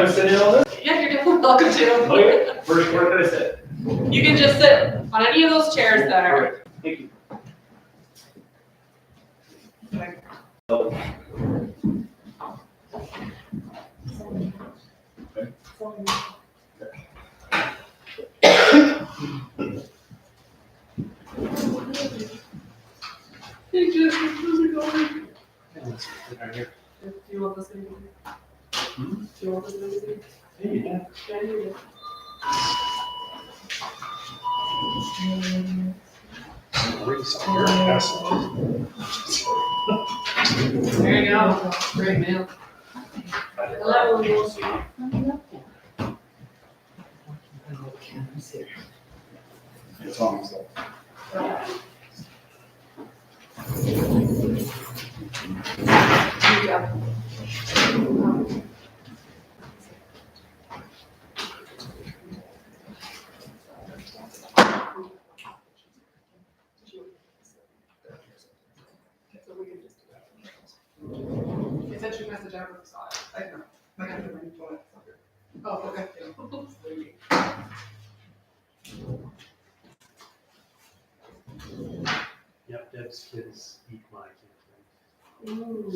to sit in on this? Yeah, you're definitely welcome to. Okay, where can I sit? You can just sit on any of those chairs there. Perfect, thank you. Hey, Jess, how's it going? Let's sit down here. Do you want this anything? Do you want this anything? Hey, yeah. Yeah, you do. There you go. Great mail. Hello. It's almost like. Here you go. So we can just do that. It sent you a message out of the side. I know. I got the ring to it. Oh, okay. Yep, Deb's kids eat my kid. Ooh.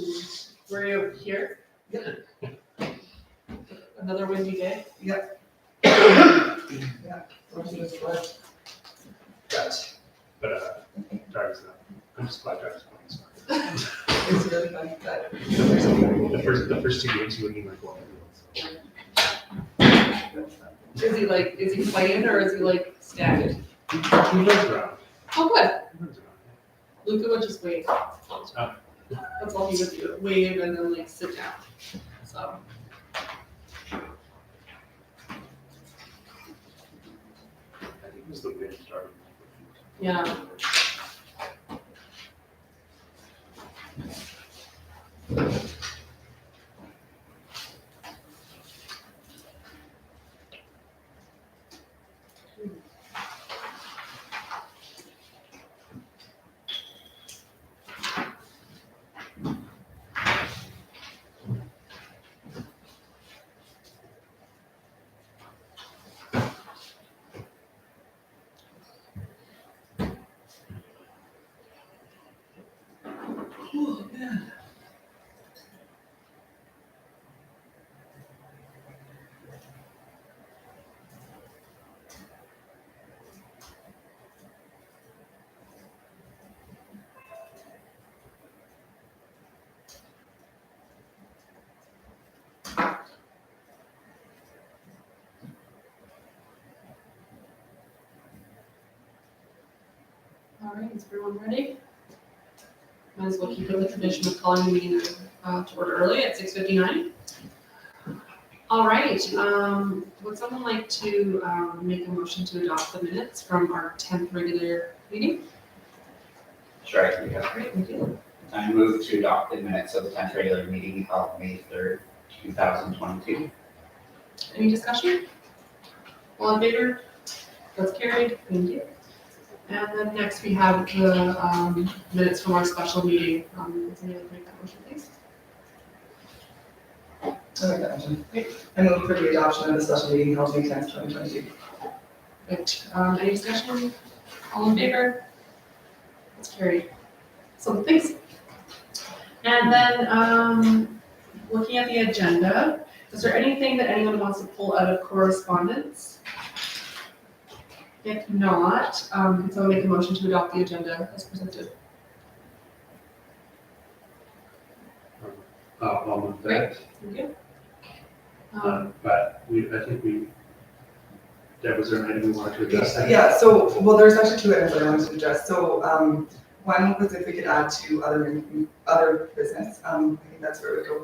Were you here? Yeah. Another windy day? Yeah. Don't you just let. But But, Darby's not, I'm just glad Darby's playing smart. it's really funny that. The first 2 games he wouldn't even like walk Is he playing or is he like static? He runs around. Oh, good. He runs around. Luca would just wave. Oh. That's all he would do, wave and then like sit down. So. I think it was the wind starting. Yeah. Oh, man. All right, is everyone ready? Might as well keep it with the tradition of calling the meeting to order early at 6:59. All right, would someone like to make a motion to adopt the minutes from our 10th regular meeting? Sure, I can do that. Great, thank you. I move to adopt the minutes of the 10th regular meeting of May 3rd, 2022. Any discussion? All in favor? That's carried, thank you. And then next we have the minutes from our special meeting. Would somebody like to make that motion, please? I make that motion. I move for the adoption of the special meeting held May 10th, 2022. Great. Any discussion? All in favor? That's carried. So thanks. And then, looking at the agenda, is there anything that anyone wants to pull out of correspondence? If not, can someone make a motion to adopt the agenda as presented? I'll move that. Thank you. But I think Deb, was there an item we wanted to address? Yeah, so, well, there's actually 2 items that I wanted to address. So, one was if we could add to other business, I think that's where it would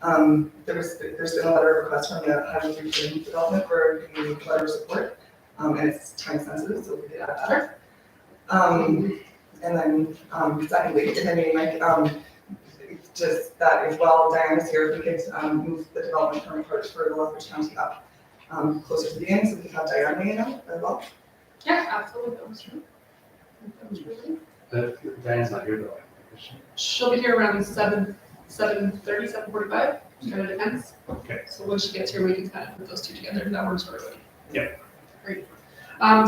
go. There's been a letter of request from the Highway 3 Community Development for a letter of support, and it's time sensitive, so if we could add that. And then, secondly, I mean, like, just that if while Diana's here, if we could move the development permit approach for the Lethbridge County up closer to the end, so we could have Diana weigh in on it as well. Yeah, absolutely, that was true. That was really. Diane's not here though. She'll be here around 7:30, 7:45. kind of depends. Okay. So when she gets here, we can kind of put those two together, if that works for everybody. Yeah. Great.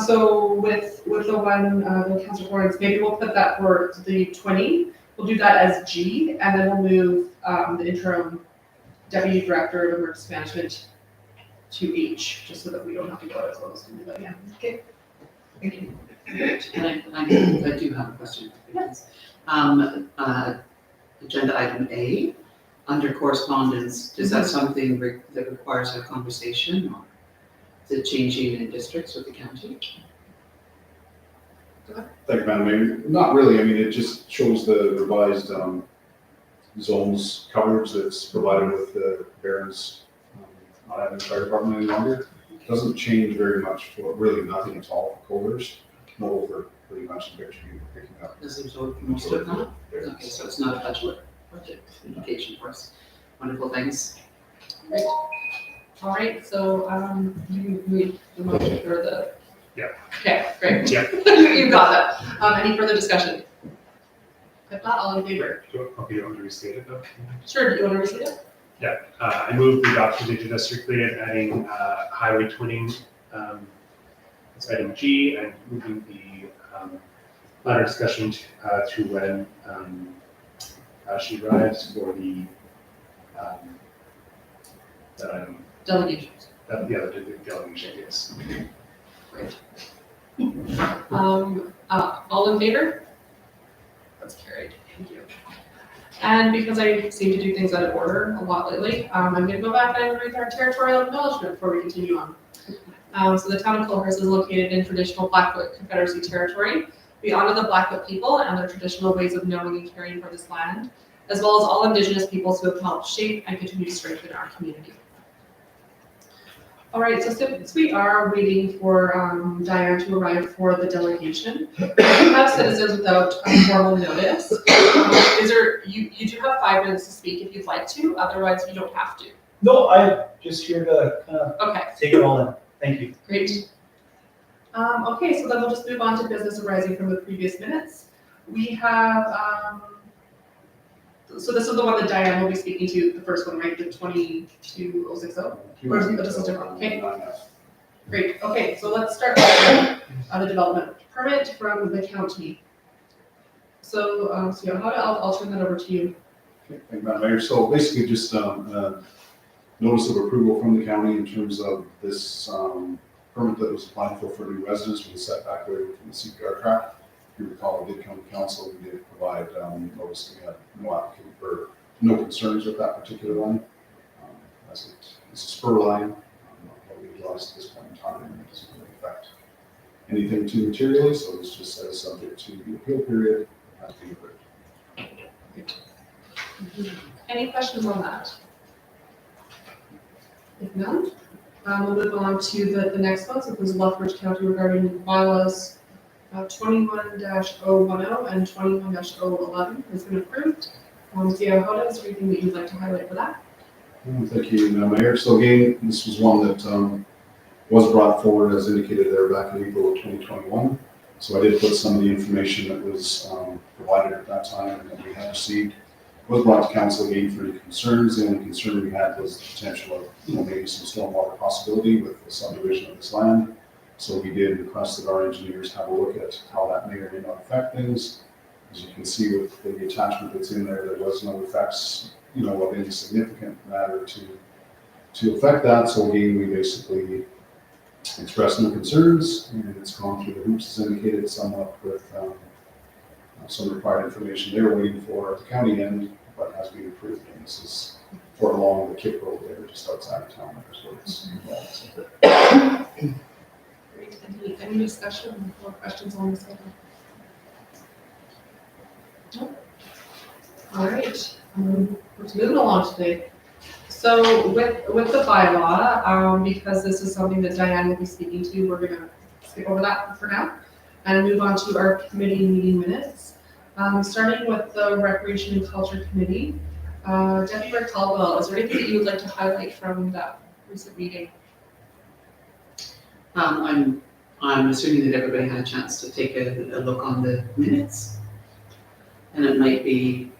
So with the one, the council warrants, maybe we'll put that for the 20. We'll do that as G, and then we'll move the interim deputy director of emergency management to H, just so that we don't have to go as close. But yeah, okay. Thank you. And I do have a question. Agenda item A, under correspondence, is that something that requires a conversation, or is it changing in districts with the county? Thank you, Madam Mayor. Not really, I mean, it just shows the revised zones coverage that's provided with the Barron's, not having a fire department any longer. Doesn't change very much, for really nothing at all for Colders, no over pretty much the picture you're picking up. Does it absorb most of that? Okay, so it's not a budget indication for us. Wonderful, thanks. All right, so, you move the motion for the. Yeah. Okay, great. Yeah. You got that. Any further discussion? If not, all in favor? Okay, you want me to restate it though? Sure, do you want to restate it? I move the adoption of the agenda circulated, adding highway twinning, it's item G, and moving the latter discussion to when she arrives for the that item, Delegations. the delegation, yes. Great. All in favor? That's carried, thank you. And because I seem to do things out of order a lot lately, I'm gonna go back and read our territorial acknowledgement before we continue on. So the town of Coalhurst is located in traditional Blackfoot Confederacy territory. We honor the Blackfoot people and their traditional ways of knowing and caring for this land, as well as all Indigenous peoples who have helped shape and continue to strengthen our community. All right, so since we are waiting for Diane to arrive for the delegation, we have citizens without formal notice. You do have 5 minutes to speak if you'd like to, otherwise you don't have to. No, I'm just here to kind of Okay, take it all in. Thank you. great. Okay, so then we'll just move on to business arising from the previous minutes. We have, so this is the one that Diane will be speaking to, the first one, right, the 22060? Or is it just a different, okay. Great, okay, so let's start with the development permit from the county. So, I'll turn that over to you. Okay, thank you, Madam Mayor. So basically just notice of approval from the county in terms of this permit that was applied for new residents with a setback waiver from the CPR tract. If you recall, it did come to council, we did provide notice that we had no applicant or no concerns with that particular line. As it's a spur line, not we utilized at this point in time, and it doesn't really affect anything too materially, so this just says subject to the appeal period, has to be approved. Any questions on that? If none, we'll move on to the next one. So this is Lethbridge County regarding bylaws 21-010 and 21-011 has been approved. Ziahoda, is there anything that you'd like to highlight for that? Thank you, Madam Mayor. So again, this was one that was brought forward as indicated there back in April of 2021. So I did put some of the information that was provided at that time and that we had received. Was brought to council again for any concerns. The only concern we had was the potential of maybe some stormwater possibility with the subdivision of this land. So we did request that our engineers have a look at how that may or may not affect things. As you can see with the attachment that's in there, there was no effects, of any significant matter to affect that. So again, we basically expressed no concerns, and it's gone through the hoops as indicated, somewhat with some required information they were waiting for at the county end, but has been approved. And this is for along the Kip Road there, just outside of town. That's where it's involved. Great. Any discussion or questions on this item? No? All right, we're moving along today. So with the bylaw, because this is something that Diane will be speaking to, we're gonna skip over that for now and move on to our committee meeting minutes. Starting with the Recreation and Culture Committee, Deputy Mayor Caldwell, is there anything that you would like to highlight from that recent meeting? I'm assuming that everybody had a chance to take a look on the minutes. And it might be,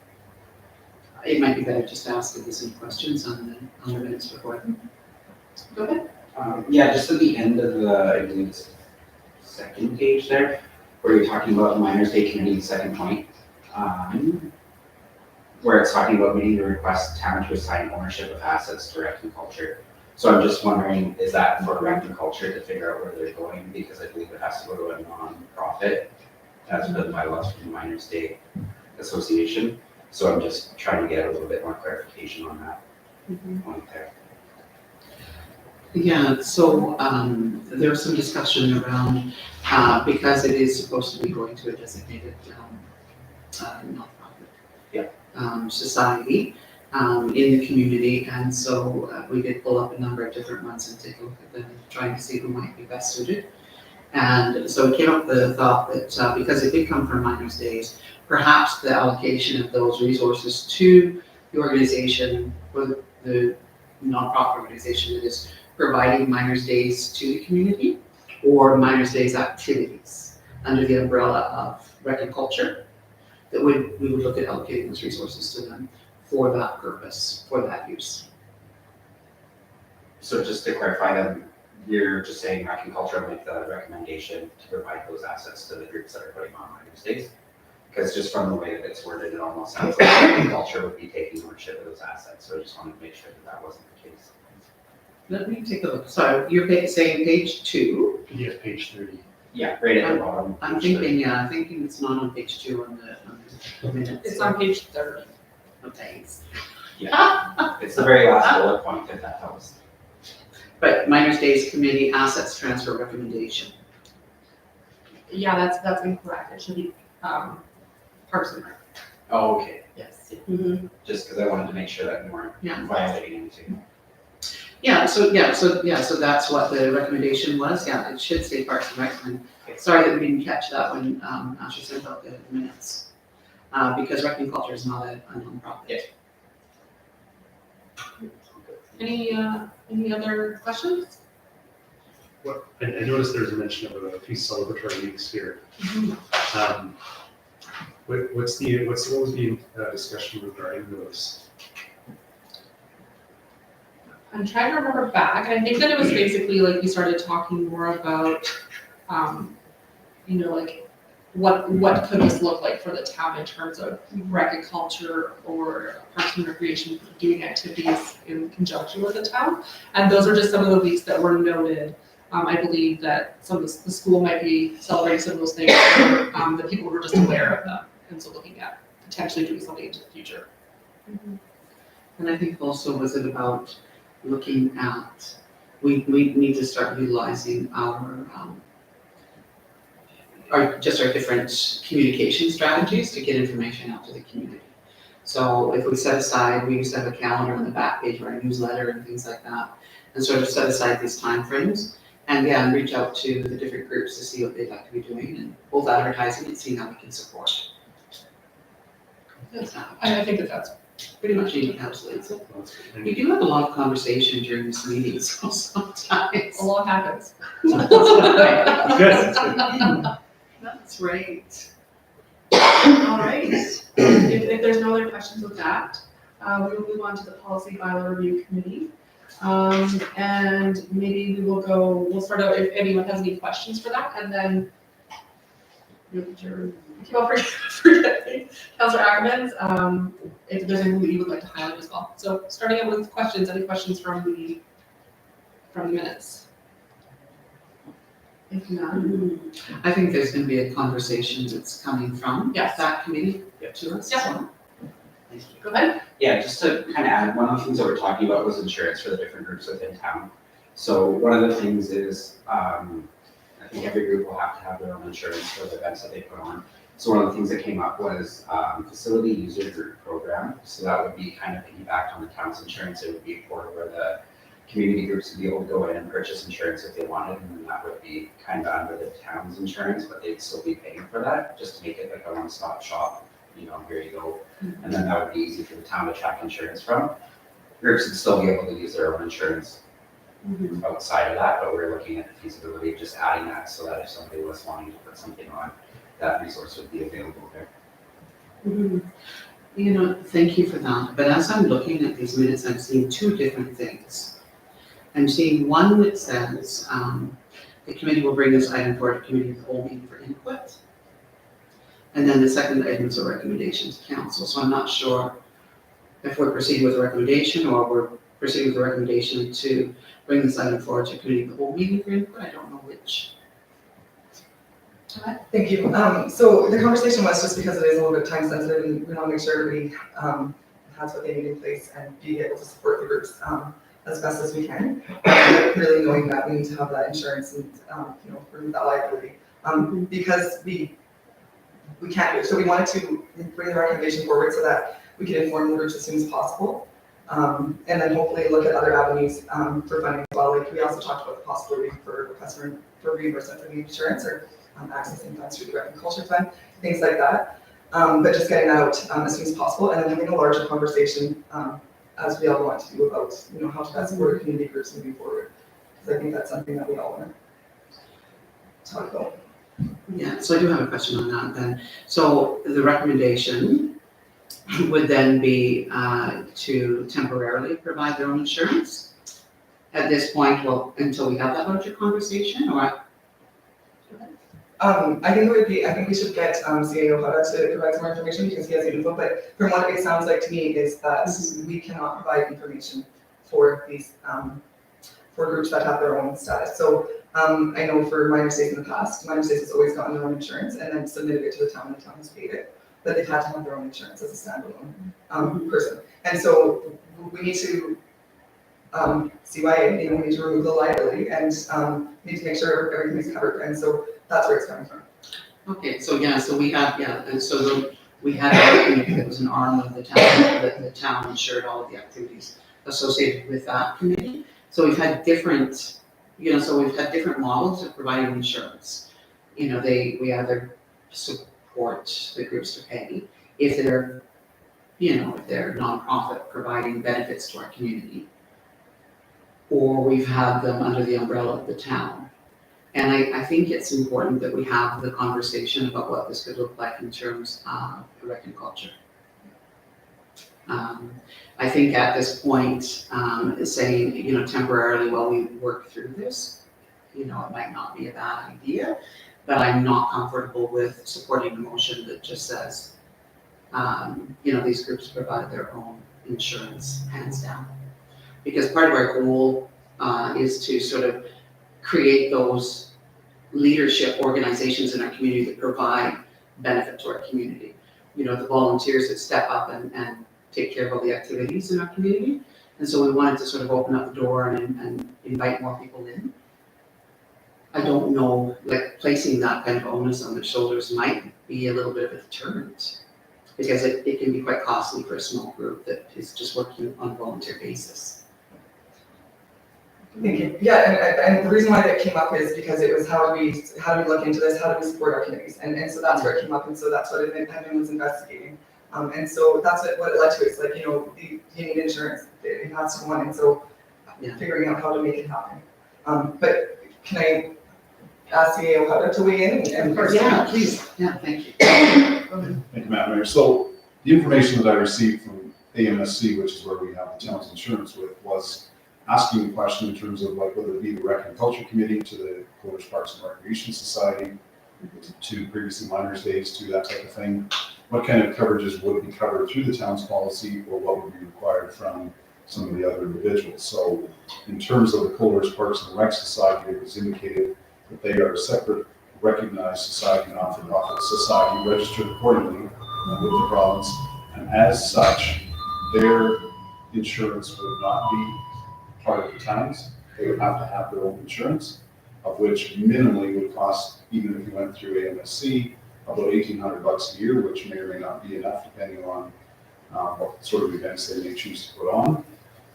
it might be better just to ask if there's any questions on the minutes before. Go ahead. Yeah, just at the end of the, I believe it's second page there, where you're talking about the minor state committee, second point. Where it's talking about meeting the request town to assign ownership of assets to Rec and Culture. So I'm just wondering, is that for Rec and Culture to figure out where they're going? Because I believe it has to go to a non-profit as per the bylaws from the Minor State Association. So I'm just trying to get a little bit more clarification on that point there. Yeah, so there was some discussion around, because it is supposed to be going to a designated nonprofit society in the community, and so we did pull up a number of different ones and take a look at them, trying to see who might be best suited. And so it came up with the thought that because it did come from Miners Days, perhaps the allocation of those resources to the organization, or the nonprofit organization that is providing Miners Days to the community, or Miners Days activities under the umbrella of Rec and Culture, that we would look at allocating those resources to them for that purpose, for that use. So just to clarify then, you're just saying Rec and Culture will make the recommendation to provide those assets to the groups that are putting on Minor States? Because just from the way that it's worded, it almost sounds like Rec and Culture would be taking ownership of those assets, so I just wanted to make sure that that wasn't the case. Let me take a look. So you're saying page 2? Yes, page 30. Yeah, right at the bottom. I'm thinking it's not on page 2 on the minutes. It's on page 30. Oh, thanks. It's the very last bullet point if that helps. But Miners Days Committee Assets Transfer Recommendation. Yeah, that's incorrect. It should be Parks and Rec. Oh, okay, Yes. just because I wanted to make sure that we weren't Yeah. violating anything. So that's what the recommendation was. Yeah, it should say Parks and Rec. And sorry that we didn't catch that when Ashley sent out the minutes. Because Rec and Culture is not a nonprofit. Yeah. Any other questions? What, I noticed there's a mention of a few celebratory weeks here. What was the discussion regarding those? I'm trying to remember back, and I think that it was basically like we started talking more about, like what could this look like for the town in terms of rec and culture or parks and recreation doing activities in conjunction with the town. And those are just some of the weeks that were noted. I believe that some of the school might be celebrating some of those things, that people were just aware of them, and so looking at potentially doing something into the future. And I think also was it about looking at, we need to start utilizing our different communication strategies to get information out to the community. So if we set aside, we used to have a calendar on the back page of our newsletter and things like that, and sort of set aside these timeframes, and reach out to the different groups to see what they'd like to be doing, and both advertising and seeing how we can support. I think that that's Pretty much encapsulates it. We do have a lot of conversation during this meeting, so sometimes. a lot happens. Good. That's right. All right. If there's no other questions with that, we will move on to the policy bylaw review committee. And maybe we'll start out if anyone has any questions for that, and then Councilor Ackermans, if there's anything that you would like to highlight as well. So starting out with questions, any questions from the minutes? If none. I think there's going to be a conversation that's coming from Yes. that committee to us. Yeah. So, thank you. Go ahead. Yeah, just to kind of add, one of the things that we're talking about was insurance for the different groups within town. So one of the things is, I think every group will have to have their own insurance for the events that they put on. So one of the things that came up was facility user group program. So that would be kind of piggybacked on the town's insurance. It would be a portal where the community groups would be able to go in and purchase insurance if they wanted, and then that would be kind of under the town's insurance, but they'd still be paying for that, just to make it like a one-stop shop. Here you go. And then that would be easy for the town to track insurance from. Groups would still be able to use their own insurance outside of that, but we're looking at the feasibility of just adding that so that if somebody was wanting to put something on, that resource would be available there. Thank you for that, but as I'm looking at these minutes, I'm seeing two different things. I'm seeing one that says, the committee will bring this item forward to committee of the whole meeting for input. And then the second item is a recommendation to council, so I'm not sure if we're proceeding with a recommendation or we're proceeding with a recommendation to bring this item forward to committee of the whole meeting for input. I don't know which. Thank you. So the conversation was just because it is a little bit time sensitive and we want to make sure everybody has what they need in place and be able to support the groups as best as we can. Really knowing that we need to have that insurance and, remove that liability. Because we can't do it. So we wanted to bring the recommendation forward so that we can inform the groups as soon as possible. And then hopefully look at other avenues for funding as well. Like we also talked about the possibility for request for reimbursement for the insurance or accessing funds through the Rec and Culture Fund, things like that. But just getting that out as soon as possible and then having a larger conversation as we all want to do about, how to best support community groups moving forward. Because I think that's something that we all want to talk about. Yeah, so I do have a question on that then. So the recommendation would then be to temporarily provide their own insurance at this point, well, until we have that larger conversation, or? I think we should get CAO Hada to provide some more information because he has the info, but from what it sounds like to me is that we cannot provide information for these, for groups that have their own status. So I know for minor states in the past, minor states has always gotten their own insurance and then submitted it to the town and the town has paid it, but they've had to have their own insurance as a standalone person. And so we need to CYA, we need to remove the liability and need to make sure everything is covered. And so that's where it's coming from. Okay, so we had, and so we had a committee that was an arm of the town, that the town ensured all of the activities associated with that committee. So we've had different, different models of providing insurance. We either support the groups to pay if they're, if they're nonprofit providing benefits to our community, or we've had them under the umbrella of the town. And I think it's important that we have the conversation about what this could look like in terms of the Rec and Culture. I think at this point, saying, temporarily while we work through this, it might not be a bad idea, but I'm not comfortable with supporting a motion that just says, these groups provide their own insurance, hands down. Because part of our goal is to sort of create those leadership organizations in our community that provide benefit to our community. The volunteers that step up and take care of all the activities in our community. And so we wanted to sort of open up the door and invite more people in. I don't know, placing that kind of onus on their shoulders might be a little bit of a deterrent because it can be quite costly for a small group that is just working on a volunteer basis. Thank you. Yeah, and the reason why that came up is because it was how do we look into this, how do we support our communities, and so that's where it came up, and so that's what Edmund was investigating, and so that's what it led to. It's you need insurance, it has to one, and so figuring out how to make it happen. But can I ask CAO Hada to weigh in? And yeah, please. Yeah, thank you. Thank you, Madam Mayor. So the information that I received from AMSC, which is where we have the town's insurance with, was asking a question in terms of whether it be the Rec and Culture Committee to the Coolidge Parks and Recreation Society, to previously miners' days, to that type of thing. What kind of coverages would be covered through the town's policy or what would be required from some of the other individuals? So in terms of the Coolidge Parks and Rec Society, it was indicated that they are a separate recognized society, not-for-profit society, registered accordingly with the province, and as such, their insurance would not be part of the town's. They would have to have their own insurance, of which minimally would cost, even if you went through AMSC, about $1,800 a year, which may or may not be enough depending on what sort of events they may choose to put on.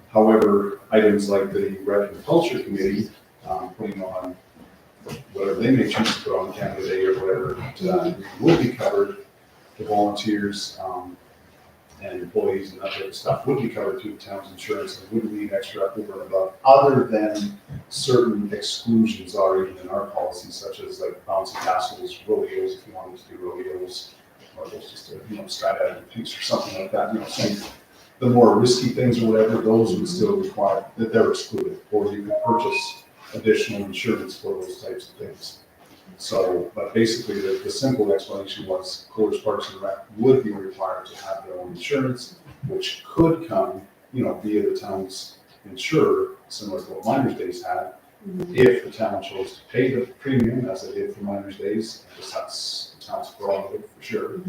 However, items like the Rec and Culture Committee putting on whatever they may choose to put on Canada Day or whatever, will be covered. The volunteers and employees and that type of stuff would be covered through the town's insurance and wouldn't need extra over and above, other than certain exclusions already in our policy, such as bouncy castles, rodeos, if you wanted to do rodeos, or there's just a, skydiving piece or something like that, some, the more risky things or whatever, those would still require, that they're excluded, or you could purchase additional insurance for those types of things. So, but basically, the simple explanation was Coolidge Parks and Rec would be required to have their own insurance, which could come, via the town's insurer, similar to what Miners Days had, if the town chose to pay the premium, as they did for Miners Days, because that's the town's prerogative for sure.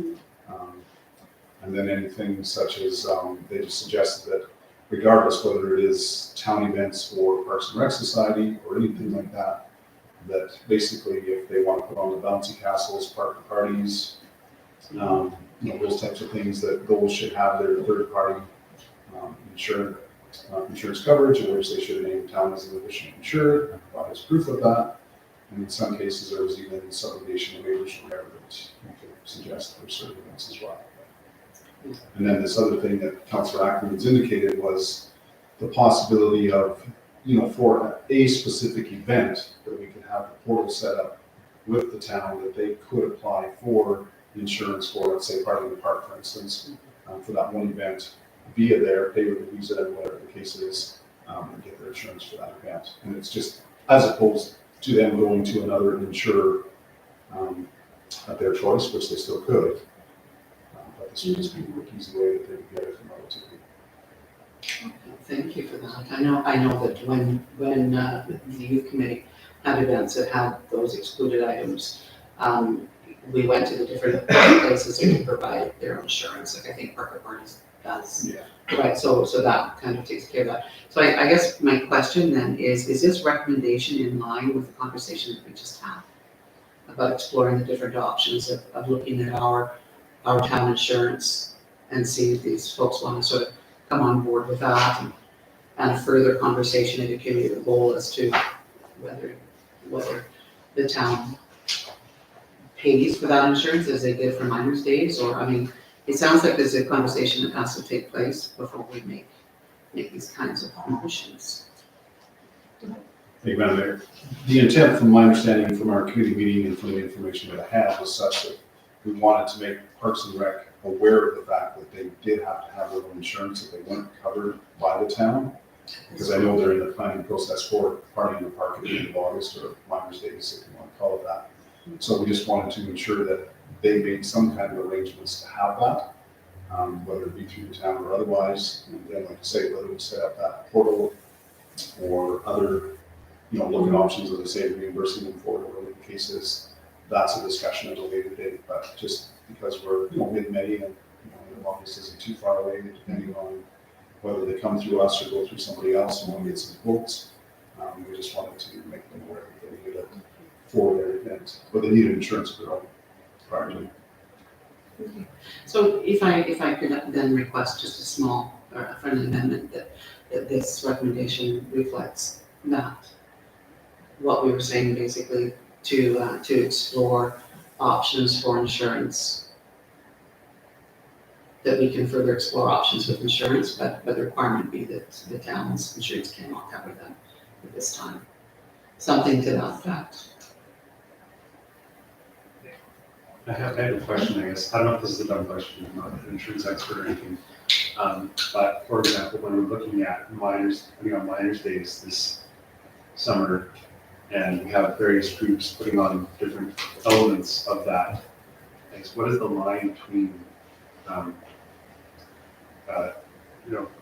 And then anything such as, they just suggested that regardless whether it is town events or Parks and Rec Society or anything like that, that basically if they want to put on the bouncy castles, park parties, those types of things, that those should have their third-party insurance coverage, in which they should name town as an additional insured and provide us proof of that. And in some cases, there was even subrogation waivers from there that you could suggest for certain events as well. And then this other thing that Councilor Ackerman's indicated was the possibility of, for a specific event, that we could have the portal set up with the town that they could apply for insurance for, let's say, Party in the Park, for instance, for that one event via there, they would use it, whatever the case is, and get their insurance for that event. And it's just, as opposed to them going to another insurer at their choice, which they still could. But this would just be the easy way that they could get it from relatively. Thank you for that. I know that when the youth committee had events that had those excluded items, we went to the different places that could provide their insurance, like I think Parker Parties does. Yeah. Right, so that kind of takes care of that. So I guess my question then is this recommendation in line with the conversation that we just had about exploring the different options of looking at our town insurance and see if these folks want to sort of come on board with that, and a further conversation in the community of the whole as to whether the town pays for that insurance as they did for Miners Days, or, I mean, it sounds like there's a conversation that has to take place before we make these kinds of motions. Thank you, Madam Mayor. The intent, from my understanding from our committee meeting and from the information that I had, was such that we wanted to make Parks and Rec aware of the fact that they did have to have their own insurance if they weren't covered by the town. Because I know they're in the planning process for Party in the Park at the end of August, or Miners Days, if you want to call it that. So we just wanted to ensure that they made some kind of arrangements to have that, whether it be through the town or otherwise. And then, like I say, whether we set up that portal or other, look at options, as I say, reimbursing them for early cases. That's a discussion at a later date, but just because we're, mid-May and, August isn't too far away, depending on whether they come through us or go through somebody else and want to get some quotes. We just wanted to make them aware that they needed it for their event, but they needed insurance for it prior to. Okay. So if I could then request just a small, or a friendly amendment that this recommendation reflects that, what we were saying basically, to explore options for insurance, that we can further explore options with insurance, but the requirement be that the town's insurance cannot cover them at this time. Something to that effect. I have a question, I guess. I don't know if this is a dumb question, I'm not an insurance expert or anything. But for example, when we're looking at Miners Days this summer, and we have various groups putting on different elements of that, what is the line between,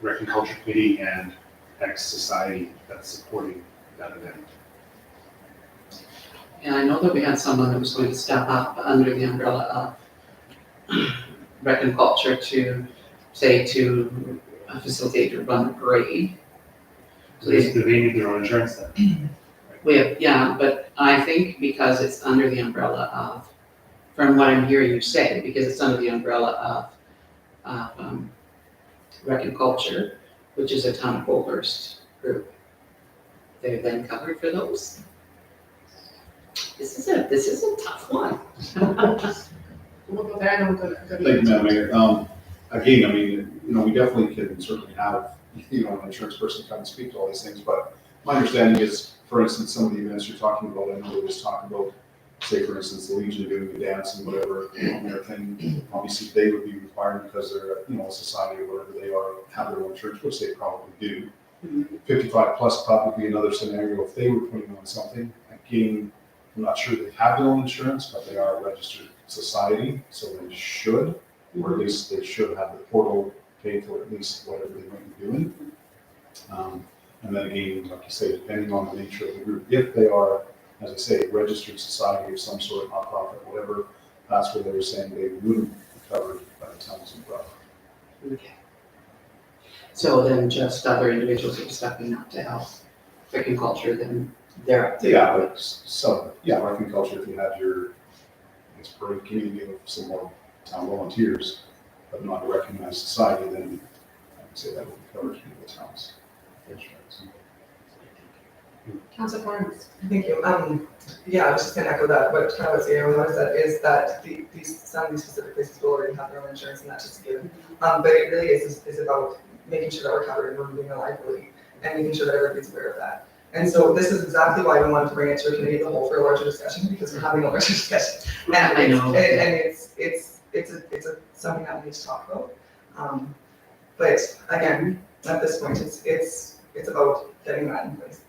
Rec and Culture Committee and X Society that's supporting that event? And I know that we had someone that was going to step up under the umbrella of Rec and Culture to facilitate or run the parade. So they need their own insurance then? But I think because it's under the umbrella of, from what I'm hearing you say, because it's under the umbrella of Rec and Culture, which is a town of Colhurst group, they're then covered for those. This is a tough one. We'll go there and we'll go Thank you, Madam Mayor. Again, I mean, we definitely can certainly have, an insurance person come and speak to all these things, but my understanding is, for instance, some of the events you're talking about, I know there was talk about say for instance, the Legion doing a dance and whatever, on their thing, obviously they would be required because they're, a society or whatever they are, have their own church, which they probably do. 55 plus probably be another scenario if they were putting on something. Again, I'm not sure they have their own insurance, but they are a registered society, so they should, or at least they should have the portal paid for at least whatever they might be doing. And then again, like you say, depending on the nature of the group, if they are, as I say, a registered society of some sort, nonprofit, whatever, that's where they were saying they wouldn't be covered by the town's umbrella. Okay. So then just other individuals who are stepping up to help Freaking Culture, then they're up to. Yeah, like, so, yeah, Arkin Culture, if you had your, it's parade community of some more town volunteers, but not a recognized society, then I would say that would be covered through the town's insurance. Council Barnes. Thank you. Yeah, I was just gonna echo that. What I was saying, what I said is that some of these specific places will already have their own insurance, and that's just a given. But it really is about making sure that we're covered and we're moving a liability and making sure that everybody's aware of that. And so this is exactly why we wanted to bring it to a committee of the whole for a larger discussion, because we're having a larger discussion. And I know. it's something that we need to talk about. But again, at this point, it's about getting that in place.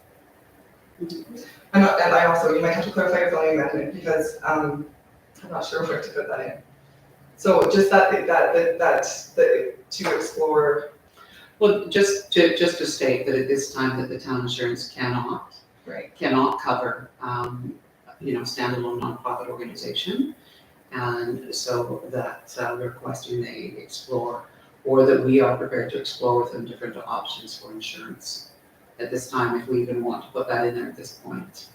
And I also, you might have to clarify your zoning amendment, because I'm not sure where to put that in. So just that to explore. Well, just to state that at this time that the town insurance cannot cover, standalone nonprofit organization. And so that we're requesting they explore, or that we are prepared to explore with them different options for insurance. At this time, if we even want to put that in there at this point.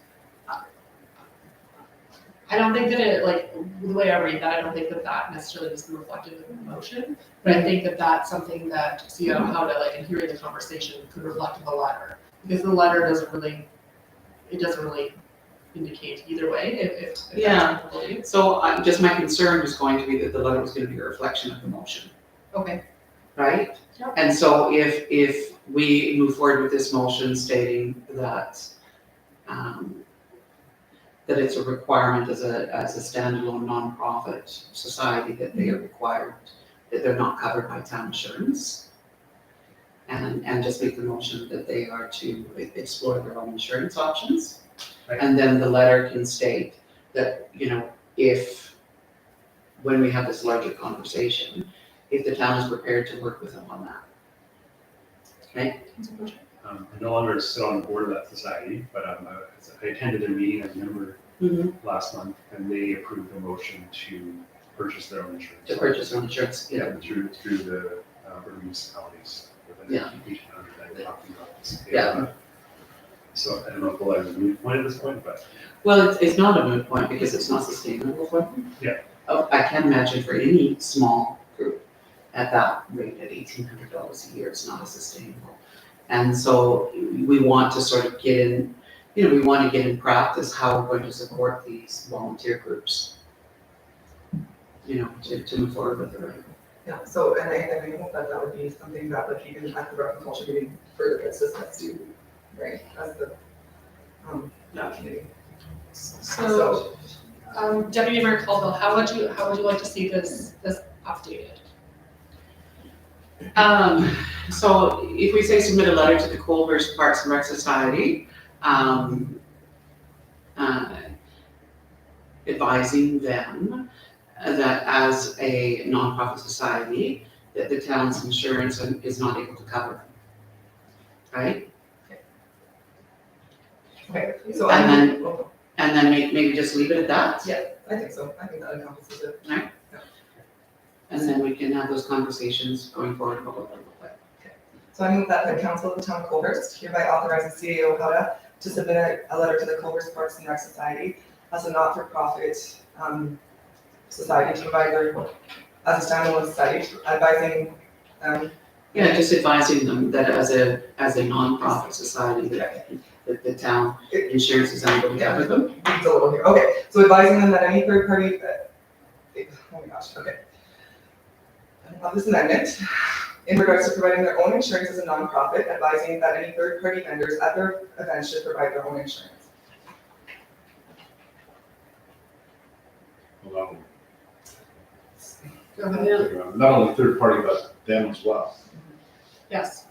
I don't think that the way I read that, I don't think that necessarily is reflected in the motion, but I think that that's something that, how to, in hearing the conversation, could reflect in the letter. Because the letter doesn't really indicate either way, if Yeah. that's what So just my concern was going to be that the letter was going to be a reflection of the motion, Okay. right? Yep. And so if we move forward with this motion stating that, that it's a requirement as a standalone nonprofit society that they are required, that they're not covered by town insurance. And just make the motion that they are to explore their own insurance options. Right. And then the letter can state that, when we have this larger conversation, if the town is prepared to work with them on that. Okay? I no longer sit on the board of that society, but I attended a meeting, I remember last month, and they approved a motion to purchase their own insurance. To purchase their own insurance, Yeah, through the urban municipalities. Yeah. That we're talking about this. Yeah. So I don't know if we'll have a moot point at this point, but Well, it's not a moot point because it's not sustainable for them. Yeah. Oh, I can imagine for any small group at that rate, at $1,800 a year, it's not as sustainable. And so we want to sort of get in, we want to get in practice how we're going to support these volunteer groups, to move forward with it. Yeah, so, and I hope that would be something that, even at the Rec and Culture meeting, further gets discussed too, right, as the, committee. So, Deputy Mayor Colville, how would you like to see this updated? So if we say submit a letter to the Culvers Parks and Rec Society, advising them that as a nonprofit society, that the town's insurance is not able to cover, right? Okay, so And then maybe just leave it at that? Yeah. I think so, I think that encompasses it. And then we can have those conversations going forward about what they look like. So I move that the Council of the Town of Culvers hereby authorizes CAO Howda to submit a letter to the Culvers Parks and Rec Society as a not-for-profit society to provide their, as a standalone society, advising, Yeah, just advising them that as a nonprofit society, that the town insurance is unable to cover them. it's a little here, okay, so advising them that any third party, oh my gosh, okay. Of this amendment, in regards to providing their own insurance as a nonprofit, advising that any third party vendors at their events should provide their own insurance. Well, Go ahead. not only third party, but them as well. Yes.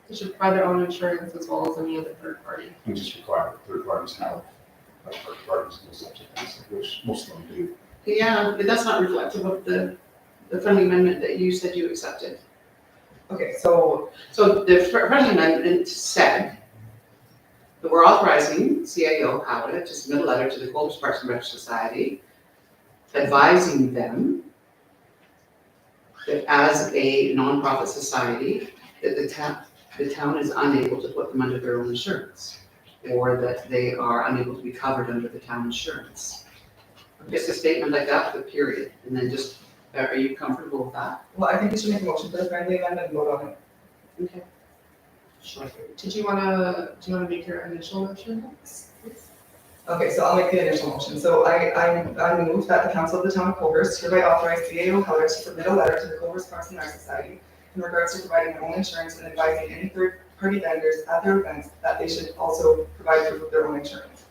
They should provide their own insurance as well as any other third party. And just require third parties have, like third parties and those types of things, which most of them do. Yeah, but that's not reflective of the friendly amendment that you said you accepted. Okay, so, So the friendly amendment said that we're authorizing CAO Howard to submit a letter to the Colbert Parks and Rec Society advising them that as a nonprofit society, that the town is unable to put them under their own insurance, or that they are unable to be covered under the town insurance. Just a statement like that with a period, and then just, are you comfortable with that? well, I think we should make a motion for the friendly amendment and vote on it. Okay. Sure. Do you wanna make your initial motion? Okay, so I'll make the initial motion. So I move that the council of the town of Colbert hereby authorize CAO Howard to submit a letter to the Colbert Parks and Rec Society in regards to providing their own insurance and advising any third-party vendors at their events that they should also provide proof of their own insurance.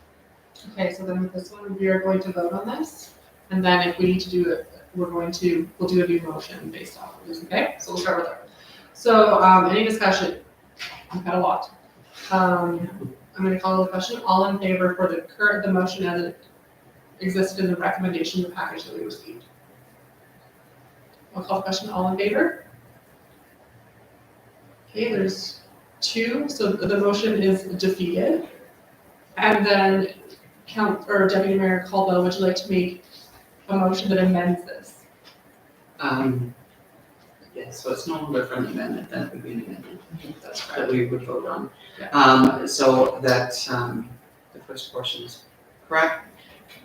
Okay, so then with this one, we are going to vote on this, and then if we need to do it, we'll do a new motion based off of this, okay? So we'll start with that. So, any discussion? I've had a lot. I'm gonna call the question, all in favor for the motion as it existed in the recommendation, the package that we received? I'll call the question, all in favor? Okay, there's 2, so the motion is defeated. And then Deputy Mayor Caldwell, would you like to make a motion that amends this? Yes, so it's no longer a friendly amendment, then it would be an amendment That's that we would vote on. Yeah. So that, the first portion is correct.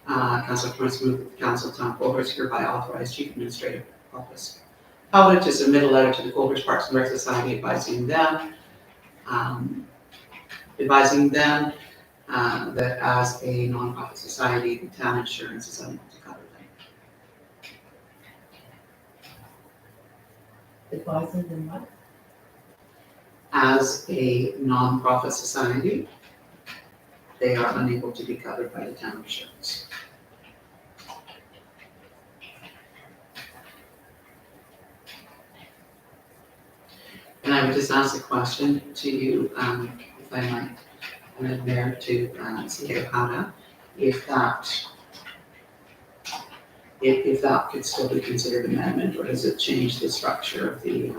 Council Prince moved, Council of Town Colbert hereby authorized Chief Administrative Office Howard to submit a letter to the Colbert Parks and Rec Society advising them that as a nonprofit society, the town insurance is unable to cover them. Advising them what? As a nonprofit society, they are unable to be covered by the town insurance. And I would just ask a question to you, if I might, Mayor, to CAO Howard, if that could still be considered amendment, or does it change the structure of the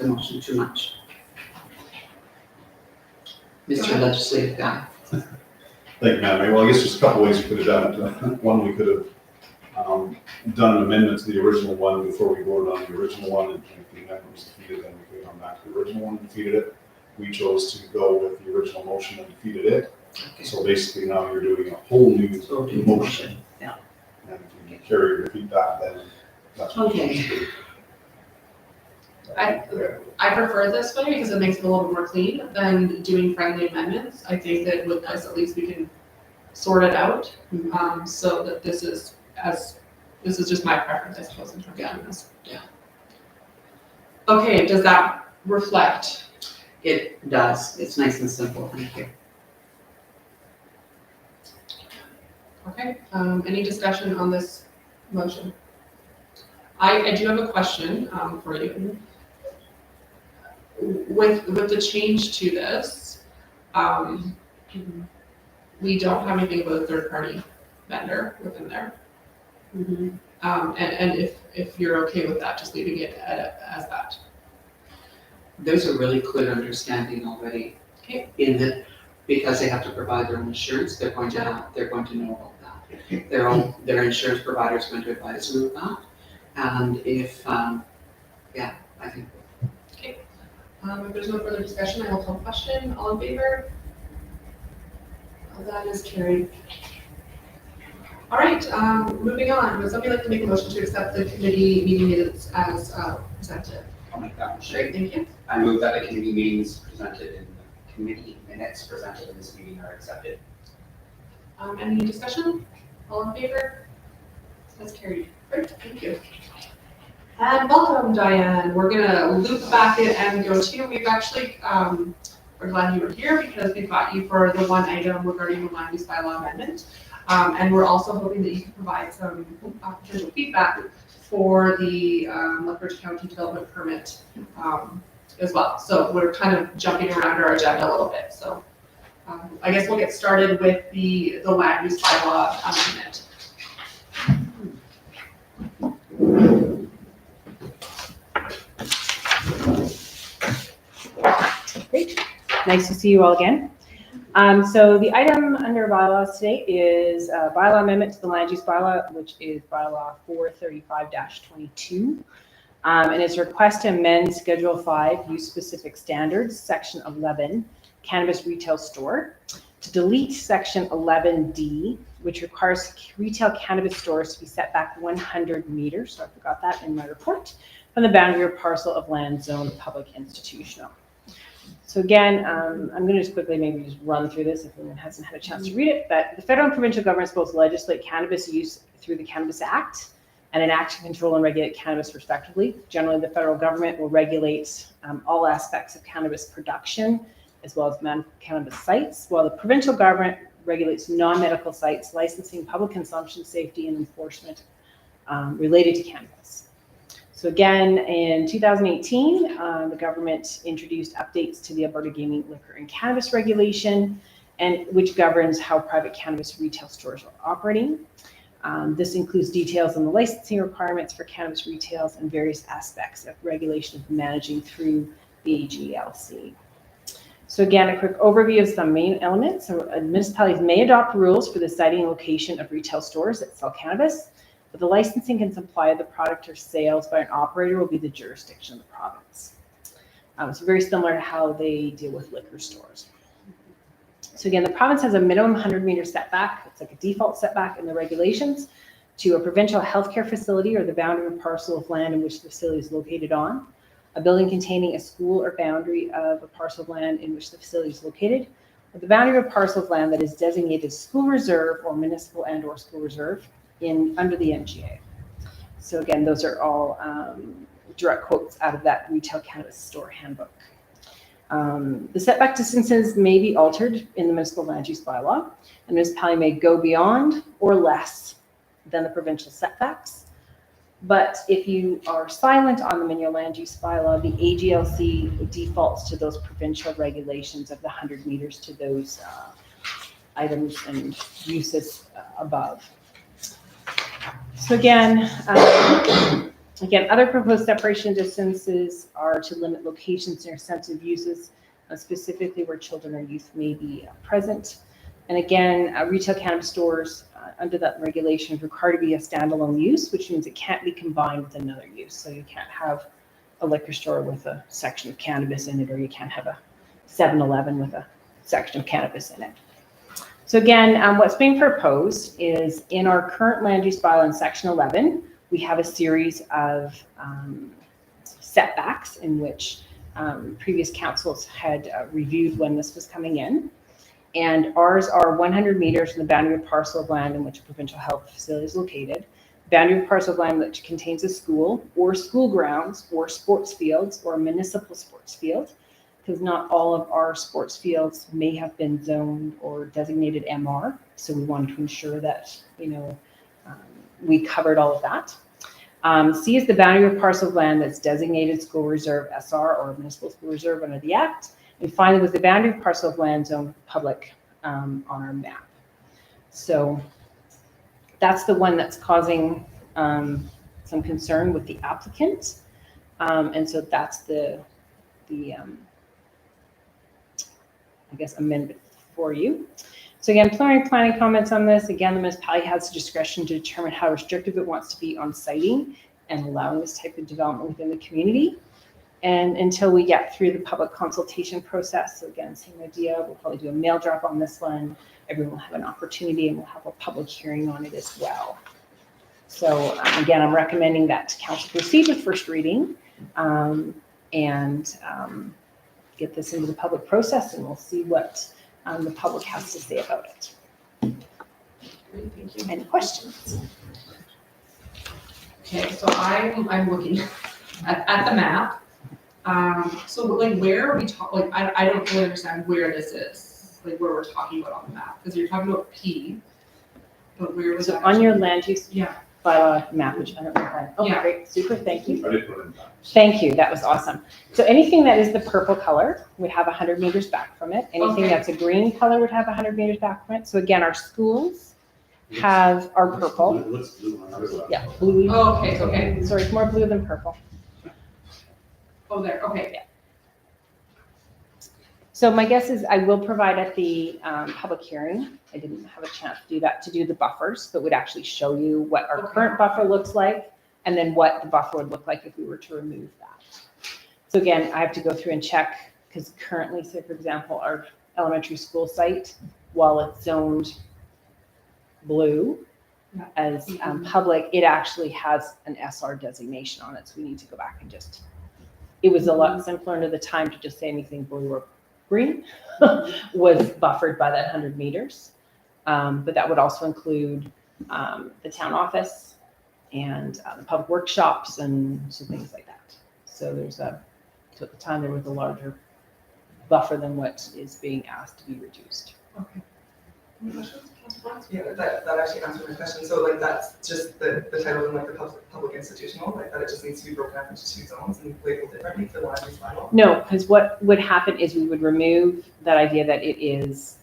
motion too much? Mr. Legislative Guy. Thank you, Madam Mayor. Well, I guess there's a couple ways we could have done it. One, we could have done an amendment to the original one before we voted on the original one, and if the amendment was defeated, then we could have gone back to the original one and defeated it. We chose to go with the original motion and defeated it. Okay. So basically now you're doing a whole new So do motion. yeah. And if you carry or defeat that, then that's what you Okay. do. I prefer this way because it makes it a little bit more clean than doing friendly amendments. I think that with this, at least we can sort it out. So that this is just my preference, I suppose, in terms of doing this. Yeah. Okay, does that reflect? It does. It's nice and simple. Thank you. Okay, any discussion on this motion? I do have a question, for you. With the change to this, we don't have anything about a third-party vendor within there. And if you're okay with that, just leaving it as that. There's a really clear understanding already. Okay. In that, because they have to provide their own insurance, they're going to know about that. Their insurance provider is going to advise them of that. And if, I think. If there's no further discussion, I will call the question. All in favor? That is carried. All right, moving on. Would somebody like to make a motion to accept the committee meeting minutes as presented? I'll make that motion. Great, thank you. I move that the committee meetings presented in the committee minutes presented in this meeting are accepted. Any discussion? All in favor? That's carried. Great, thank you. And welcome, Diane. We're gonna loop back in and go to you. We've actually, we're glad you were here because we've got you for the one item regarding the land use bylaw amendment. And we're also hoping that you can provide some potential feedback for the Lethbridge County Development Permit as well. So we're kind of jumping around our agenda a little bit. So I guess we'll get started with the land use bylaw amendment. Great, nice to see you all again. So the item under bylaws today is a bylaw amendment to the land use bylaw, which is bylaw 435-22. And it's a request to amend Schedule 5 use specific standards, section 11, cannabis retail store, to delete section 11D, which requires retail cannabis stores to be set back 100 meters, so I forgot that in my report, from the boundary or parcel of land zone public institutional. So again, I'm going to just quickly maybe just run through this if anyone hasn't had a chance to read it, but the federal and provincial governments both legislate cannabis use through the Cannabis Act and enact to control and regulate cannabis respectively. Generally, the federal government will regulate all aspects of cannabis production as well as cannabis sites, while the provincial government regulates non-medical sites, licensing, public consumption, safety, and enforcement related to cannabis. So again, in 2018, the government introduced updates to the Alberta Gaming, Liquor, and Cannabis Regulation, and which governs how private cannabis retail stores are operating. This includes details on the licensing requirements for cannabis retails and various aspects of regulation of managing through the AGLC. So again, a quick overview of some main elements. So municipalities may adopt rules for the siting and location of retail stores that sell cannabis, but the licensing and supply of the product or sales by an operator will be the jurisdiction of the province. So very similar to how they deal with liquor stores. So again, the province has a minimum 100-meter setback. It's like a default setback in the regulations to a provincial healthcare facility or the boundary or parcel of land in which the facility is located on, a building containing a school or boundary of a parcel of land in which the facility is located, or the boundary of a parcel of land that is designated school reserve or municipal and/or school reserve under the MGA. So again, those are all direct quotes out of that retail cannabis store handbook. The setback distances may be altered in the municipal land use bylaw. A municipality may go beyond or less than the provincial setbacks. But if you are silent on them in your land use bylaw, the AGLC defaults to those provincial regulations of the 100 meters to those items and uses above. So again, other proposed separation distances are to limit locations near sensitive uses, specifically where children or youth may be present. And again, retail cannabis stores under that regulation is required to be a standalone use, which means it can't be combined with another use. So you can't have a liquor store with a section of cannabis in it, or you can't have a 7-Eleven with a section of cannabis in it. So again, what's being proposed is in our current land use bylaw in section 11, we have a series of setbacks in which previous councils had reviewed when this was coming in. And ours are 100 meters from the boundary of parcel of land in which a provincial health facility is located, boundary of parcel of land which contains a school or school grounds or sports fields or a municipal sports field, because not all of our sports fields may have been zoned or designated MR. So we wanted to ensure that, we covered all of that. C is the boundary of parcel of land that's designated school reserve SR or municipal school reserve under the Act. And finally, with the boundary of parcel of land zone public on our map. So that's the one that's causing some concern with the applicant. And so that's the I guess, amendment for you. So again, preliminary planning comments on this. Again, the municipality has discretion to determine how restrictive it wants to be on siting and allowing this type of development within the community. And until we get through the public consultation process, so again, same idea, we'll probably do a mail drop on this one. Everyone will have an opportunity and we'll have a public hearing on it as well. So again, I'm recommending that council proceed with first reading and get this into the public process, and we'll see what the public has to say about it. Great, thank you. Any questions? Okay, so I'm looking at the map. So like where are we talking, like I don't really understand where this is, like where we're talking about on the map, because you're talking about P. But where was So it? on your land use Yeah. bylaw map, which I don't know. Oh, Yeah. great, super, thank you. I did put it in that. Thank you, that was awesome. So anything that is the purple color would have 100 meters back from it. Anything Okay. that's a green color would have 100 meters back from it. So again, our schools are purple. It looks blue on the Yeah, blue. Oh, okay. Sorry, it's more blue than purple. Oh, there, okay. So my guess is I will provide at the public hearing, I didn't have a chance to do that, to do the buffers, but would actually show you what our Okay. current buffer looks like, and then what the buffer would look like if we were to remove that. So again, I have to go through and check, because currently, say for example, our elementary school site, while it's zoned blue Yeah. as public, it actually has an SR designation on it, so we need to go back and just, it was a lot simpler under the time to just say anything blue or green was buffered by that 100 meters. But that would also include the town office and the public workshops and some things like that. So so at the time there was a larger buffer than what is being asked to be reduced. Okay. Any questions? Councilor Barnes? Yeah, that actually answered my question. So like that's just the title in like the public institutional, like that it just needs to be broken up into two zones and labeled differently for the land use bylaw? No, because what would happen is we would remove that idea that it is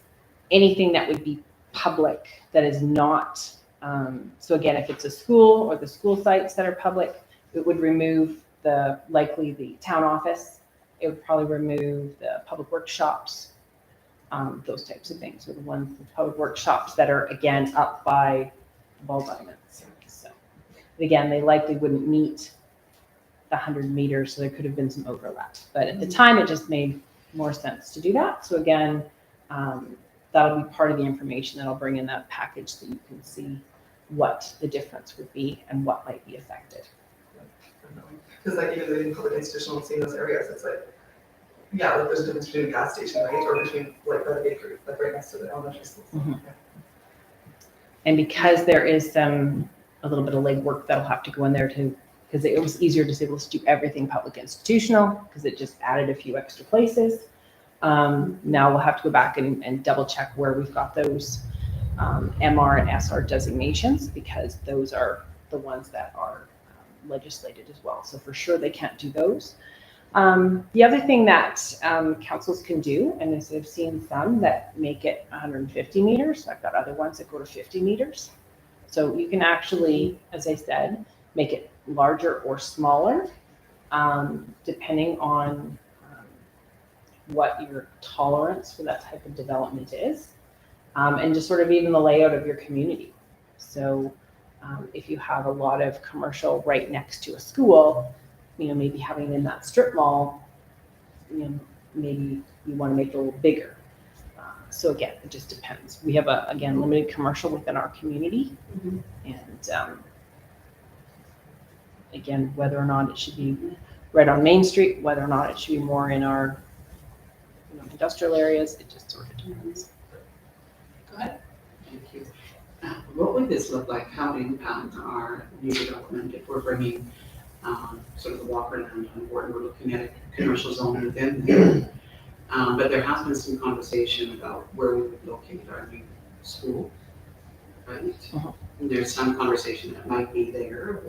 anything that would be public that is not, so again, if it's a school or the school sites that are public, it would remove likely the town office. It would probably remove the public workshops, those types of things, or the ones, the public workshops that are again up by ball diamonds. So again, they likely wouldn't meet the 100 meters, so there could have been some overlap. But at the time, it just made more sense to do that. So again, that'll be part of the information that I'll bring in that package so you can see what the difference would be and what might be affected. Because like even in public institutional, seeing those areas, it's like, yeah, like there's a difference between a gas station, right? Or between like the bakery, like right next to the elementary school. Mhm. And because there is a little bit of legwork that'll have to go in there because it was easier to say, let's do everything public institutional, because it just added a few extra places. Now we'll have to go back and double check where we've got those MR and SR designations, because those are the ones that are legislated as well. So for sure they can't do those. The other thing that councils can do, and as I've seen some that make it 150 meters, I've got other ones that go to 50 meters. So you can actually, as I said, make it larger or smaller, depending on what your tolerance for that type of development is, and just sort of even the layout of your community. So if you have a lot of commercial right next to a school, maybe having in that strip mall, maybe you want to make it a little bigger. So again, it just depends. We have again, limited commercial within our community. Mhm. And again, whether or not it should be right on Main Street, whether or not it should be more in our industrial areas, it just sort of depends. Go ahead. Thank you. What would this look like? How would it impact our new development if we're bringing sort of the Walkerland on board? We're looking at a commercial zone within there. But there has been some conversation about where we would locate our new school, right? Uh-huh. There's some conversation that might be there.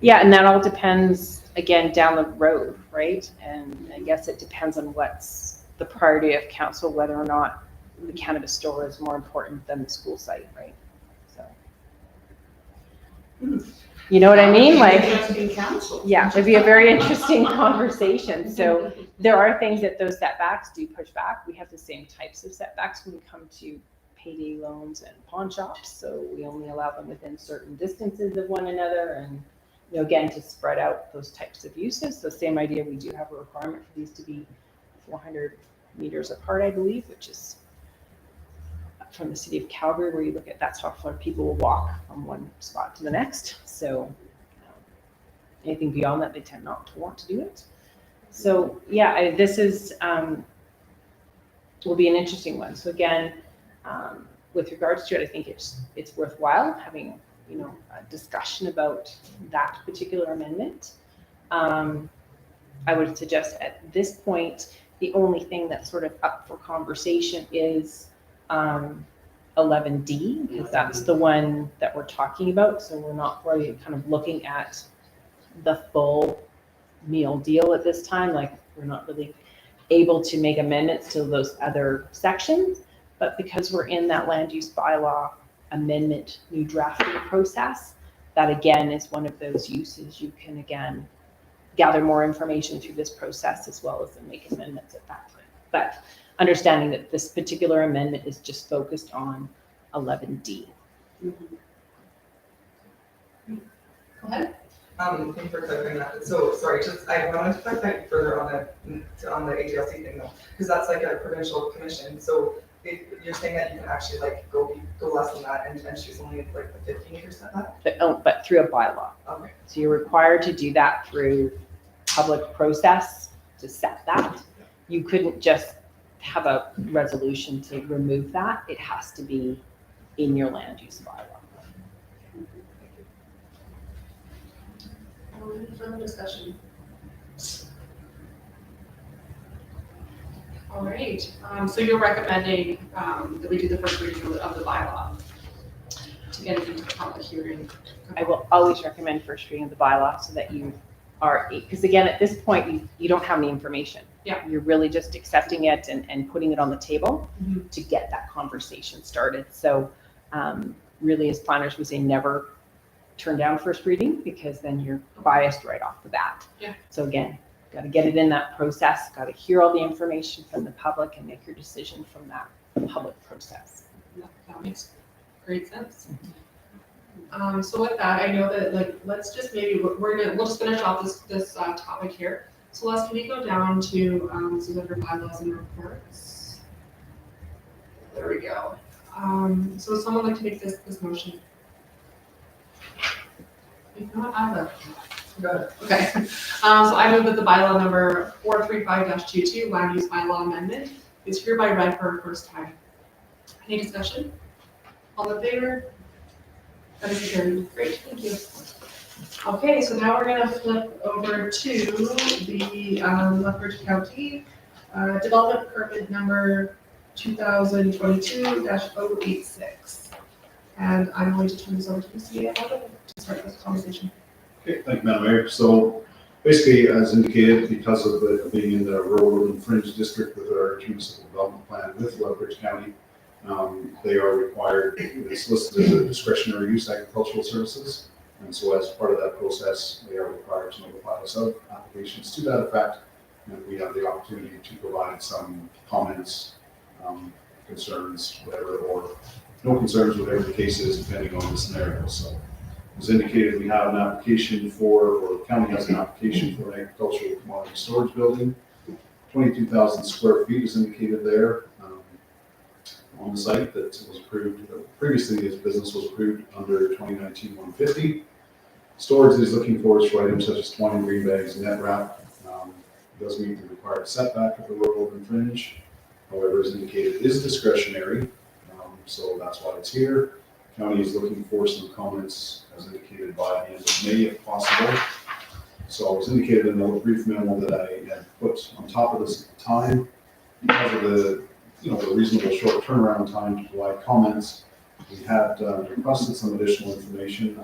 Yeah, and that all depends, again, down the road, right? And I guess it depends on what's the priority of council, whether or not the cannabis store is more important than the school site, right? So, you know what I mean? Like, Interesting council. yeah, it'd be a very interesting conversation. So there are things that those setbacks do push back. We have the same types of setbacks when we come to payday loans and pawn shops. So we only allow them within certain distances of one another, and again, to spread out those types of uses. So same idea, we do have a requirement for these to be 400 meters apart, I believe, which is from the city of Calgary, where you look at that's how far people will walk from one spot to the next. So anything beyond that, they tend not to want to do it. So yeah, this is will be an interesting one. So again, with regards to it, I think it's worthwhile having a discussion about that particular amendment. I would suggest at this point, the only thing that's sort of up for conversation is 11D, because that's the one that we're talking about. So we're not really kind of looking at the full meal deal at this time. Like, we're not really able to make amendments to those other sections. But because we're in that land use bylaw amendment new drafting process, that again is one of those uses you can again gather more information through this process as well as then make amendments at that time. But understanding that this particular amendment is just focused on 11D. Go ahead. Thank you for clarifying that. So, sorry, just, I wanted to clarify further on the AGLC thing though, because that's like a provincial commission. So if you're saying that you can actually like go less than that and choose only like the 15-acre setback? But through a bylaw. Okay. So you're required to do that through public process to set that. You couldn't just have a resolution to remove that. It has to be in your land use bylaw. Any further discussion? All right, so you're recommending that we do the first reading of the bylaw to get it into the public hearing? I will always recommend first reading of the bylaw so that you are, because again, at this point, you don't have any information. Yeah. You're really just accepting it and putting it on the table Mhm. to get that conversation started. So really, as planners, we say never turn down first reading because then you're biased right off the bat. Yeah. So again, got to get it in that process, got to hear all the information from the public and make your decision from that public process. That makes great sense. So with that, I know that like, let's just maybe, we'll just finish off this topic here. So Les, can we go down to some of your bylaws and reports? There we go. So would someone like to make this motion? If not, I will. Good. Okay, so I move that the bylaw number 435-22, land use bylaw amendment, is hereby read for a first time. Any discussion? All in favor? That is carried. Great, thank you. Okay, so now we're gonna flip over to the Lethbridge County development permit number 2022-086. And I'm going to turn this over to the CA to start this conversation. Okay, thank you, Madam Mayor. So basically, as indicated, because of it being in the rural urban fringe district with our municipal development plan with Lethbridge County, they are required, it's listed as a discretionary use agricultural services. And so as part of that process, they are required to notify us of applications to that effect. And we have the opportunity to provide some comments, concerns, whatever, or no concerns, whatever the case is, depending on the scenario. So as indicated, we have an application or the county has an application for an agricultural commodity storage building. 22,000 square feet is indicated there on the site that was approved. Previously, this business was approved under 2019-150. Storage is looking for items such as 20 green bags, net wrap. Does meet the required setback of the rural urban fringe. However, as indicated, is discretionary, so that's why it's here. County is looking for some comments, as indicated, by the end of May, if possible. So as indicated in the brief memo that I had put on top of this at the time, because of the reasonable short turnaround time to provide comments, we had requested some additional information.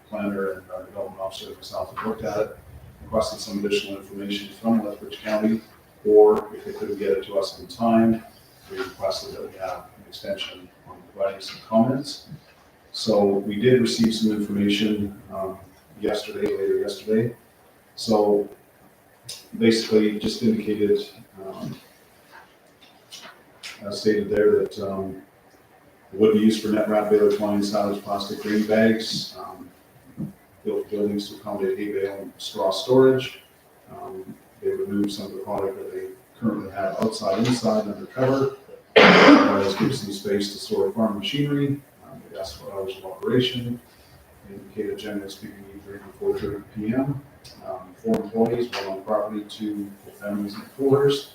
Planner and our development officer myself have looked at it, requested some additional information from Lethbridge County, or if they couldn't get it to us in time, we requested that we have an extension on providing some comments. So we did receive some information later yesterday. So basically just indicated, as stated there, that it would be used for net wrap, baler twine, silage, plastic, green bags, built buildings to accommodate hay bale and straw storage. They removed some of the product that they currently have outside, inside, undercover, as well as give some space to store farm machinery. They asked for hours of operation. They indicated generally speaking 8:30 to 4:30 p.m. 4 employees, 1 on property, 2 for families and employers.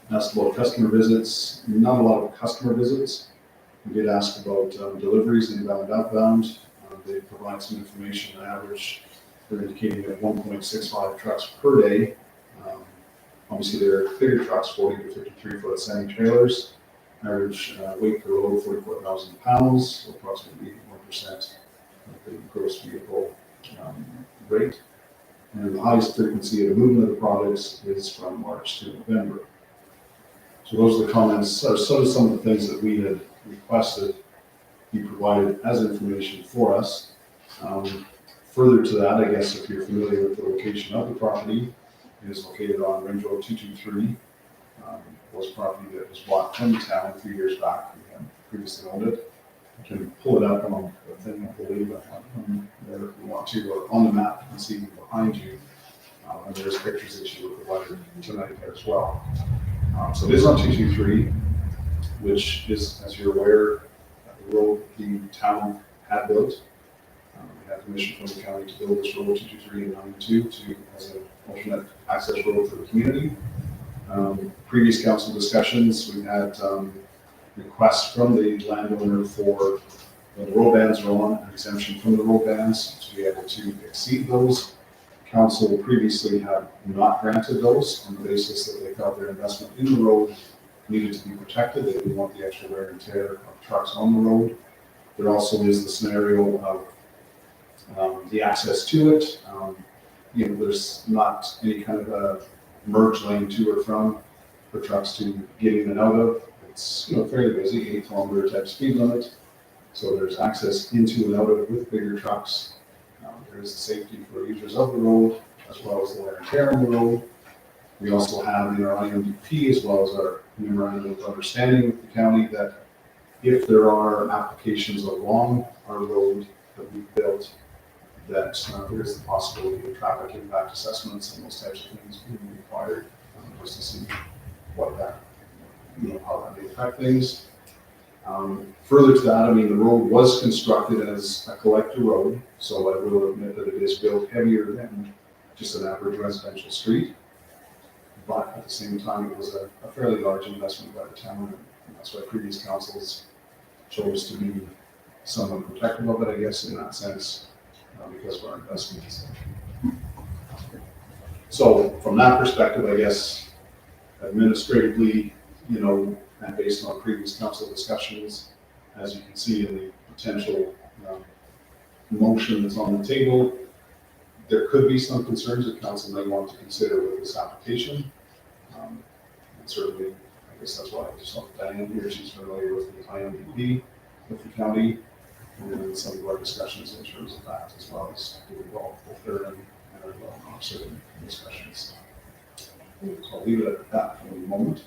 Asked about customer visits. Not a lot of customer visits. We did ask about deliveries, inbound, outbound. They provide some information on average. They're indicating that 1.65 trucks per day. Obviously, they're bigger trucks, 40 to 53 foot semi trailers. average weight per load 44,000 pounds, so approximately 81% of the gross vehicle rate. And the highest frequency of the movement of the products is from March to November. So those are the comments, or some of the things that we had requested be provided as information for us. Further to that, I guess if you're familiar with the location of the property, it is located on Range Road 223. Was property that was bought from the town a few years back. We had previously owned it. I can pull it up on the thing, I believe, there if you want to, or on the map, you can see behind you. And there's pictures that you were provided tonight there as well. So it is on 223, which is, as you're aware, the road the town had built. We had permission from the county to build this road 223 and 92 as an alternate access road for the community. Previous council discussions, we had requests from the landowner for when the road bans are on, an exemption from the road bans to be able to exceed those. Council previously had not granted those on the basis that they felt their investment in the road needed to be protected. They didn't want the extra wear and tear of trucks on the road. There also is the scenario of the access to it. There's not any kind of a merge lane to or from for trucks to get in and out of. It's fairly busy, 8-kilometer type speed limit. So there's access into and out of it with bigger trucks. There is the safety for users of the road, as well as the wear and tear on the road. We also have in our IMDP, as well as our memorandum of understanding with the county, that if there are applications along our road that we've built, that there is the possibility of traffic impact assessments and those types of things being required, just to see what that, how that may affect things. Further to that, the road was constructed as a collector road, so I will admit that it is built heavier than just an average residential street. But at the same time, it was a fairly large investment by the town, and that's why previous councils chose to be somewhat protective of it, I guess, in that sense, because of our investments. So from that perspective, I guess, administratively, and based on previous council discussions, as you can see in the potential motion that's on the table, there could be some concerns that council may want to consider with this application. And certainly, I guess that's why I just looked at Diane here. She's familiar with the IMDP with the county, and then some of our discussions in terms of that, as well as to involve both her and our law officer in discussions. So I'll leave it at that for the moment.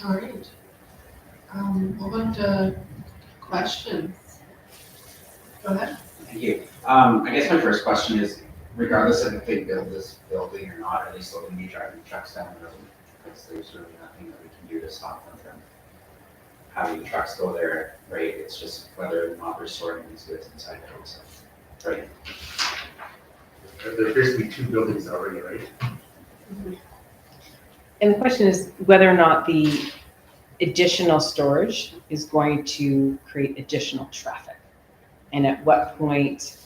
All right. What about questions? Go ahead. Thank you. I guess my first question is, regardless of if they build this building or not, are they still going to be driving trucks down the road? Because there's really nothing that we can do to stop them from having the trucks go there, right? It's just whether or not they're storing these goods inside the house, right? There appears to be 2 buildings already, right? And the question is whether or not the additional storage is going to create additional traffic. And at what point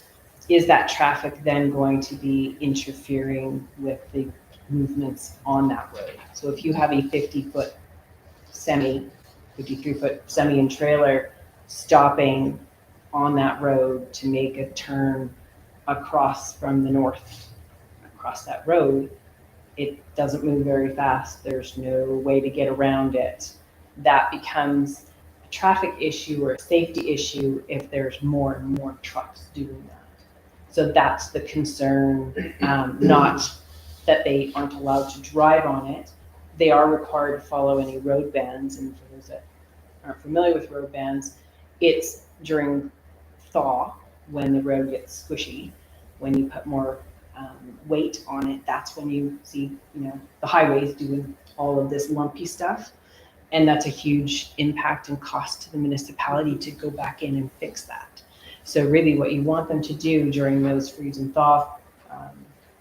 is that traffic then going to be interfering with the movements on that road? So if you have a 50-foot semi, 53-foot semi and trailer stopping on that road to make a turn across from the north, across that road, it doesn't move very fast. There's no way to get around it. That becomes a traffic issue or a safety issue if there's more and more trucks doing that. So that's the concern, not that they aren't allowed to drive on it. They are required to follow any road bans, and for those that aren't familiar with road bans, it's during thaw when the road gets squishy, when you put more weight on it, that's when you see, the highways doing all of this lumpy stuff. And that's a huge impact and cost to the municipality to go back in and fix that. So really what you want them to do during those freeze and thaw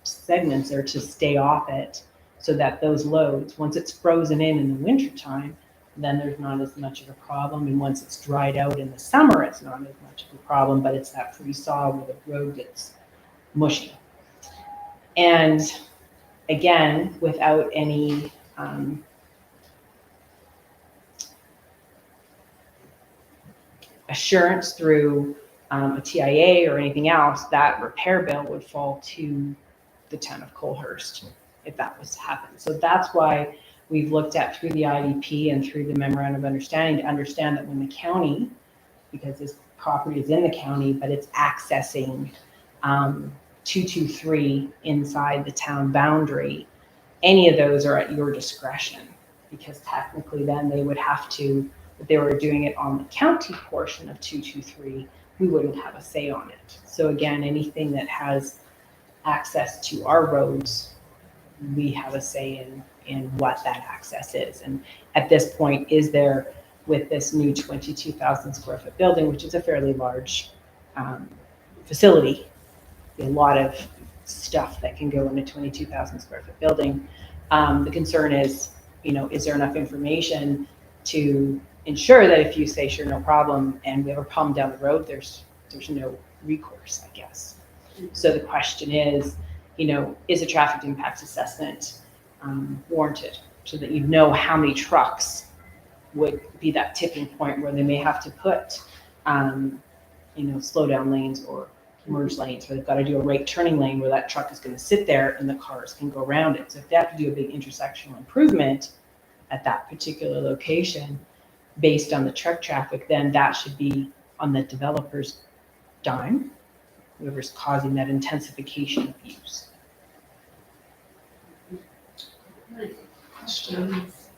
segments are to stay off it, so that those loads, once it's frozen in the wintertime, then there's not as much of a problem. And once it's dried out in the summer, it's not as much of a problem, but it's that freeze-thaw where the road gets mushy. And again, without any assurance through a TIA or anything else, that repair bill would fall to the town of Colehurst if that was to happen. So that's why we've looked at through the IDP and through the memorandum of understanding to understand that when the county, because this property is in the county, but it's accessing 223 inside the town boundary, any of those are at your discretion, because technically then they would have to, if they were doing it on the county portion of 223, we wouldn't have a say on it. So again, anything that has access to our roads, we have a say in what that access is. And at this point, is there, with this new 22,000 square foot building, which is a fairly large facility, a lot of stuff that can go in a 22,000 square foot building. The concern is, is there enough information to ensure that if you say, sure, no problem, and we have a problem down the road, there's no recourse, I guess. So the question is a traffic impacts assessment warranted, so that how many trucks would be that tipping point where they may have to put, slow down lanes or merge lanes, where they've got to do a right turning lane where that truck is going to sit there and the cars can go around it. So if they have to do a big intersectional improvement at that particular location based on the truck traffic, then that should be on the developer's dime, whoever's causing that intensification of use. Questions?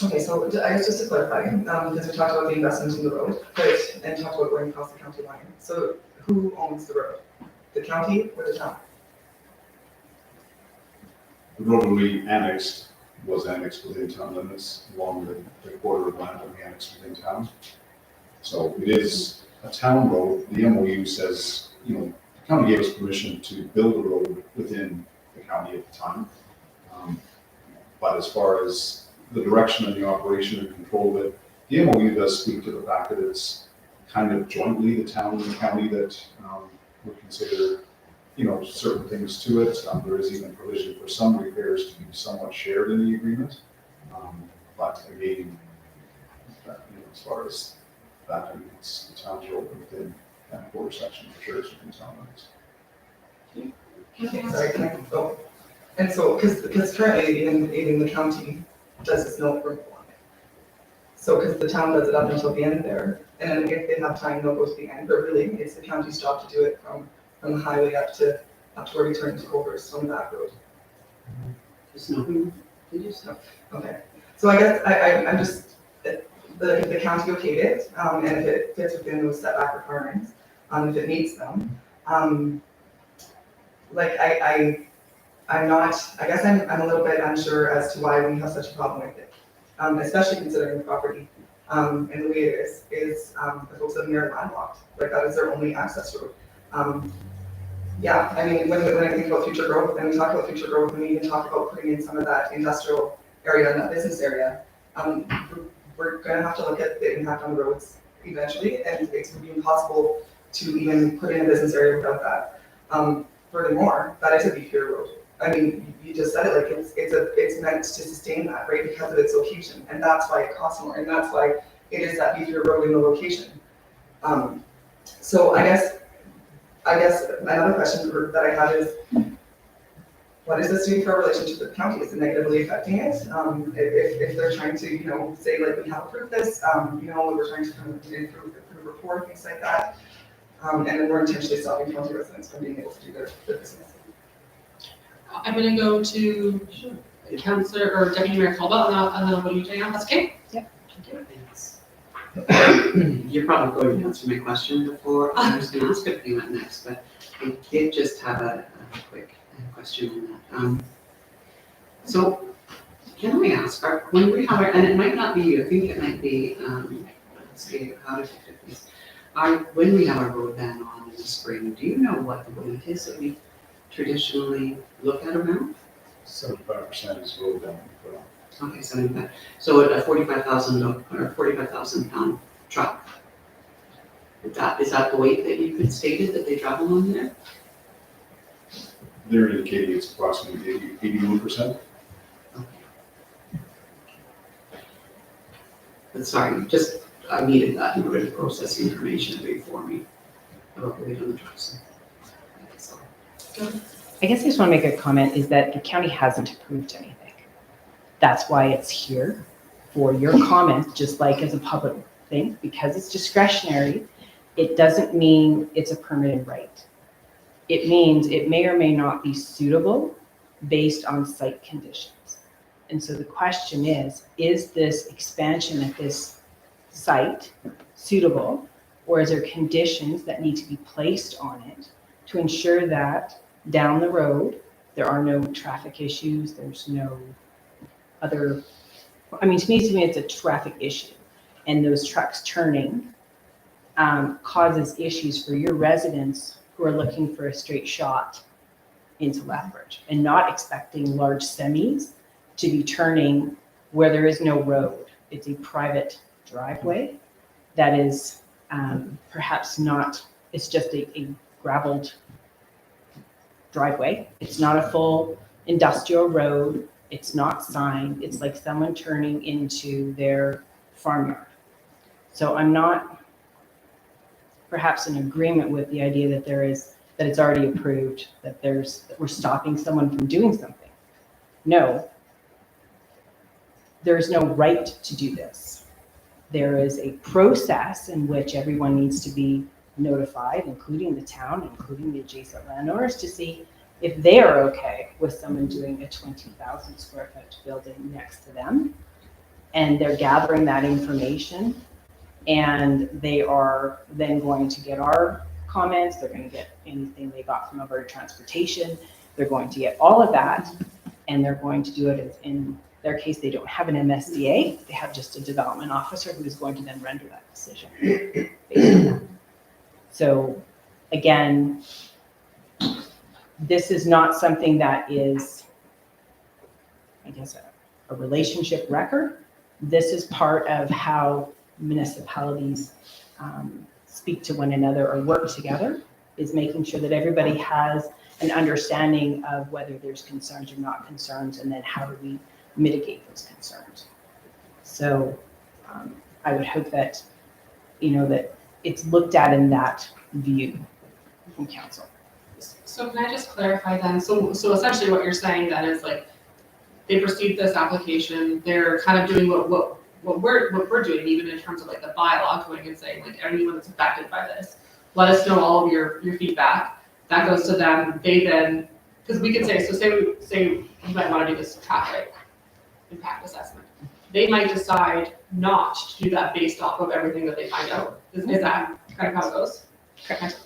Okay, so I guess just to clarify, because we talked about the investment in the road, and talked about going across the county line. So who owns the road? The county or the town? The road when we annexed was annexed within town limits along the quarter of land that we annexed within town. So it is a town road. The MOU says, the county gave us permission to build a road within the county at the time. But as far as the direction and the operation and control of it, the MOU does speak to the fact that it's kind of jointly the town and the county that would consider, certain things to it. There is even provision for some repairs to be somewhat shared in the agreement. But again, as far as that, it's the town's road within that quarter section for sure, it's within town limits. Sorry, can I go? And so, because currently even the county does this no approval on it. So, because the town does it up until the end there, and then if they have time, they'll go to the end, but really, it's the county's job to do it from the highway up to where we turn to Colehurst on that road. There's no, Okay, so I guess I'm just, the county okayed it, and if it fits within those setback requirements, if it meets them, I'm a little bit unsure as to why we have such a problem with it, especially considering the property, and the way it is the folks living there are landlocked, that is their only access road. Yeah, I mean, when I think about future growth, and we talk about future growth, and we even talk about putting in some of that industrial area and that business area, we're gonna have to look at the impact on the roads eventually, and it's gonna be impossible to even put in a business area without that. Furthermore, that is a beefier road. I mean, you just said it, it's meant to sustain that, right, because of its location, and that's why it costs more, and that's why it is that beefier road in the location. So I guess another question that I have is, what is this doing for our relationship with the county? Is it negatively affecting it? If they're trying to, say we have approved this, we're trying to kind of improve report, things like that, and then we're intentionally stopping county residents from being able to do their business. I'm gonna go to Councillor or Deputy Mayor Colville, and then what are you doing? That's okay? Yep. Thanks. You're probably going to answer my question before I was going to ask if you went next, but I did just have a quick question on that. So, can I ask, when we have, and it might not be you, I think it might be, let's see, how to fit this. When we have our road ban on in the spring, do you know what the weight is that we traditionally look at around? 75% is road down. Okay, 75. So a 45,000 pound truck. Is that the weight that you had stated that they travel on there? They're indicating it's approximately 81%. But sorry, just I needed that in order to process the information before me about the weight on the trucks. So, I guess I just want to make a comment is that the county hasn't approved anything. That's why it's here for your comments, just like as a public thing, because it's discretionary. It doesn't mean it's a permitted right. It means it may or may not be suitable based on site conditions. And so the question is this expansion at this site suitable, or is there conditions that need to be placed on it to ensure that down the road, there are no traffic issues, there's no other, I mean, to me, it's a traffic issue. And those trucks turning causes issues for your residents who are looking for a straight shot into Lethbridge and not expecting large semis to be turning where there is no road. It's a private driveway that is perhaps not, it's just a graveled driveway. It's not a full industrial road. It's not signed. It's like someone turning into their farmyard. So I'm not perhaps in agreement with the idea that that it's already approved, that we're stopping someone from doing something. No, there is no right to do this. There is a process in which everyone needs to be notified, including the town, including the adjacent landowners, to see if they are okay with someone doing a 20,000 square foot building next to them. And they're gathering that information, and they are then going to get our comments. They're going to get anything they got from Alberta Transportation. They're going to get all of that, and they're going to do it as, in their case, they don't have an MSDA. They have just a development officer who is going to then render that decision based on that. So again, this is not something that is, I guess, a relationship record. This is part of how municipalities speak to one another or work together, is making sure that everybody has an understanding of whether there's concerns or not concerns, and then how do we mitigate those concerns. So I would hope that, that it's looked at in that view from council. So can I just clarify then? So essentially what you're saying then is like, they received this application, they're kind of doing what we're doing, even in terms of like the bylaw, going and saying like, anyone that's affected by this, let us know all of your feedback. That goes to them. They then, because we could say, so say you might want to do this traffic impact assessment. They might decide not to do that based off of everything that they find out. Is that kind of how it goes? Correct.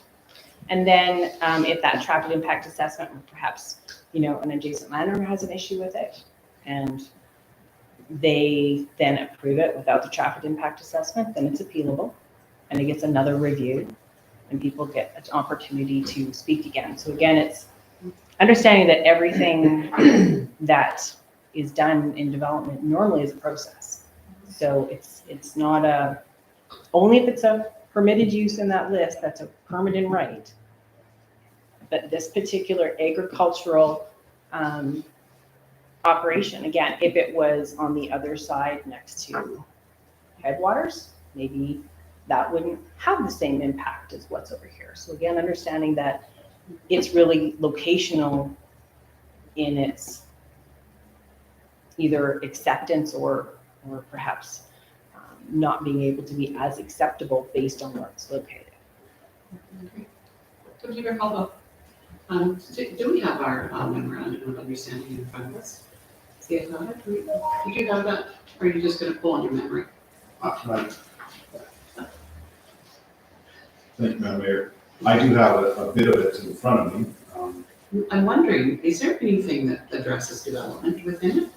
And then if that traffic impact assessment, or perhaps, an adjacent landowner has an issue with it, and they then approve it without the traffic impact assessment, then it's appealable, and it gets another review, and people get an opportunity to speak again. So again, it's understanding that everything that is done in development normally is a process. So it's not only if it's a permitted use in that list, that's a permitted right. But this particular agricultural operation, again, if it was on the other side next to headwaters, maybe that wouldn't have the same impact as what's over here. So again, understanding that it's really locational in its either acceptance or perhaps not being able to be as acceptable based on where it's located. So keep your follow-up. Do we have our memorandum of understanding in front of us? See it, did you have that, or are you just going to pull on your memory? Right. Thank you, Madam Mayor. I do have a bit of it in front of me. I'm wondering, is there anything that addresses development within it?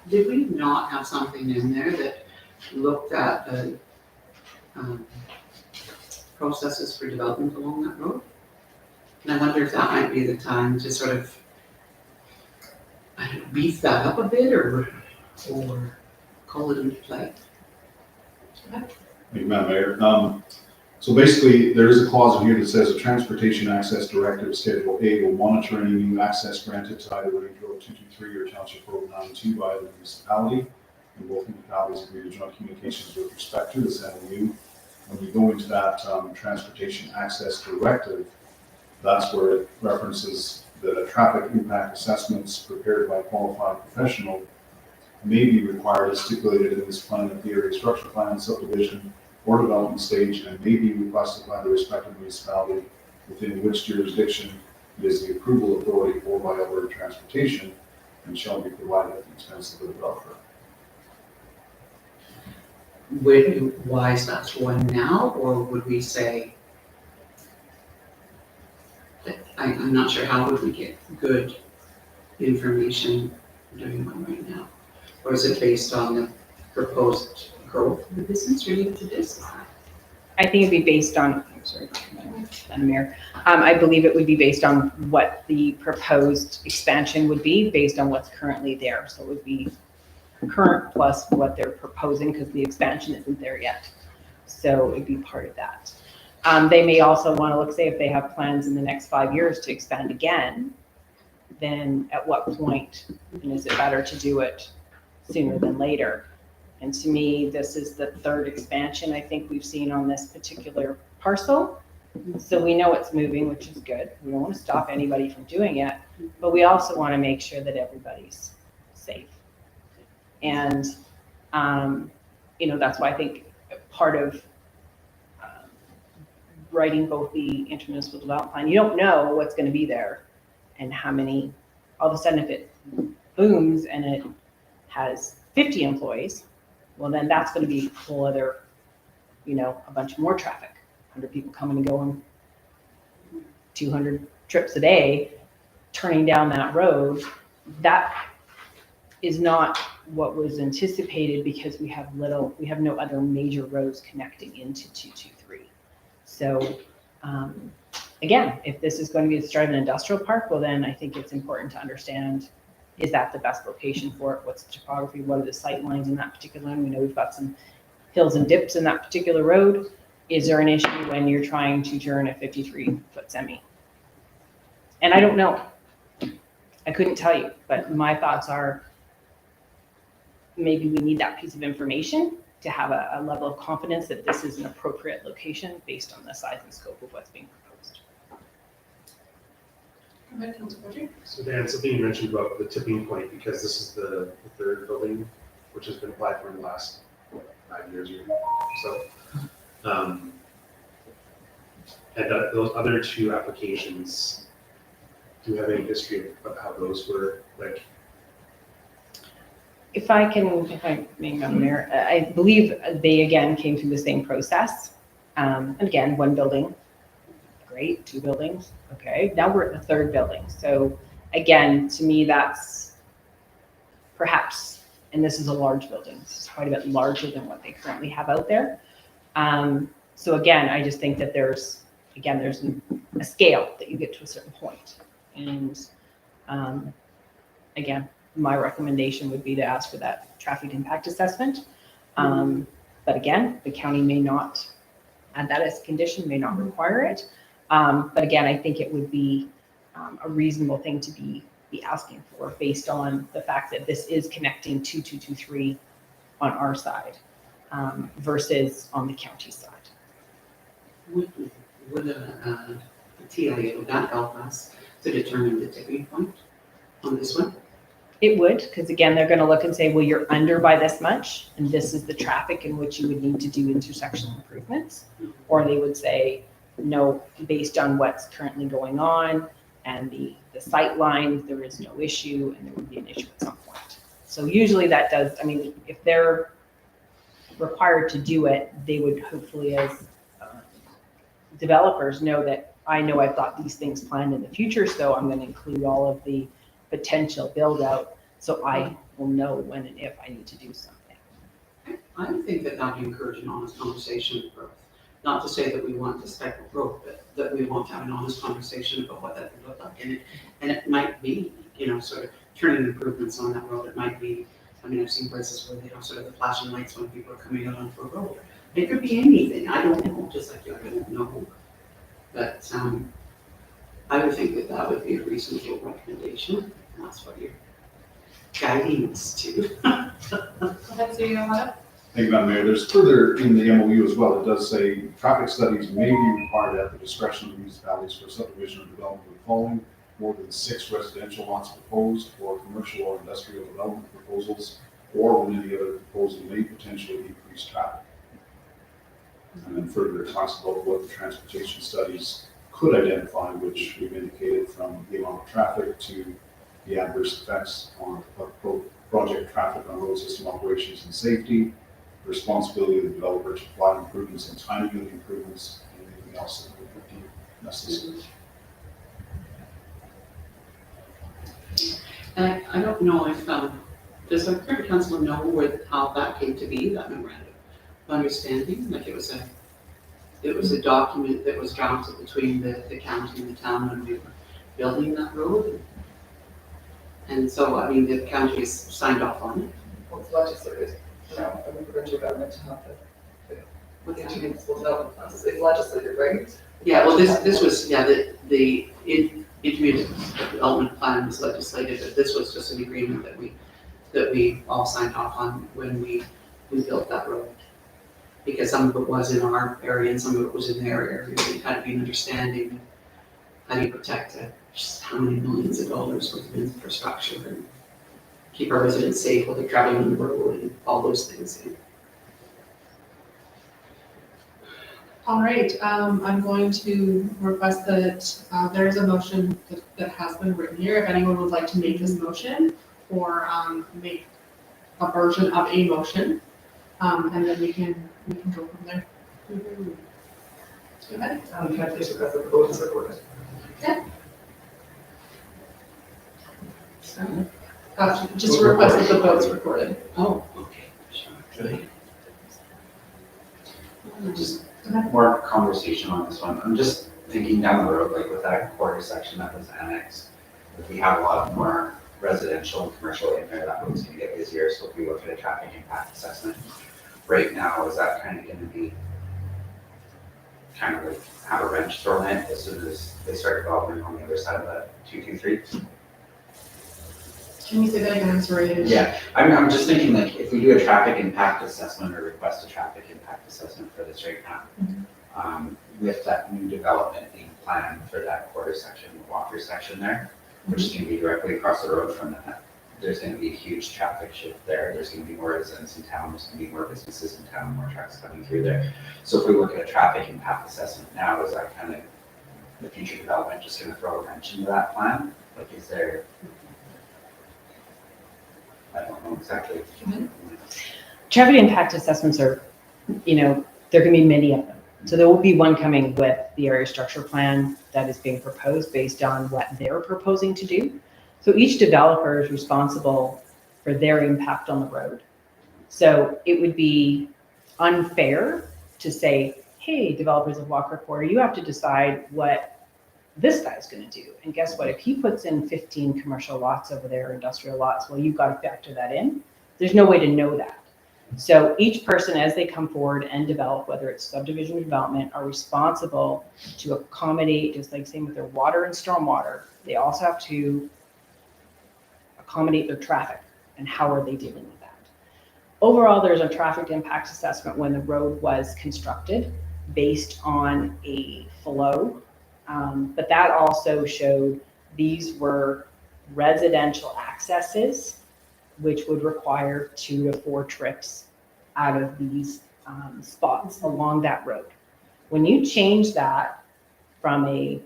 Did we not have something in there that looked at the processes for development along that road? And I wonder if that might be the time to sort of, I don't know, beef that up a bit or call it into play. Thank you, Madam Mayor. So basically, there is a clause in here that says the Transportation Access Directive Schedule A will monitor any new access granted to either Range Road 223 or Township Road 92 by the municipality. and both municipalities agreed to joint communications with respect to this MOU. When you go into that transportation access directive, that's where it references the traffic impact assessments prepared by a qualified professional may be required as stipulated in this plan of the area structure plan, subdivision, or development stage, and may be requested by the respective municipality within which jurisdiction it is the approval authority for by Alberta Transportation, and shall be provided at the expense of the developer. Why is that one now, or would we say, I'm not sure, how would we get good information doing one right now? Or is it based on the proposed growth of the business related to this? I think it'd be based on, I'm sorry, Mayor. I believe it would be based on what the proposed expansion would be, based on what's currently there. So it would be current plus what they're proposing, because the expansion isn't there yet. So it'd be part of that. They may also want to look, say, if they have plans in the next 5 years to expand again, then at what point, and is it better to do it sooner than later? And to me, this is the third expansion I think we've seen on this particular parcel. So we know it's moving, which is good. We don't want to stop anybody from doing it, but we also want to make sure that everybody's safe. And, that's why I think part of writing both the intermunicipal development plan, you don't know what's going to be there and how many, all of a sudden if it booms and it has 50 employees, well, then that's going to be a whole other, a bunch more traffic, 100 people coming and going, 200 trips a day, turning down that road. That is not what was anticipated, because we have no other major roads connecting into 223. So again, if this is going to be the start of an industrial park, well, then I think it's important to understand, is that the best location for it? What's the topography? What are the sight lines in that particular one? We know we've got some hills and dips in that particular road. Is there an issue when you're trying to turn a 53-foot semi? And I don't know. I couldn't tell you, but my thoughts are maybe we need that piece of information to have a level of confidence that this is an appropriate location based on the size and scope of what's being proposed. Go ahead, Councilor Butcher. So Dan, something you mentioned about the tipping point, because this is the third building which has been applied for in the last 5 years or so. And those other two applications, do you have any history of how those were like? If I may, Madam Mayor, I believe they again came through the same process. And again, one building, great, 2 buildings, okay. Now we're at the 3rd building. So again, to me, that's perhaps, and this is a large building, this is quite a bit larger than what they currently have out there. So again, I just think that there's a scale that you get to a certain point. And again, my recommendation would be to ask for that traffic impact assessment. But again, the county may not add that as a condition, may not require it. But again, I think it would be a reasonable thing to be asking for, based on the fact that this is connecting to 223 on our side versus on the county side. Would a TLA, would that help us to determine the tipping point on this one? It would, because again, they're going to look and say, well, you're under by this much, and this is the traffic in which you would need to do intersection improvements. Or they would say, no, based on what's currently going on and the sight lines, there is no issue, and there would be an issue at some point. So usually that does, if they're required to do it, they would hopefully, as developers, know that I know I've got these things planned in the future, so I'm going to include all of the potential build out, so I will know when and if I need to do something. I would think that that would encourage an honest conversation of growth. Not to say that we want to stifle growth, but that we want to have an honest conversation about what that would look like. And it might be, sort of turning improvements on that road. It might be, I've seen places where they have sort of the flashing lights when people are coming out onto a road. It could be anything. I don't know, just like you, I don't know. But I would think that that would be a reasonable recommendation. And that's what you're guiding us to. That's the, what? Thank you, Madam Mayor. There's further in the MOU as well. It does say traffic studies may be required at the discretion of municipalities for subdivision or development of the following: more than 6 residential lots proposed, or commercial or industrial development proposals, or when any other proposal may potentially increase traffic. And then further, it talks about what the transportation studies could identify, which we've indicated, from the amount of traffic to the adverse effects on project traffic on road system operations and safety, the responsibility of the developer to provide improvements and timing of the improvements, and anything else that would be necessary. And I don't know if, does our current council know how that came to be, that memorandum of understanding? Like it was a document that was drafted between the county and the town when we were building that road. And so, I mean, the county's signed off on it. Well, it's legislated, from the provincial government to have the intermunicipal development plans. It's legislated, right? Yeah, well, this was, yeah, the intermunicipal development plan was legislated, but this was just an agreement that we all signed off on when we built that road. Because some of it was in our area and some of it was in their area. We had to be an understanding of how do you protect just how many millions of dollars worth of infrastructure and keep our residents safe while they're traveling on the road and all those things. All right, I'm going to request that there is a motion that has been written here. If anyone would like to make this motion or make a version of a motion, and then we can go from there. Go ahead. Can I please request that the vote is recorded? Just a request that the vote's recorded. Oh, okay, sure. Just more conversation on this one. I'm just thinking down the road, like with that quarter section that was annexed, if we have a lot more residential and commercial in there, that road's gonna get busier. So if we look at a traffic impact assessment right now, is that kind of gonna be kind of like have a wrench thrown in as soon as they start developing on the other side of that 223? Can you say that again? I'm sorry. Yeah, I'm just thinking like if we do a traffic impact assessment or request a traffic impact assessment for this right now, with that new development being planned for that quarter section, the Walker section there, which is gonna be directly across the road from that, there's gonna be a huge traffic shift there. There's gonna be more residents in town, there's gonna be more businesses in town, more trucks coming through there. So if we look at a traffic impact assessment now, is that kind of the future development just gonna throw a wrench into that plan? Like is there, I don't know exactly. Traffic impact assessments are, there can be many of them. So there will be one coming with the area structure plan that is being proposed based on what they're proposing to do. So each developer is responsible for their impact on the road. So it would be unfair to say, hey, developers of Walker Quarter, you have to decide what this guy's gonna do. And guess what? If he puts in 15 commercial lots over there, industrial lots, well, you've got to factor that in. There's no way to know that. So each person, as they come forward and develop, whether it's subdivision or development, are responsible to accommodate, just like same with their water and stormwater. They also have to accommodate their traffic and how are they dealing with that. Overall, there's a traffic impact assessment when the road was constructed based on a flow. But that also showed these were residential accesses, which would require 2 to 4 trips out of these spots along that road. When you change that from a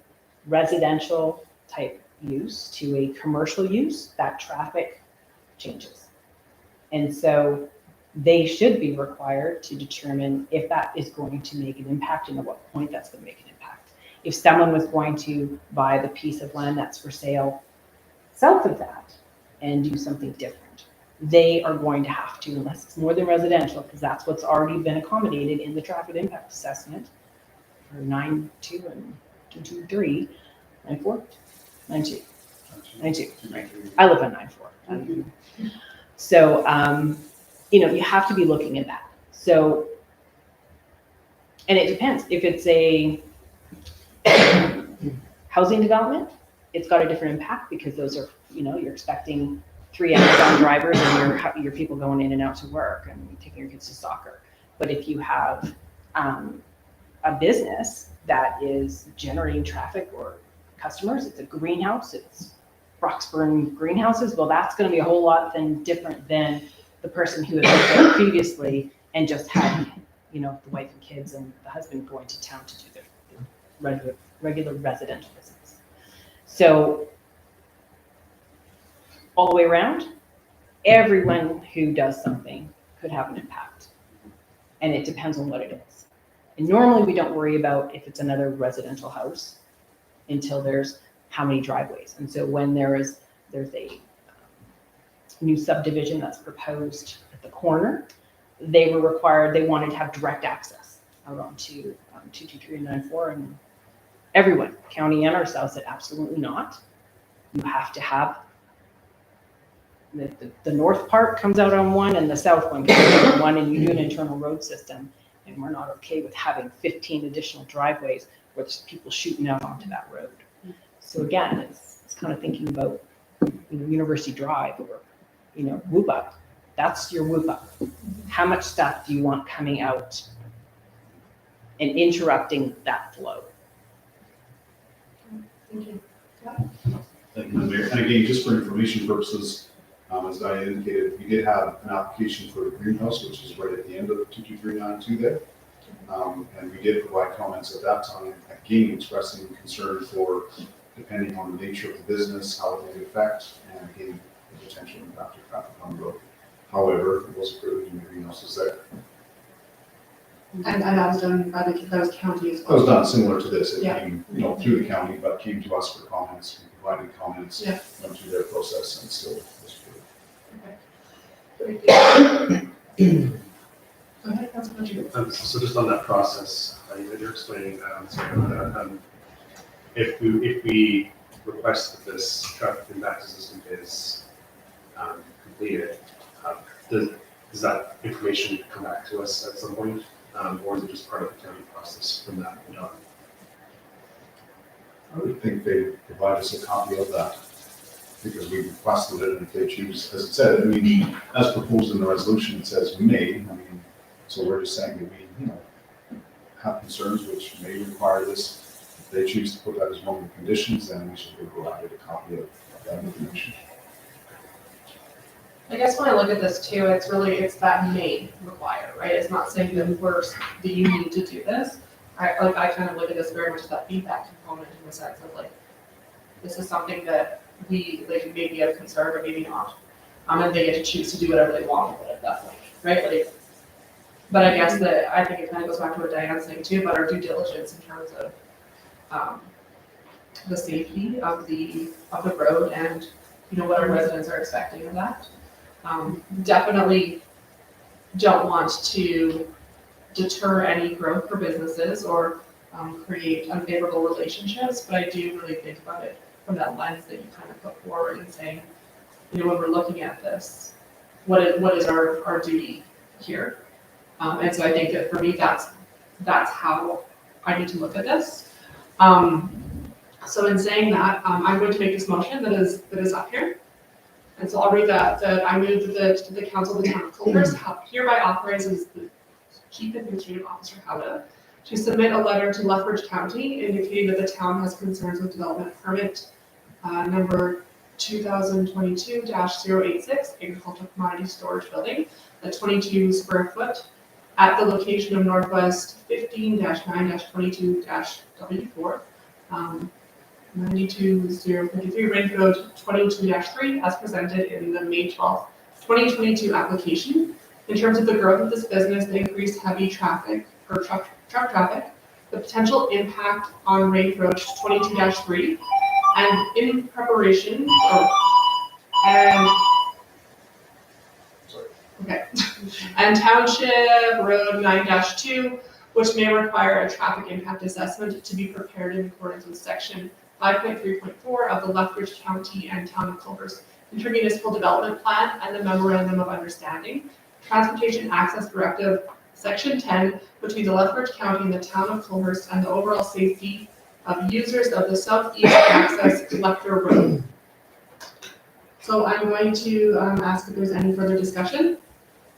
residential type use to a commercial use, that traffic changes. And so they should be required to determine if that is going to make an impact and at what point that's going to make an impact. If someone was going to buy the piece of land that's for sale south of that and do something different, they are going to have to, unless it's more than residential, because that's what's already been accommodated in the traffic impact assessment for 9.2 and 2.2.3, 9.4, 9.2, 9.2. I live on 9.4. So, you have to be looking at that. So, and it depends. If it's a housing development, it's got a different impact because those are, you're expecting 3 Amazon drivers and your people going in and out to work and taking your kids to soccer. But if you have a business that is generating traffic or customers, it's a greenhouse, it's Roxburn greenhouses, well, that's going to be a whole lot different than the person who had lived there previously and just had, the wife and kids and the husband going to town to do their regular residential business. So all the way around, everyone who does something could have an impact. And it depends on what it is. And normally we don't worry about if it's another residential house until there's how many driveways. And so when there's a new subdivision that's proposed at the corner, they wanted to have direct access out onto 223 and 94, and everyone, county and ourselves, said absolutely not. You have to have the north part comes out on one and the south one comes out on one, and you do an internal road system, and we're not okay with having 15 additional driveways with people shooting out onto that road. So again, it's kind of thinking about University Drive or Whoop Up. That's your Whoop Up. How much stuff do you want coming out and interrupting that flow? Thank you. Thank you, Mayor. And again, just for information purposes, as I indicated, we did have an application for the greenhouse, which is right at the end of 22392 there. And we did provide comments at that time, again, expressing concern for, depending on the nature of the business, how it may affect, and again, the potential impact of traffic on the road. However, it was approved and the greenhouse is there. And that was done by that was county as It well. was done similar to this. It Yeah. came, through the county, but came to us for comments. We provided comments, Yeah. went through their process, and still was approved. Go ahead, Councilor Patrick. So just on that process, you're explaining, if we request that this traffic impact assessment is completed, does that information come back to us at some point, or is it just part of the county process from that point on? I would think they provide us a copy of that, because we requested it, and if they choose, as it said, as proposed in the resolution, it says may, so we're just saying that we, have concerns which may require this. If they choose to put that as one of the conditions, then we should be provided a copy of that information. I guess when I look at this too, it's that may require, right? It's not saying that you need to do this. I kind of look at this very much as that feedback component in the sense of this is something that we may be of concern or maybe not. And they get to choose to do whatever they want with it at that point, right? But I guess I think it kind of goes back to what Diane's saying too about our due diligence in terms of the safety of the road and what our residents are expecting of that. Definitely don't want to deter any growth for businesses or create unfavorable relationships, but I do really think about it from that lens that you kind of put forward and saying, when we're looking at this, what is our duty here? And so I think that for me, that's how I need to look at this. So in saying that, I'm going to make this motion that is up here. And so I'll read that I move that the council of the town of Colhurst hereby authorizes the Chief Administrative Officer Howda to submit a letter to Lethbridge County indicating that the town has concerns with development permit number 2022-086 agricultural commodity storage building, a 22 square foot at the location of Northwest 15-9-22-W4, 92053 Range Road 22-3 as presented in the May 12th, 2022 application. In terms of the growth of this business, the increased heavy traffic or truck traffic, the potential impact on Range Road 22-3, and in preparation and Township Road 9-2, which may require a traffic impact assessment to be prepared in accordance with section 5.3.4 of the Lethbridge County and Town of Colhurst Intermunicipal Development Plan and the Memorandum of Understanding, Transportation Access Directive, Section 10, between the Lethbridge County and the Town of Colhurst and the overall safety of users of the Southeast Access Collector Road. So I'm going to ask if there's any further discussion.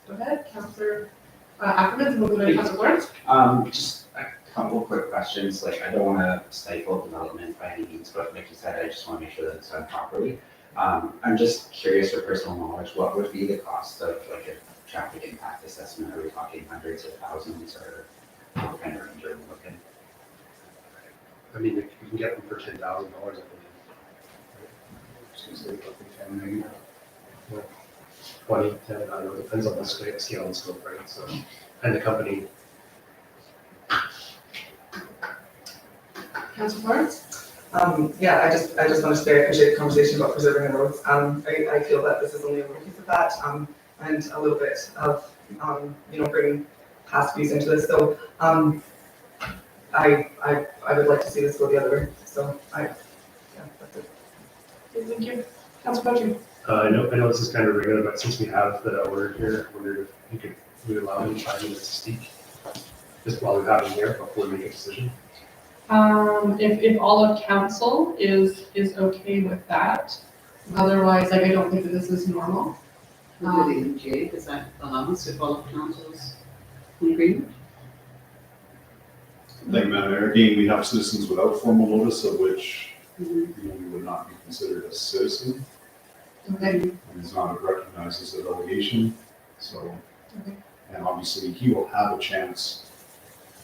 Go ahead, Councillor Ackerman, and we'll go to Councillor Lawrence. Just a couple of quick questions, like, I don't wanna stifle development by any means, but like you said, I just wanna make sure that it's done properly. I'm just curious for personal knowledge, what would be the cost of like a traffic impact assessment? Are we talking hundreds of thousands, or what kind of range are we looking? I mean, you can get them for $10,000, I believe. Just gonna say roughly 10 maybe. 20, 10, I don't know, depends on the scale and scope, right? So, and the company. Councillor Lawrence? Yeah, I just want to say I appreciate the conversation about preserving the roads. I feel that this is only a little piece of that, and a little bit of, bringing past views into this. So, I would like to see this go the other way. So yeah, that's it. Thank you. Councillor Butcher? I know this is kind of regular, but since we have the order here, I wondered if we allow him 5 minutes to speak, just while we have him here before we make a decision. If all of council is okay with that, otherwise, like, I don't think that this is normal. Under the MGA, does that allow us to follow council's agreement? Thank you, Madam Mayor. Again, we have citizens without formal notice, of which Mhm. we would not be considered a citizen. Okay. And it's not recognized as a delegation, so. Okay. And obviously, he will have a chance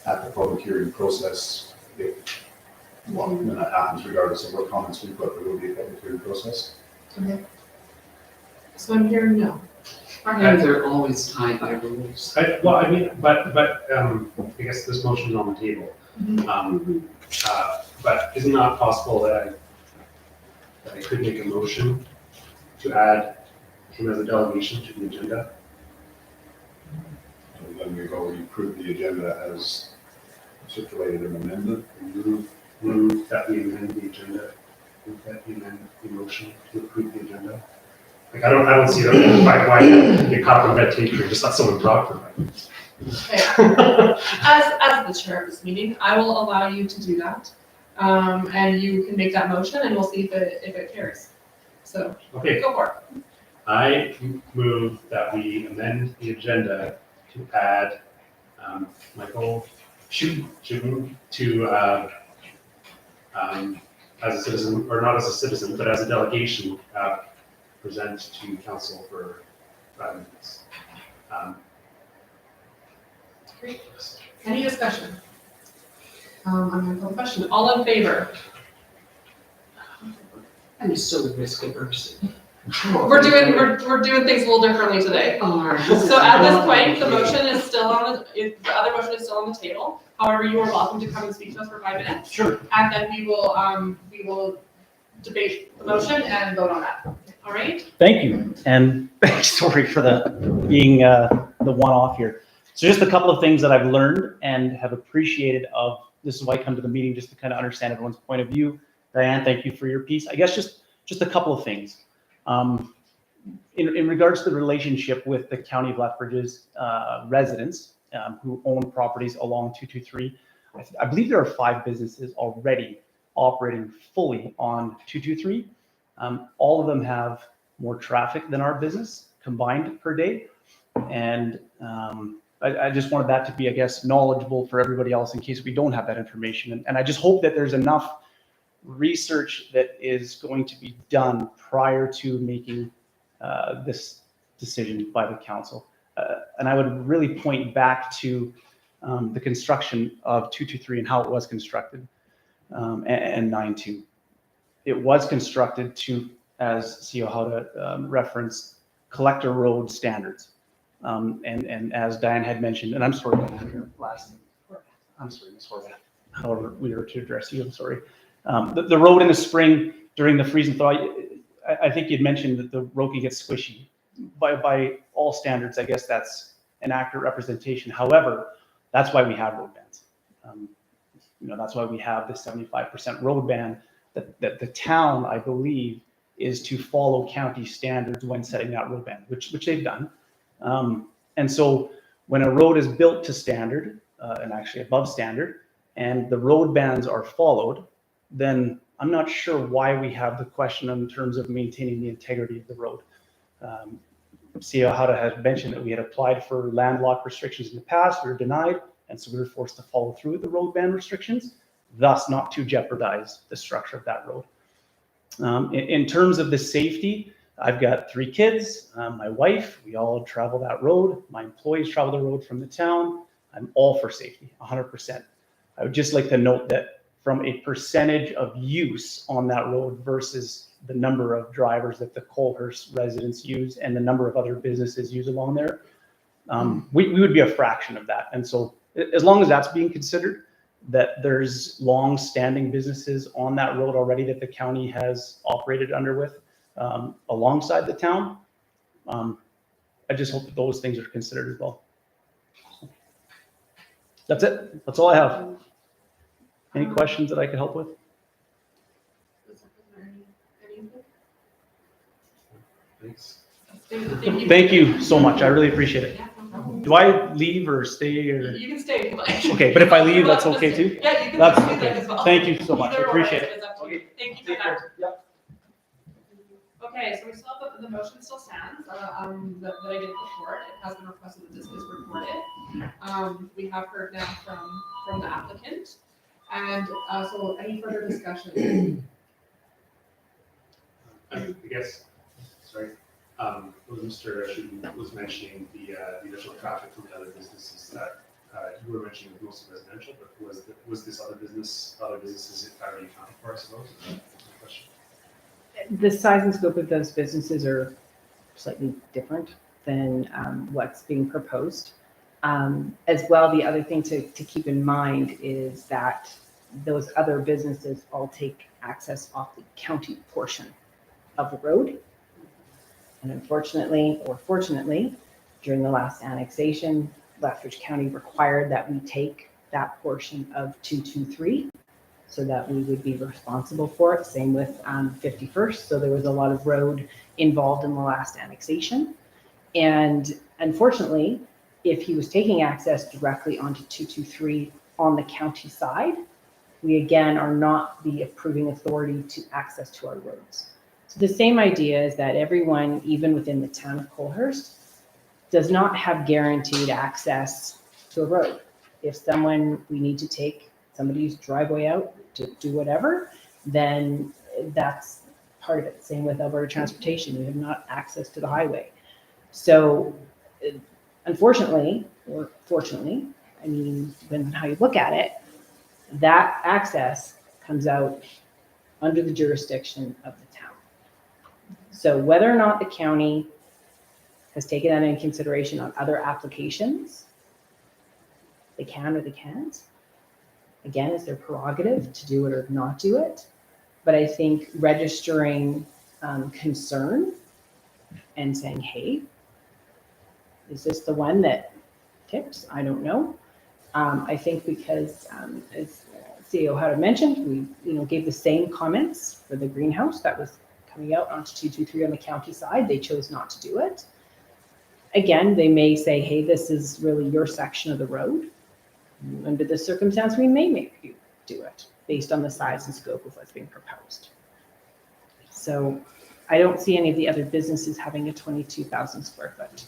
at the public hearing process, when that happens, regardless of what comments we put, there will be a public hearing process. Okay. So I'm hearing no. Our And hands they're always tied by rules. I guess this motion is on the table. But isn't that possible that I could make a motion to add him as a delegation to the agenda? And then we've already approved the agenda as circulated and amended. Move that we amend the agenda, move that we amend the motion to approve the agenda. Like, I don't see why get caught up in red tape here, just let someone talk for me. Okay. As the chair of this meeting, I will allow you to do that. And you can make that motion and we'll see if it carries. So, Okay, go for it. I move that we amend the agenda to add Michael Schutten to, as a citizen, or not as a citizen, but as a delegation, present to council for 5 minutes. Great. Any discussion? I'm gonna call the question. All in favor? And you're still risk averse. We're doing things a little differently today. So at this point, the motion is still on the other motion is still on the table. However, you are welcome to come and speak to us for 5 minutes. Sure. And then we will debate the motion and vote on that. All right? Thank you, and sorry for being the one-off here. So just a couple of things that I've learned and have appreciated of, this is why I come to the meeting, just to kind of understand everyone's point of view. Diane, thank you for your piece. I guess just a couple of things. In regards to the relationship with the County of Lethbridge's residents who own properties along 223, I believe there are 5 businesses already operating fully on 223. All of them have more traffic than our business combined per day. And I just wanted that to be, I guess, knowledgeable for everybody else in case we don't have that information. And I just hope that there's enough research that is going to be done prior to making this decision by the council. And I would really point back to the construction of 223 and how it was constructed, and 92. It was constructed to, as CEO Hauda referenced, collector road standards. And as Diane had mentioned, and I'm sorry, I'm sorry, Ms. Horvath, however we were to address you, I'm sorry. The road in the spring during the freeze and thaw, I think you'd mentioned that the road can get squishy. By all standards, I guess that's an accurate representation. However, that's why we have road bans. That's why we have the 75% road ban that the town, I believe, is to follow county standards when setting that road ban, which they've done. And so when a road is built to standard, and actually above standard, and the road bans are followed, then I'm not sure why we have the question in terms of maintaining the integrity of the road. CEO Howda had mentioned that we had applied for landlocked restrictions in the past, we were denied, and so we were forced to follow through with the road ban restrictions, thus not to jeopardize the structure of that road. In terms of the safety, I've got 3 kids, my wife, we all travel that road, my employees travel the road from the town. I'm all for safety, 100%. I would just like to note that from a percentage of use on that road versus the number of drivers that the Colehurst residents use and the number of other businesses use along there, we would be a fraction of that. And so as long as that's being considered, that there's long-standing businesses on that road already that the county has operated under with alongside the town, I just hope that those things are considered as well. That's it. That's all I have. Any questions that I could help with? Thanks. Thank you. Thank you so much. I really appreciate it. Yeah, no problem. Do I leave or stay or? You can stay if you like. Okay, but if I leave, that's okay too? Yeah, you can That's do that okay. as well. Thank you so much. I Either or, appreciate it. it's up to you. Okay. Thank you for Take that. care. Yep. Okay, so we still have, the motion still stands, that I did before, it has been requested that this is recorded. We have heard now from the applicant, and, so any further discussion? I guess, sorry, when Mr. Schutten was mentioning the additional traffic from the other businesses that you were mentioning mostly residential, but was this other businesses already accounted for, I suppose? Is that the question? The size and scope of those businesses are slightly different than what's being proposed. As well, the other thing to keep in mind is that those other businesses all take access off the county portion of the road. And unfortunately, or fortunately, during the last annexation, Lethbridge County required that we take that portion of 223 so that we would be responsible for it. Same with 51st. So there was a lot of road involved in the last annexation. And unfortunately, if he was taking access directly onto 223 on the county side, we again are not the approving authority to access to our roads. So the same idea is that everyone, even within the town of Colehurst, does not have guaranteed access to a road. If we need to take somebody's driveway out to do whatever, then that's part of it. Same with Alberta Transportation, you have not access to the highway. So unfortunately, or fortunately, I mean, depending on how you look at it, that access comes out under the jurisdiction of the town. So whether or not the county has taken that into consideration on other applications, they can or they can't. Again, it's their prerogative to do it or not do it. But I think registering concern and saying, hey, is this the one that tips? I don't know. I think because as CEO had mentioned, we gave the same comments for the greenhouse that was coming out onto 223 on the county side. They chose not to do it. Again, they may say, hey, this is really your section of the road. Under this circumstance, we may make you do it based on the size and scope of what's being proposed. So I don't see any of the other businesses having a 22,000 square foot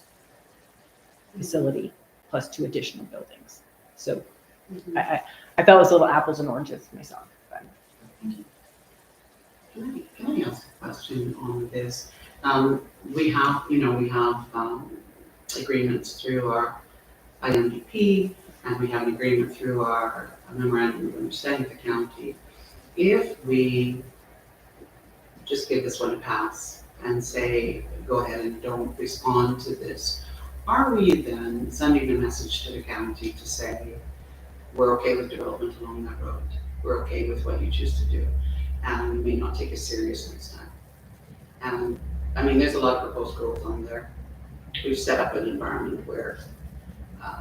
facility plus 2 additional buildings. So I felt it was a little apples and oranges myself. But. Can I ask a question on this? We have agreements through our IMDP, and we have an agreement through our memorandum of understanding with the county. If we just give this one a pass and say, go ahead and don't respond to this, are we then sending a message to the county to say, we're okay with development along that road, we're okay with what you choose to do, and we may not take it serious next time? And I mean, there's a lot of proposed growth on there. We've set up an environment where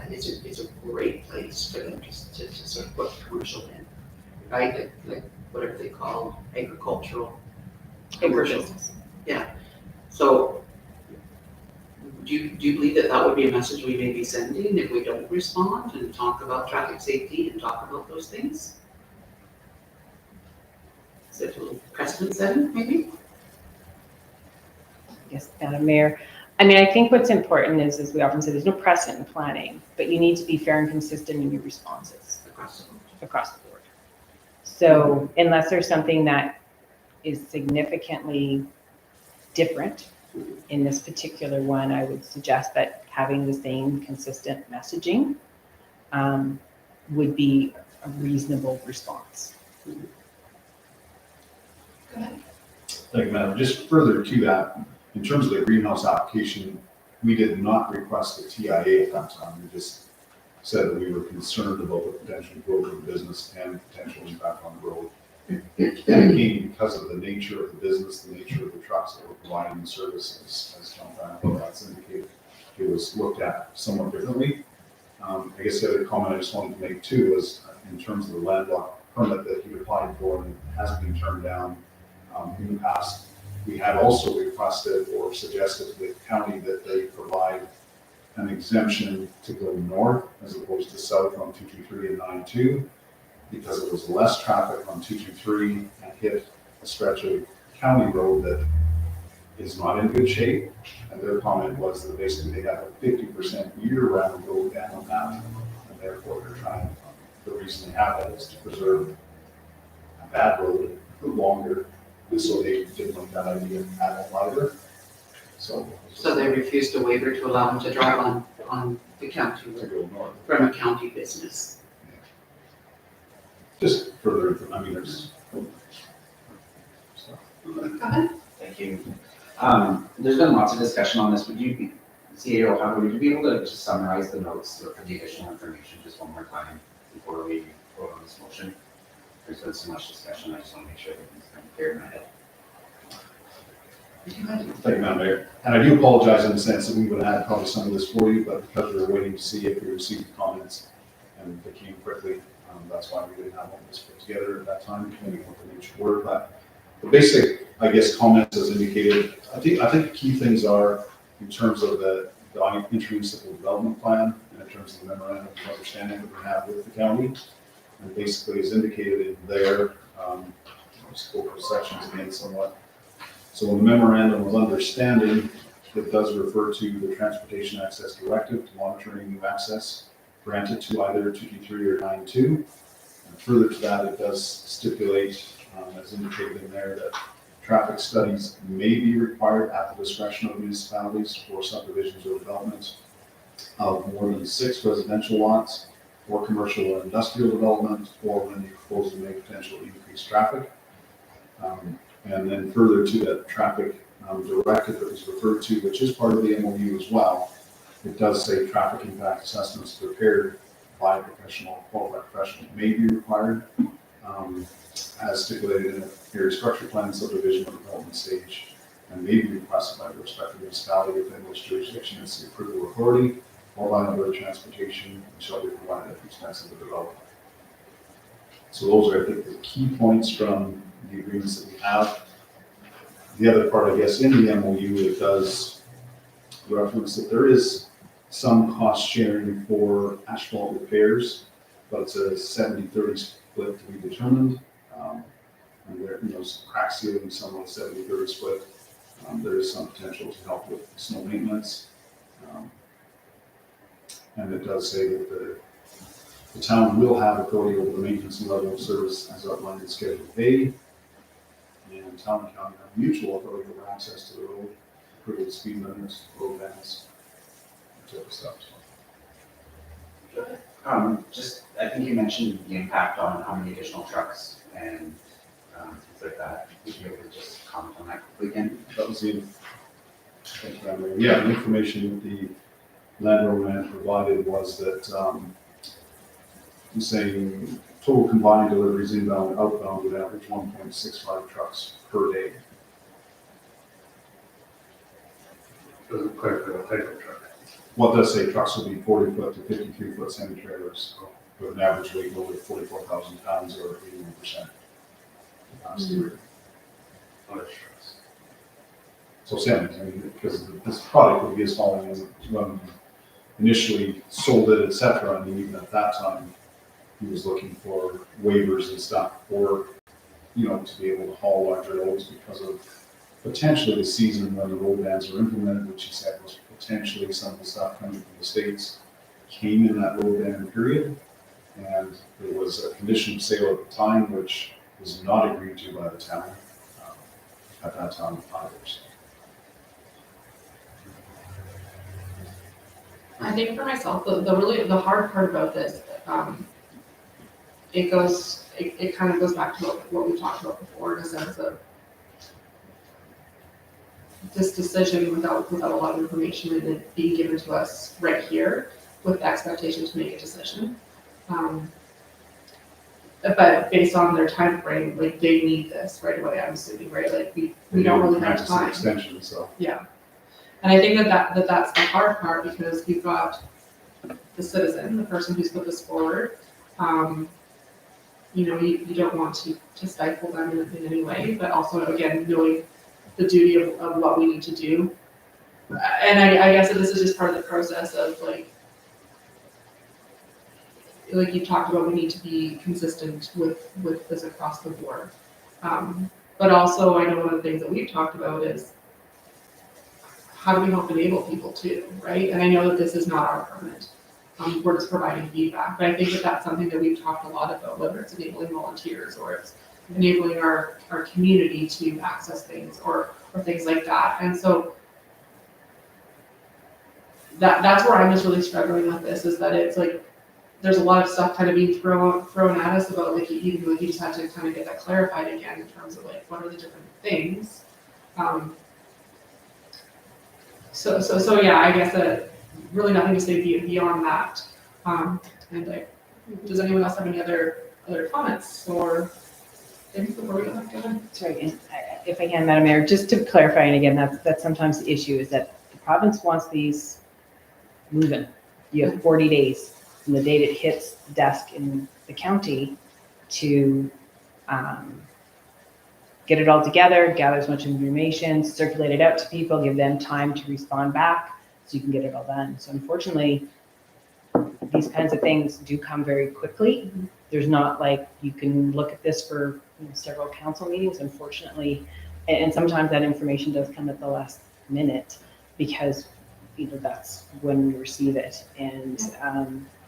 it's a great place for them to sort of put commercial in, right? Like whatever they call agricultural. Commercial. Yeah. So do you believe that would be a message we may be sending if we don't respond and talk about traffic safety and talk about those things? Is it a little precedent setting, maybe? Yes, Madam Mayor. I mean, I think what's important is, as we often say, there's no precedent in planning, but you need to be fair and consistent in your responses Across the board. across the board. So unless there's something that is significantly different in this particular one, I would suggest that having the same consistent messaging would be a reasonable response. Thank you, Madam. Just further to that, in terms of the greenhouse application, we did not request a TIA at that time. We just said that we were concerned about the potential growth of the business and potential impact on the road. And again, because of the nature of the business, the nature of the trucks that were providing the services, as John Brown indicated, it was looked at somewhat differently. I guess the other comment I just wanted to make too was in terms of the landlocked permit that he applied for and has been turned down in the past. We had also requested or suggested to the county that they provide an exemption to go north as opposed to south on 223 and 92, because it was less traffic on 223 and hit a stretch of county road that is not in good shape. And their comment was that basically they have a 50% year-round road ban on that, and therefore they're trying, the reason they have that is to preserve a bad road longer, and so they didn't like that idea at all either. So They refused a waiver to allow them to drive on the county to road go north. from a county business. Just further, I mean, there's. Go ahead. Thank you. There's been lots of discussion on this. Would you be, CEO, how would you be able to just summarize the notes for the additional information just one more time before we vote on this motion? There's been so much discussion, I just want to make sure everything's kind of clear in my head. Thank you, Madam Mayor. And I do apologize in the sense that we would have had probably some of this for you, but because we were waiting to see if we received comments and they came quickly, that's why we didn't have all this put together at that time, depending on what the nature were. But the basic, I guess, comments as indicated, I think the key things are in terms of the intermunicipal development plan and in terms of the memorandum of understanding that we have with the county. And basically as indicated in there, I'll just go over sections again somewhat. So in the memorandum of understanding, it does refer to the Transportation Access Directive to monitoring new access granted to either 223 or 92. And further to that, it does stipulate, as indicated in there, that traffic studies may be required at the discretion of municipalities for subdivisions or developments of more than 6 residential lots or commercial or industrial development, or when you propose to make potential increased traffic. And then further to that traffic directive that was referred to, which is part of the MOU as well, it does say traffic impact assessments prepared by a professional, qualified professional may be required, as stipulated in a area structure plan, subdivision, or development stage, and may be requested by the respective municipality within which jurisdiction is the approval authority, or by another transportation, and shall be provided at the expense of the developer. So those are, I think, the key points from the agreements that we have. The other part, I guess, in the MOU, it does reference that there is some cost sharing for asphalt repairs, but it's a 70-30 split to be determined. And there, crack sealing, somewhat 70-30 split. There is some potential to help with snow maintenance. And it does say that the town will have authority over the maintenance and level of service as outlined in Schedule A. And town and county have mutual authority over access to the road, approval of speed limits, road bans, that type of stuff. I think you mentioned the impact on how many additional trucks and things like that. Would you be able to just comment on that quickly again? That was the, thank you, Madam Mayor. Yeah, the information that the landowner man provided was that, he's saying total combined deliveries inbound and outbound would average 1.65 trucks per day. Doesn't clarify what type of truck. What does say trucks will be 40-foot to 53-foot semi-trailers with an average weight load of 44,000 pounds or 81% capacity. Large trucks. So semis, I mean, because this product would be as following as when initially sold it, et cetera. I mean, even at that time, he was looking for waivers and stuff for to be able to haul larger loads because of potentially the season when the road bans were implemented, which he said was potentially some of the stuff coming from the States came in that road ban period. And there was a condition of sale at the time, which was not agreed to by the town at that time either. So, I think for myself, the hard part about this, it kind of goes back to what we talked about before in a sense of this decision without a lot of information and it being given to us right here with the expectation to make a decision. But based on their time frame, like they need this right away, I'm assuming, right? Like we don't really have It's an time. extension, so. Yeah. And I think that's the hard part because we've got the citizen, the person who's put this forward. You don't want to stifle them in any way, but also again, knowing the duty of what we need to do. And I guess that this is just part of the process of like you talked about, we need to be consistent with this across the board. But also I know one of the things that we've talked about is how do we help enable people too, right? And I know that this is not our permit. We're just providing feedback, but I think that that's something that we've talked a lot about, whether it's enabling volunteers or it's enabling our community to access things or things like that. And so that's where I'm just really struggling with this, is that it's like there's a lot of stuff kind of being thrown at us about like even like you just had to kind of get that clarified again in terms of like what are the different things. So yeah, I guess that really nothing to say beyond that. And like, does anyone else have any other comments or things before we go ahead? Sorry, and if I can, Madam Mayor, just to clarify, and again, that's sometimes the issue, is that the province wants these moving. You have 40 days from the date it hits the desk in the county to get it all together, gather as much information, circulate it out to people, give them time to respond back so you can get it all done. So unfortunately, these kinds of things do come very quickly. There's not like you can look at this for several council meetings, unfortunately. And sometimes that information does come at the last minute because that's when we receive it. And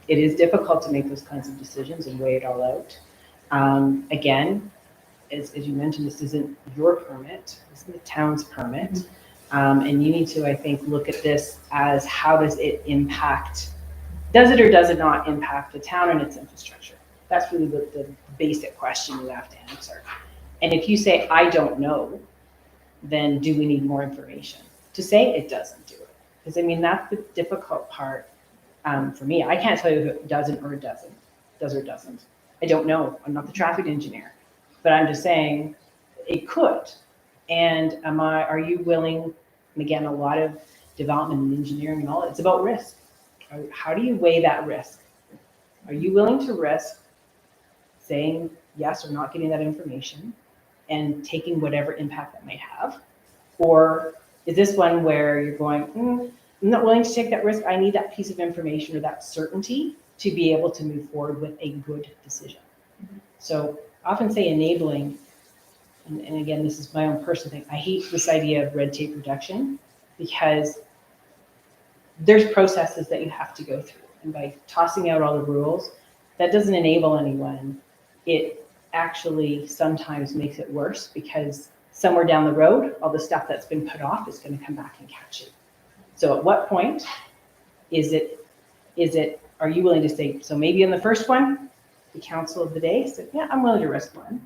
it is difficult to make those kinds of decisions and weigh it all out. Again, as you mentioned, this isn't your permit, this is the town's permit. And you need to, I think, look at this as how does it impact, does it or does it not impact the town and its infrastructure? That's really the basic question you have to answer. And if you say, I don't know, then do we need more information? To say it doesn't do it. Because I mean, that's the difficult part for me. I can't tell you if it doesn't or it doesn't, does or doesn't. I don't know, I'm not the traffic engineer, but I'm just saying it could. And are you willing, and again, a lot of development and engineering and all, it's about risk. How do you weigh that risk? Are you willing to risk saying yes or not getting that information and taking whatever impact that might have? Or is this one where you're going, I'm not willing to take that risk. I need that piece of information or that certainty to be able to move forward with a good decision. So I often say enabling, and again, this is my own personal thing. I hate this idea of red tape reduction because there's processes that you have to go through. And by tossing out all the rules, that doesn't enable anyone. It actually sometimes makes it worse because somewhere down the road, all the stuff that's been put off is going to come back and catch you. So at what point are you willing to say, so maybe in the first one, the council of the day said, yeah, I'm willing to risk one.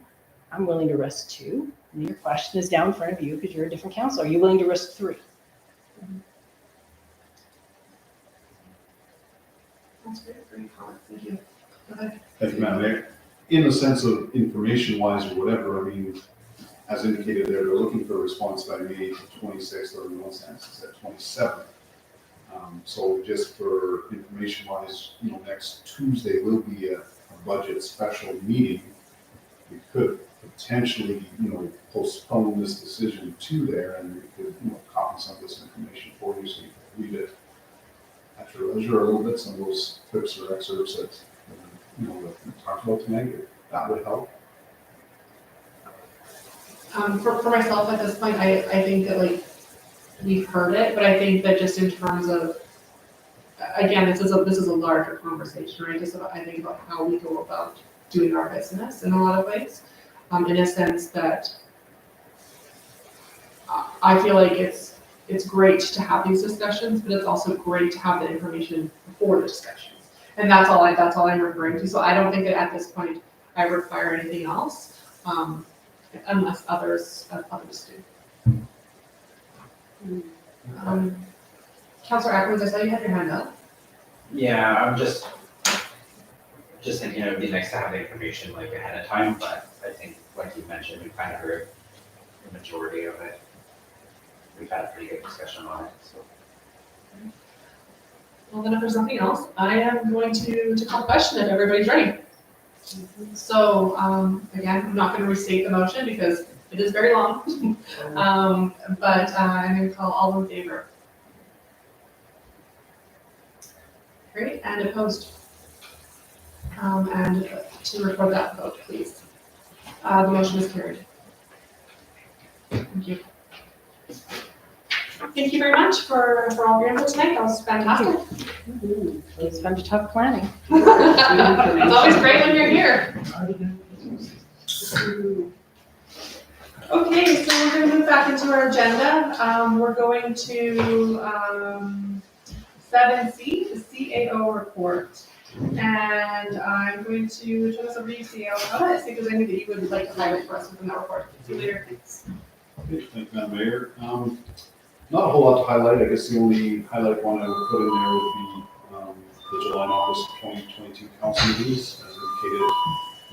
I'm willing to risk two. And your question is down in front of you because you're a different council. Are you willing to risk three? That's great comment. Thank you. Go ahead. Thank you, Madam Mayor. In the sense of information-wise or whatever, I mean, as indicated there, they're looking for a response by May 26th, or in one sense, it's at 27th. So just for information-wise, next Tuesday will be a budget special meeting. We could potentially, postpone this decision to there, and we could, copy some of this information for you so you can read it at your leisure a little bit. Some of those clips or excerpts that, that we talked about tonight, if that would help. For myself at this point, I think that like, we've heard it, but I think that just in terms of, again, this is a larger conversation, right? Just about, I think about how we go about doing our business in a lot of ways. In a sense that I feel like it's great to have these discussions, but it's also great to have the information before the discussions. And that's all I'm referring to. So I don't think that at this point I require anything else, unless others do. Councilor Ackland, I saw you had your hand up. Yeah, I'm just thinking it would be nice to have the information like ahead of time, but I think, like you mentioned, we kind of heard the majority of it. We've had a pretty good discussion on it, so. Well, then if there's nothing else, I am going to call the question if everybody's ready. So, again, I'm not going to restate the motion because it is very long. But I'm going to call all in favor. Great, and opposed. And to record that vote, please. The motion is carried. Thank you. Thank you very much for all of your input tonight. That was fantastic. It's been tough planning. It's always great when you're here. Okay, so we're going to move back into our agenda. We're going to 7C, the CAO report. And I'm going to turn this over to you, CAO. See if there's anything that you would like to highlight for us within that report. See you later. Thanks. Okay, thank you, Madam Mayor. Not a whole lot to highlight. I guess the only highlight one I would put in there would be the July and August 2022 council meetings. As indicated,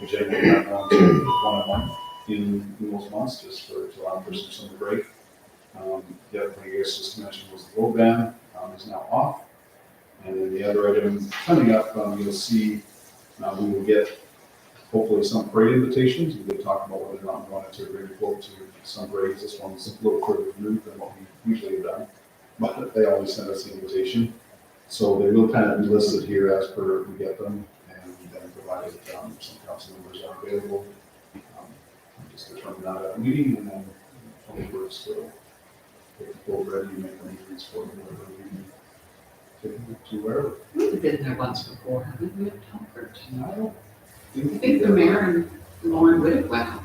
we generally have one a month in those months, just to allow for some summer break. The other thing I guess just to mention was the road ban is now off. And then the other item coming up, you'll see we will get hopefully some parade invitations. We did talk about whether or not we wanted to bring a quote to some parades. This one's a little further removed than what we usually have done, but they always send us the invitation. So they will kind of be listed here as per we get them, and then provided some council members are available. Just determine that at a meeting, and then public works will get the quote ready, make arrangements for whatever we can take them to wherever. We've been there once before, haven't we, at Telford? No. I think the mayor and Lauren would have went out.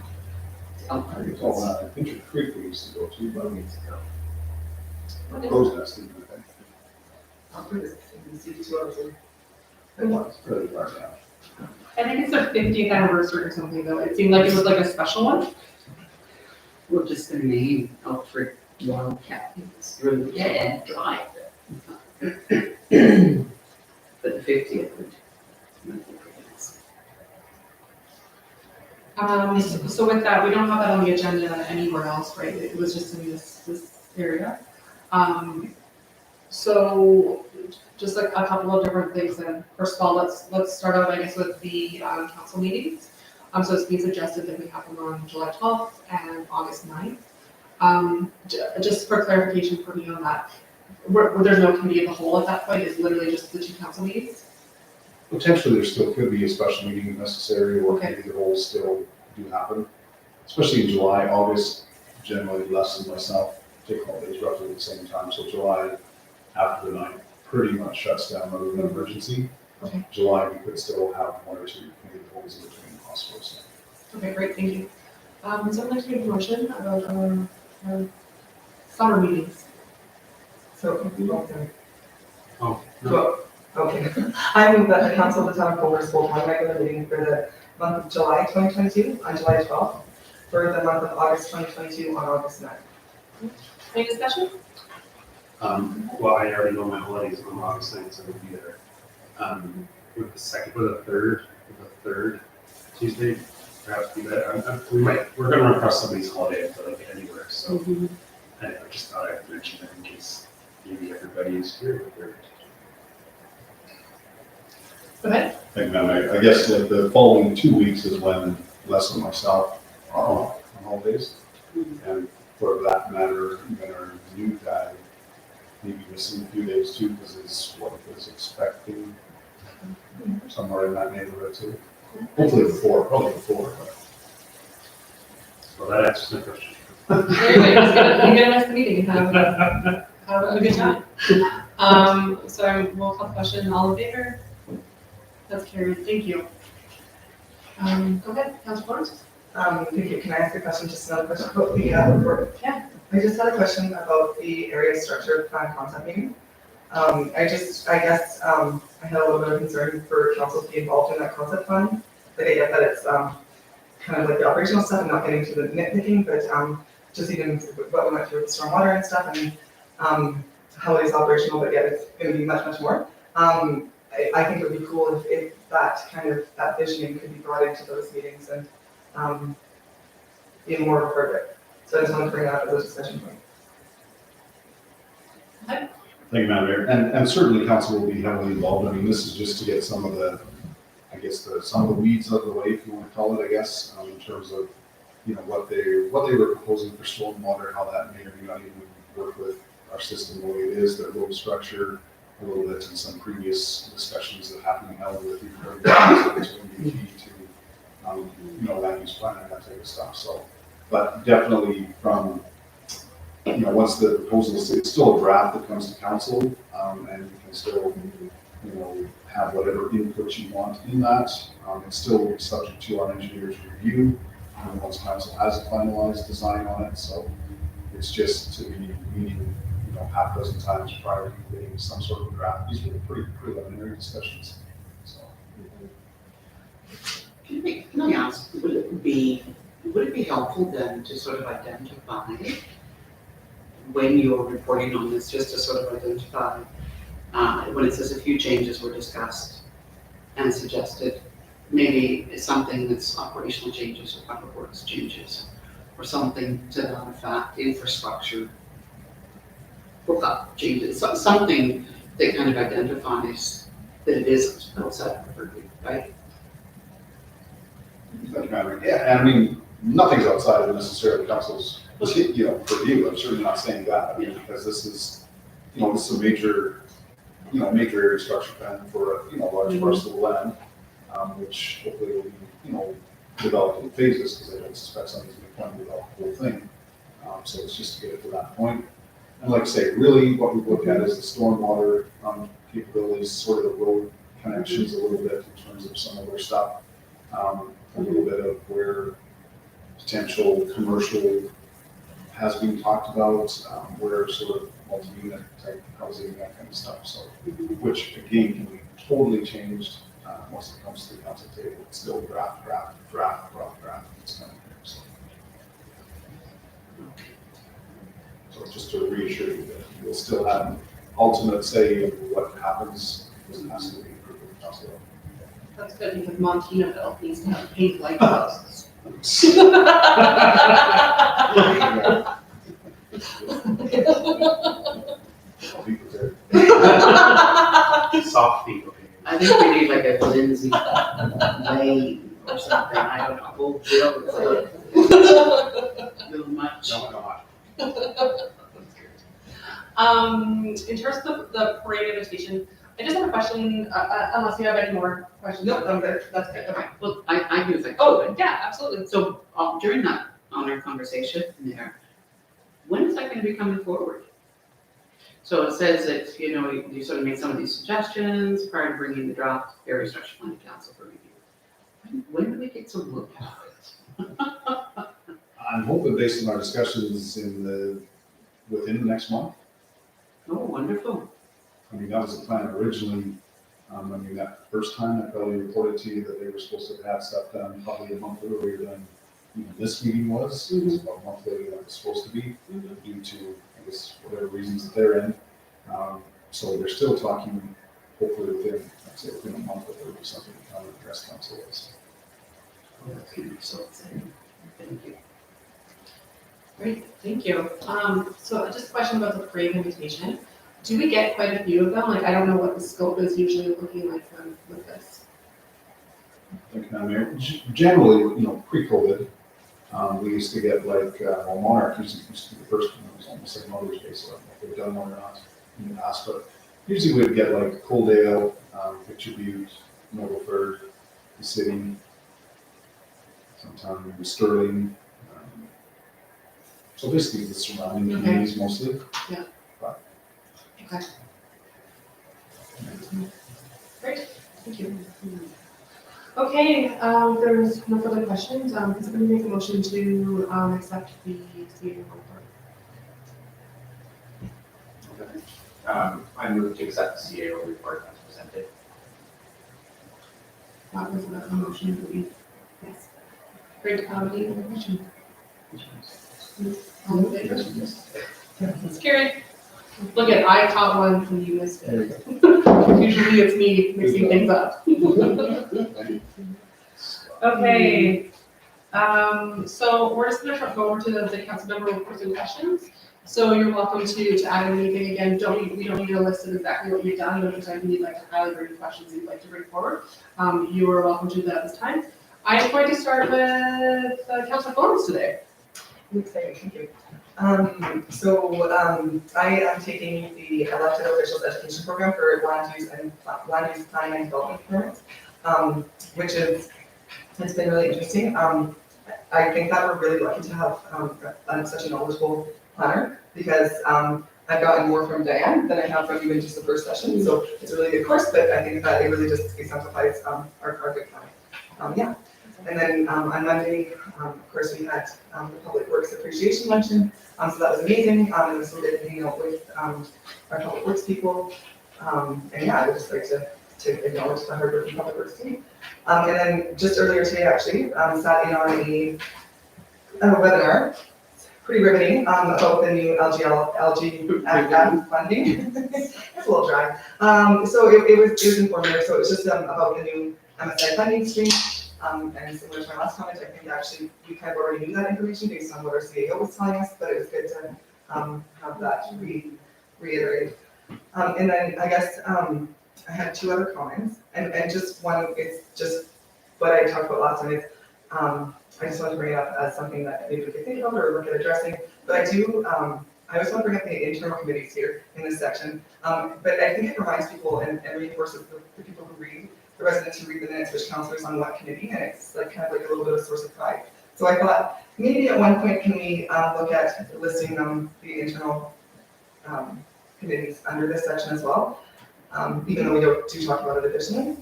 I recall that. I think Creek we used to go to, but we used to go. What is Crow's Nest, even, I think. I'll put this in C2 hours. It was really far down. I think it's their 50th anniversary or something though. It seemed like it was like a special one. Well, just the name, Alfred Wildcat, it's really dead, dry. But the 50th would. So with that, we don't have that on the agenda anywhere else, right? It was just in this area. So just like a couple of different things. And first of all, let's start out, I guess, with the council meetings. So it's being suggested that we have them on July 12th and August 9th. Just for clarification for me on that, there's no committee of the whole at that point. It's literally just the two council meetings. Potentially, there still could be a special meeting if necessary, or Okay. maybe the whole still do happen. Especially in July, August, generally less than myself, take holidays roughly at the same time. So July, after the 9th, pretty much shuts down other than emergency. Okay. July, we could still have one or two committee holds in between possible. So. Okay, great, thank you. So I'd like to make a motion about our summer meetings. So, Oh, so, okay. I move that the council of the town of Clovis hold one regular meeting for the month of July 2022 on July 12th, for the month of August 2022 on August 9th. Any discussion? Well, I already know my holidays on August 9th, so we'll be there. With the third Tuesday, perhaps be better. We're gonna run across somebody's holiday, I feel like anywhere, so I just thought I'd mention that in case maybe everybody is here with their. Go ahead. Thank you, Madam. I guess the following 2 weeks is when Les and myself are off on holidays. And for that matter, even our new guy may be missing a few days too, because it's what he was expecting somewhere in that neighborhood too. Hopefully before, probably before. But Well, that answers my question. There you go, you're gonna miss the meeting, have a good time. So we'll call the question, all in favor? That's carried, thank you. Go ahead, Councilor Florence. Thank you. Can I ask a question, just another question about the report? Yeah. I just had a question about the area structure plan concept meeting. I guess, I had a little bit of concern for council to be involved in that concept plan. Like I get that it's, kind of like the operational stuff and not getting to the nitpicking, but, just even what we went through with stormwater and stuff and, how it is operational, but yet it's gonna be much, much more. I think it would be cool if that kind of, that visioning could be brought into those meetings and, be more of a part of it. So I just wanted to bring that up as a discussion point. Thank you, Madam Mayor. And certainly council will be heavily involved. I mean, this is just to get some of the, I guess, some of the weeds out of the way, if you want to call it, I guess, in terms of, you know, what they were proposing for stormwater, how that may or may not even work with our system the way it is, their road structure, a little bit in some previous discussions that have been held with you. It's going to be key to, you know, land use plan and that type of stuff. So, but definitely from, you know, once the proposal is, it's still a draft that comes to council, and you can still, you know, have whatever input you want in that. It's still subject to our engineer's review, once council has a finalized design on it. So it's just to be meeting, you know, half a dozen times prior to getting some sort of draft. These were pretty preliminary discussions. So. Can I ask, would it be helpful then to sort of identify when you're reporting on this, just to sort of identify when it says a few changes were discussed and suggested, maybe it's something that's operational changes or public works changes, or something to that effect, infrastructure, hookup changes, something that kind of identifies that it is outside of the purview, right? Yeah, and I mean, nothing's outside of necessarily council's, you know, purview. I'm certainly not saying that. I mean, because this is, you know, this is a major, you know, major area structure plan for a, you know, large parcel of land, which hopefully will be, you know, developed in phases, because I don't suspect somebody's going to plan to develop the whole thing. So it's just to get it to that point. And like I say, really what we look at is the stormwater capabilities, sort of the road connections a little bit in terms of some of their stuff. A little bit of where potential commercial has been talked about, where sort of multi-unit type housing, that kind of stuff. So, which again can be totally changed once it comes to the council table. It's still draft. It's kind of there. So just to reassure you that you'll still have ultimate say in what happens, because it has to be approved with the council. That's good, because Montinaville needs to have pink light posts. I'll be prepared. Soft feet, okay. I think we need like a Lindsay lane or something, I don't know, we'll build a little much. No. In terms of the parade invitation, I just have a question, unless you have any more questions. Nope, I'm good. That's good, okay. Well, I do think. Oh, yeah, absolutely. So during that, on our conversation there, when is that gonna be coming forward? So it says that, you know, you sort of made some of these suggestions prior to bringing the draft area structure plan to council for review. When do we get to look at it? I'm hoping based on our discussions within the next month. Oh, wonderful. I mean, that was the plan originally. I mean, that first time I probably reported to you that they were supposed to have stuff done probably a month earlier than even this meeting was. It was about a month later than it was supposed to be due to, I guess, whatever reasons that they're in. So they're still talking, hopefully within, I'd say within a month, that there will be something to come and address council is. Oh, that's gonna be so exciting. Thank you. Great, thank you. So just a question about the parade invitation. Do we get quite a few of them? Like, I don't know what the scope is usually looking like with this. Thank you, Madam Mayor. Generally, you know, pre-COVID, we used to get like, well, Monarch used to be the first one. It was almost like Mother's Day, so I don't know if they've done one or not in the past, but usually we'd get like Coaldale, Picture Butte, Nobleford, the city, sometimes Sterling, So basically the surrounding Okay. communities mostly. Great, thank you. Okay, there's no further questions. Can somebody make a motion to, accept the CAO report? I move to accept the CAO report as presented. That was a motion, I believe. Yes. Great, any other question? All in favor? It's carried. Look at, I caught one from you missed it. Usually it's me mixing things up. Okay, so we're just gonna go over to the council member reports and questions. So you're welcome to add anything again, we don't need a list of exactly what you've done, but if there's anything you'd like to highlight or any questions you'd like to bring forward, you are welcome to do that this time. I'm going to start with Councilor Florence today. I'm excited, thank you. I am taking the elected officials education program for land use planning and development permits, which is, it's been really interesting. I think that we're really lucky to have such a knowledgeable planner because I've gotten more from Diane than I have from even just the first session. So it's a really good course, but I think that it really just exemplifies our good planning. Yeah. And then on Monday, of course, we had the Public Works Appreciation Luncheon. So that was amazing. It was so good hanging out with our Public Works people. And yeah, I would just like to acknowledge the hard working Public Works team. And then just earlier today, actually, sat in on a webinar, pretty riveting, about the new LGFF funding. It's a little dry. So it was informative. So it was just about the new MSI funding stream. And similar to my last comment, I think actually we kind of already knew that information based on what our CAO was telling us, but it was good to have that reiterated. And then I guess I had two other comments, and just one, it's just what I talked about last time is I just want to bring it up as something that maybe we could think about or look at addressing. But I do, I always want to bring up the internal committees here in this section, but I think it reminds people and reinforces the people who read, the residents who read the minutes, which councilors on what committee, and it's like kind of like a little bit of a source of pride. So I thought maybe at one point can we look at listing the internal committees under this section as well, even though we do talk about it additionally.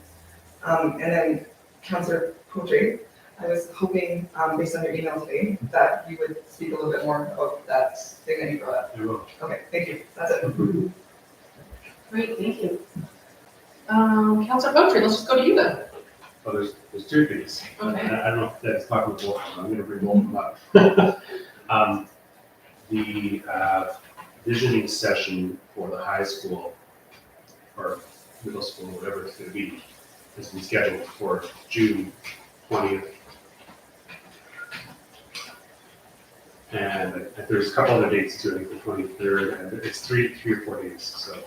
And then Councillor Poitras, I was hoping, based on your email today, that you would speak a little bit more about that thing that you brought up. I will. Okay, thank you. That's it. Great, thank you. Councilor Poetry, let's just go to you then. Well, there's two things. Okay. I don't know if that's talking about both, I'm gonna bring both of them up. The visioning session for the high school or middle school, whatever it's gonna be, has been scheduled for June 20th. And there's a couple other dates too, I think the 23rd, and it's three or 4 days, so.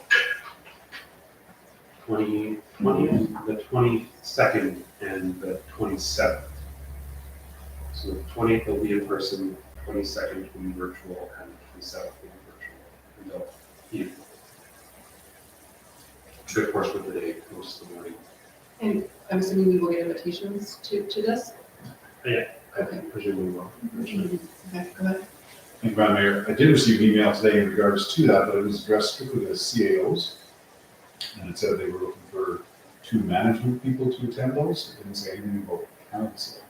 20th, the 22nd, and the 27th. So the 20th will be in person, 22nd will be virtual, and the 27th will be virtual until evening. Good portion of the day, most of the morning. And I'm assuming we will get invitations to this? I presume we will. Okay, go ahead. Thank you, Madam Mayor. I did receive an email today in regards to that, but it was addressed strictly to CAOs. And it said they were looking for 2 management people to attend those. It didn't say anything about council.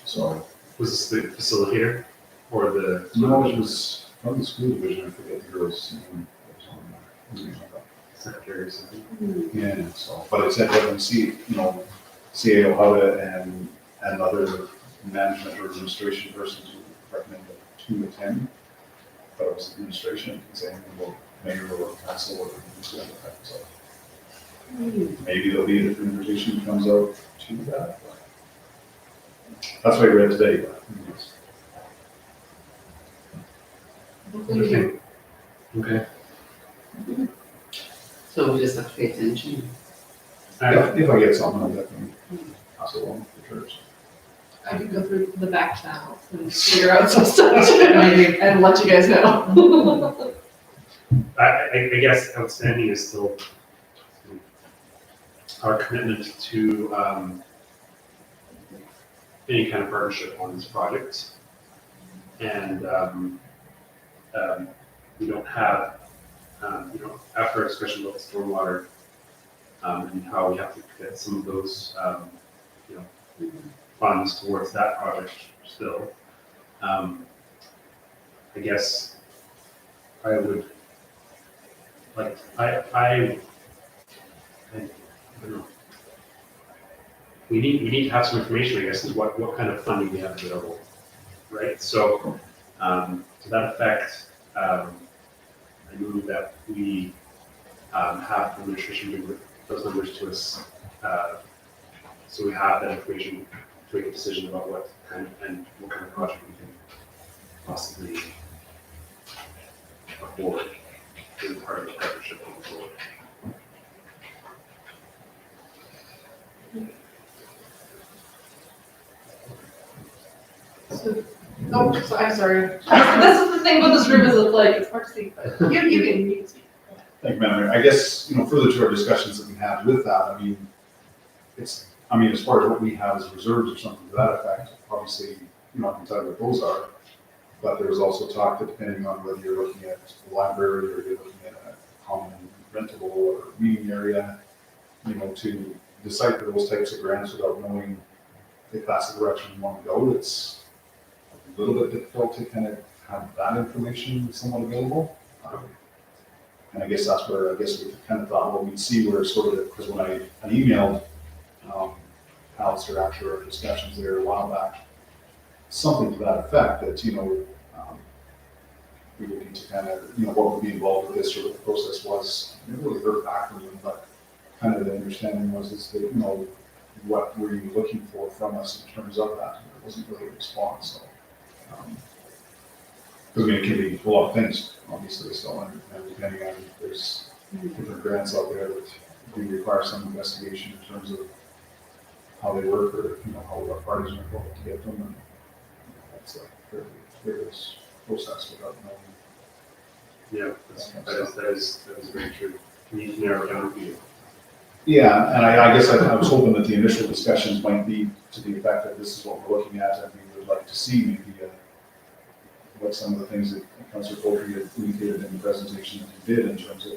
So, Was this the facilitator or the? no, it was from the school division, I forget the girl's name. Secretary or something? Yeah, so, but it said that CAO, HUDA, and other management or administration persons who recommend that 2 attend. But it was administration, it didn't say anything about mayor or council or anything like that, so. Maybe there'll be a different invitation that comes out to that, but that's what I read today, but who knows? Hopefully we do. Okay. So we just have to pay attention. If I get something, I'll definitely pass it along to the church. I could go through the back channels and figure out some stuff and let you guys know. I guess outstanding is still our commitment to any kind of partnership on this project. And we don't have, after our discussion about the stormwater, and how we have to get some of those, funds towards that project still. I guess I would, like, I don't know. We need to have some information, I guess, is what kind of funding we have available, right? So, to that effect, I move that we have the administration bring those numbers to us, so we have that information to make a decision about what kind of project we can possibly afford as part of the partnership going forward. So I'm sorry. This is the thing about this room is it's like, it's hard to see, but you can speak. Thank you, Madam Mayor. I guess, further to our discussions that we had with that, as far as what we have as reserves or something to that effect, obviously, I can tell you what those are. But there was also talk that depending on whether you're looking at the library or you're looking at a common rentable or meeting area, to decipher those types of grants without knowing if that's the direction you want to go, it's a little bit difficult to kind of have that information somewhat available. And I guess that's where we kind of thought, well, we'd see where sort of, because when I emailed Alistair after our discussions there a while back, something to that effect that, we would need to kind of, what would be involved with this or what the process was. I never really heard back from them, but kind of the understanding was that, what were you looking for from us in terms of that? And there wasn't really a response, so. Because it can be a lot of things, obviously, so, and depending on, there's different grants out there that do require some investigation in terms of how they work or, how our parties are involved to get them, and that's a fairly rigorous process without knowing. Yeah, that is very true. Can you narrow it down for you? Yeah, and I guess I was hoping that the initial discussions might be to the effect that this is what we're looking at, and we would like to see maybe what some of the things that Councillor Poultry had indicated in the presentation that he did in terms of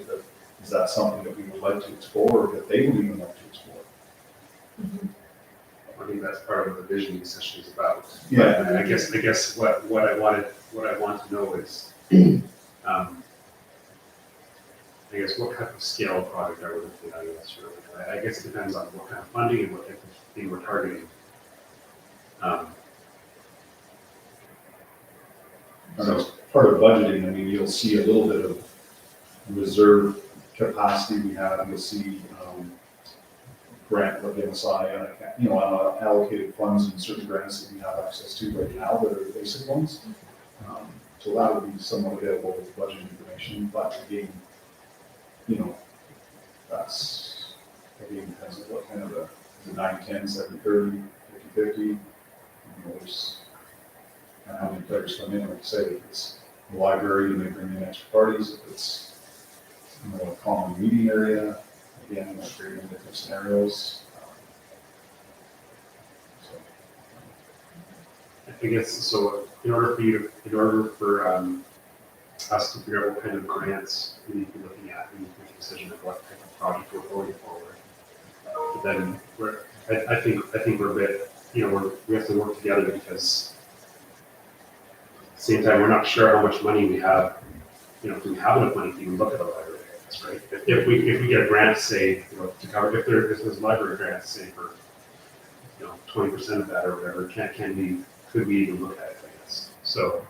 is that something that we would like to explore or that they would even like to explore. I think that's part of the visioning session is about. Yeah. And I guess what I want to know is, I guess what kind of scale of project are we looking at? I guess it depends on what kind of funding and what type of thing we're targeting. And as part of budgeting, you'll see a little bit of reserve capacity we have. You'll see grant like MSI, allocated funds and certain grants that we have access to right now that are the basic ones. So that would be somewhat available with budget information, but again, that's, depends on what kind of the 90-10, 70-30, 50-50, there's how many players come in, like I say, if it's a library, you may bring in extra parties, if it's, a common meeting area, again, like creating different scenarios. I guess, so in order for us to figure out what kind of grants we need to be looking at, we need to make a decision of what type of project we're going forward. But then I think we're a bit, we have to work together because at the same time, we're not sure how much money we have, if we have enough money to even look at the library grants, right? If we get a grant, say, to cover, if there's library grants, say for, 20% of that or whatever, could we even look at it, I guess. So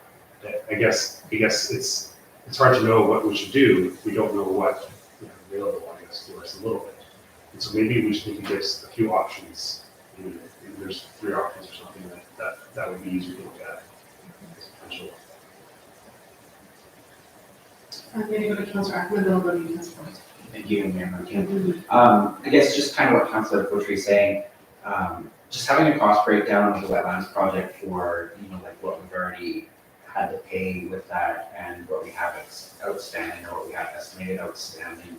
I guess it's hard to know what we should do if we don't know what available, I guess, to us a little bit. And so maybe we should give us a few options. Maybe there's 3 options or something that would be easier to look at as potential. I'm going to go to Councillor Ackerman, then I'll go to you, Councillor Poultry. Thank you, Mayor Martin. I guess just kind of what Councillor Poultry is saying, just having a cost breakdown of the wetlands project for, like what we've already had to pay with that and what we have outstanding or what we have estimated outstanding.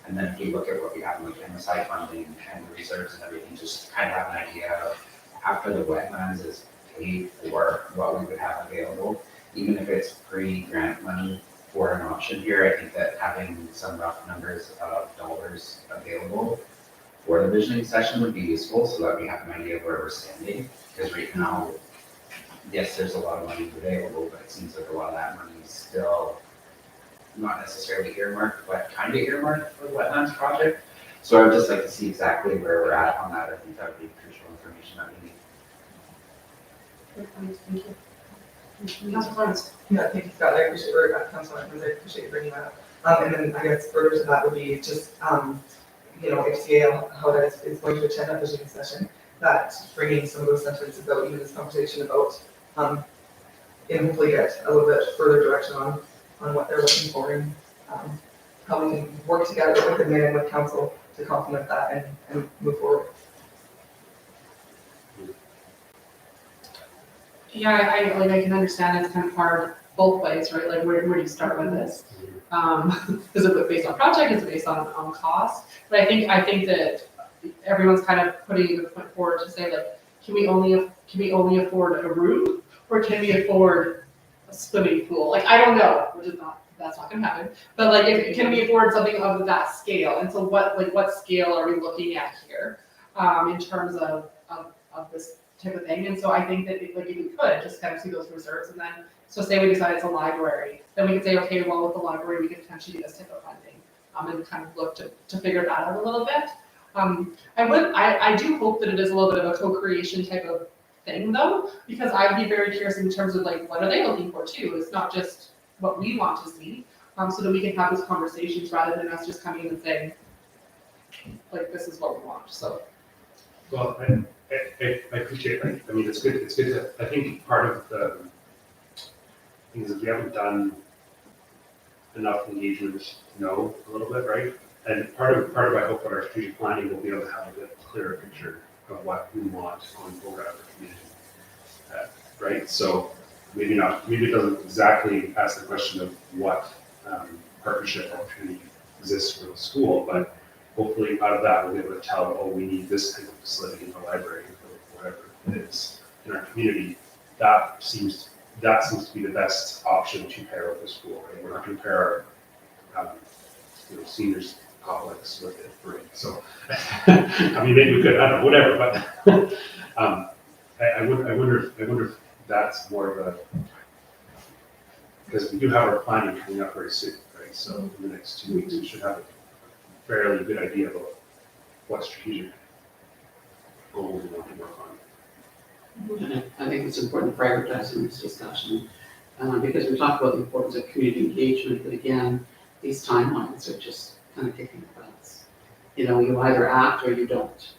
And then if you look at what we have in like MSI funding and the reserves and everything, just kind of have an idea of after the wetlands is paid for what we would have available. even if it's pre-grant money for an option here, I think that having some rough numbers of dollars available for the visioning session would be useful, so that we have an idea of where we're standing. Because right now, yes, there's a lot of money available, but it seems like a lot of that money is still not necessarily earmarked, but kind of earmarked for the wetlands project. So I would just like to see exactly where we're at on that. I think that would be crucial information that we need. Good point, thank you. Councilor Florence. Yeah, thank you, Scott, I appreciate, or Councilor Evans, I appreciate you bringing that up. And then I guess further to that would be just, if CAL, how that is going to attend that visioning session, that bringing some of those sentences out, even this conversation about, and hopefully get a little bit further direction on what they're looking for and, how we can work together with the mayor and with council to complement that and move forward. Yeah, I can understand it's kind of hard both ways, right? Like, where do you start with this? Is it based on project? Is it based on cost? But I think that everyone's kind of putting the point forward to say, like, can we only afford a room, or can we afford a swimming pool? Like, I don't know, that's not gonna happen. But like, can we afford something of that scale? And so what scale are we looking at here, in terms of this type of thing? And so I think that if we could just kind of see those reserves, and then, so say we decide it's a library, then we could say, okay, well, with the library, we could potentially do this type of funding, and kind of look to figure that out a little bit. I do hope that it is a little bit of a co-creation type of thing though, because I'd be very curious in terms of like, what are they looking for too? It's not just what we want to see, so that we can have those conversations rather than us just coming in and saying, like, this is what we want, so. Well, I appreciate, I mean, it's good to, I think part of the thing is that we haven't done enough engagement to know a little bit, right? And part of I hope that our strategic planning will be able to have a bit clearer picture of what we want on program for community, right? So maybe it doesn't exactly ask the question of what partnership opportunity exists for the school, but hopefully out of that we'll be able to tell, oh, we need this type of facility in the library or whatever it is in our community. That seems to be the best option to pair with the school, right? We're not going to pair our seniors complex with it, right? So, I mean, maybe we could, I don't know, whatever, but I wonder if that's more of a, because we do have our planning coming up very soon, right? So in the next 2 weeks, we should have a fairly good idea about what strategic goals we want to work on. And I think it's important to prioritize in this discussion, because we talk about the importance of community engagement, but again, these timelines are just kind of kicking the butts. You either act or you don't.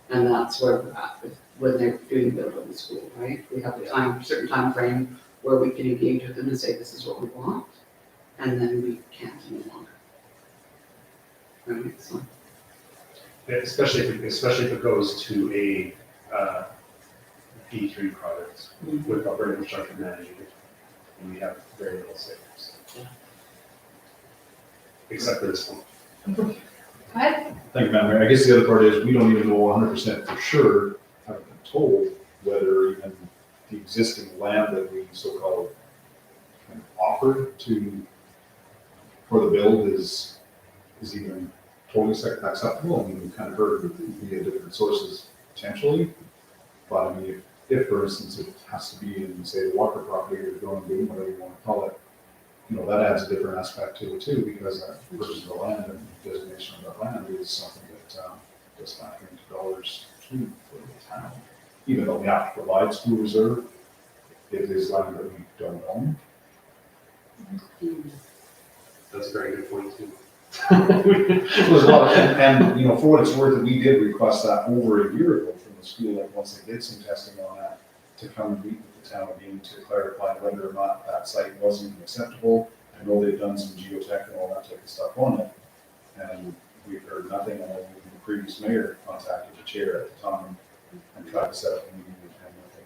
And that's where we're at when they're doing the build of the school, right? We have a certain time frame where we can engage with them and say, this is what we want, and then we can't any longer. Right, so. Yeah, especially if it goes to a D3 project with Alberta Infrastructure Management, and we have very little savings. Yeah. Except for this one. Go ahead. Thank you, Madam Mayor. I guess the other part is, we don't even know 100% for sure, haven't been told whether even the existing land that we so-called kind of offered for the build is even totally acceptable. I mean, we've kind of heard via different sources potentially, but I mean, if for instance, it has to be in, say, the Walker property or Going Boom, whatever you want to call it, that adds a different aspect to it too, because that purchase of the land and designation of the land is something that does factor into dollars too for the town. Even though we have to provide school reserve, it is land that we don't own. That's a very good point too. There's a lot, and for what it's worth, we did request that over a year ago from the school, like once they did some testing on that, to come and meet with the town again to clarify whether or not that site was even acceptable. I know they've done some geotech and all that type of stuff on it, and we've heard nothing. And the previous mayor contacted the chair at the time and tried to set up a meeting, and nothing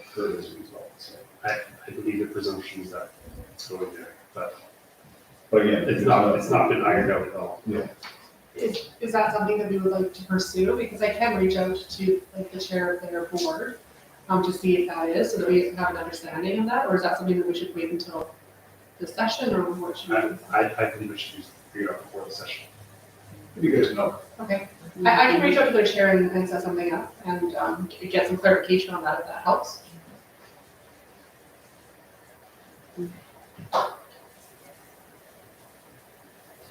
occurred as a result. So I believe the presumption is that it's going there, but again, it's not been ironed out at all. Yeah. Is that something that we would like to pursue? Because I can reach out to like the chair of their board, to see if that is, so that we have an understanding of that, or is that something that we should wait until the session, or what should we do? I believe it should be figured out before the session. You guys know. Okay, I can reach out to their chair and set something up and get some clarification on that if that helps.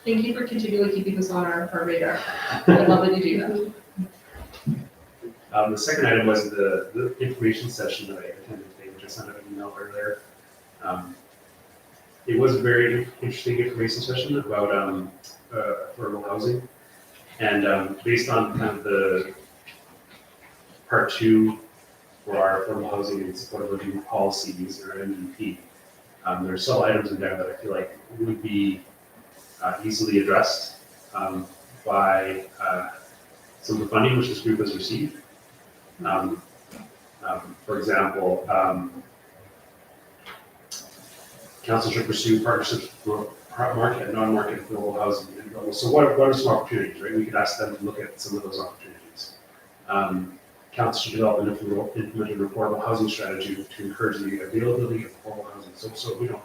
Thank you for continually keeping this on our radar. I love that you do that. The second item was the information session that I attended today, which I sent out an email earlier. It was a very interesting information session about affordable housing. And based on kind of the part two for our affordable housing and supportive living policies, or MVP, there are several items in there that I feel like would be easily addressed by some of the funding which this group has received. For example, council should pursue partnerships for market and non-market affordable housing. So what are some opportunities, right? We could ask them to look at some of those opportunities. Council should develop and implement an affordable housing strategy to encourage the availability of affordable housing. So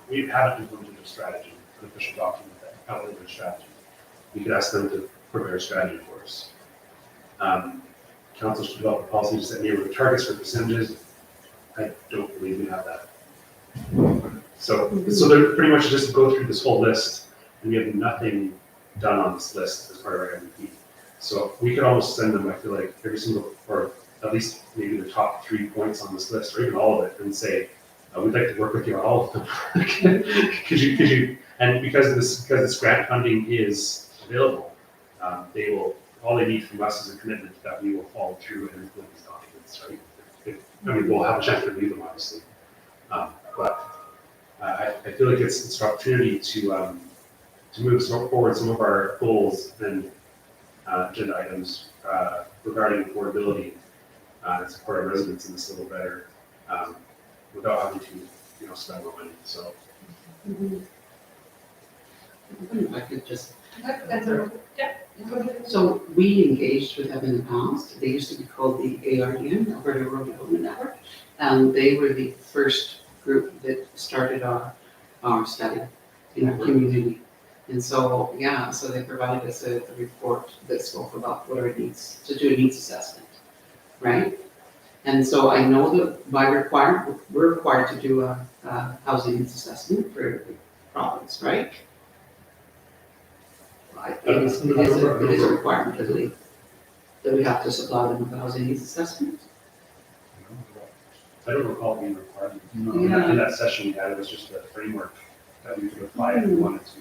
we haven't implemented a strategy, an official document that outlines a strategy. We could ask them to prepare a strategy for us. Council should develop a policy to set neighborhood targets for percentages. I don't believe we have that. So they're pretty much just go through this whole list, and we have nothing done on this list as part of our MVP. So we could almost send them, I feel like, every single, or at least maybe the top 3 points on this list, or even all of it, and say, we'd like to work with you on all of them. Could you, and because this grant funding is available, all they need from us is a commitment that we will follow through and implement these documents, right? I mean, we'll have a chance to review them, obviously. But I feel like it's an opportunity to move forward some of our goals and agenda items regarding affordability and support our residents in this a little better without having to spend more money. So If I could just, Yeah. Go ahead. so we engaged with them in the past. They used to be called the ARDN, Alberta Rural Development Network. And they were the first group that started our study in our community. And so, so they provided us a report that spoke about what our needs, to do a needs assessment, right? And so I know that we're required to do a housing needs assessment for the province, right? It is a requirement, I believe, that we have to supply them with a housing needs assessment. I don't recall being required. Yeah. In that session we had, it was just a framework that we could apply if we wanted to.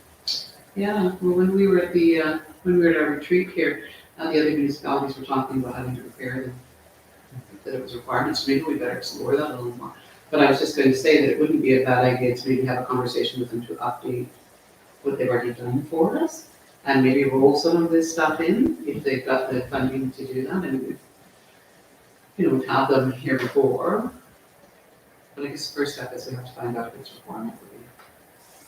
Yeah, well, when we were at our retreat here, the other municipalities were talking about having to prepare them, that it was requirements, maybe we better explore that a little more. But I was just going to say that it wouldn't be a bad idea to maybe have a conversation with them to update what they've already done for us, and maybe roll some of this stuff in, if they've got the funding to do that, and we've had them here before. But I guess the first step is we have to find out if it's requirement that we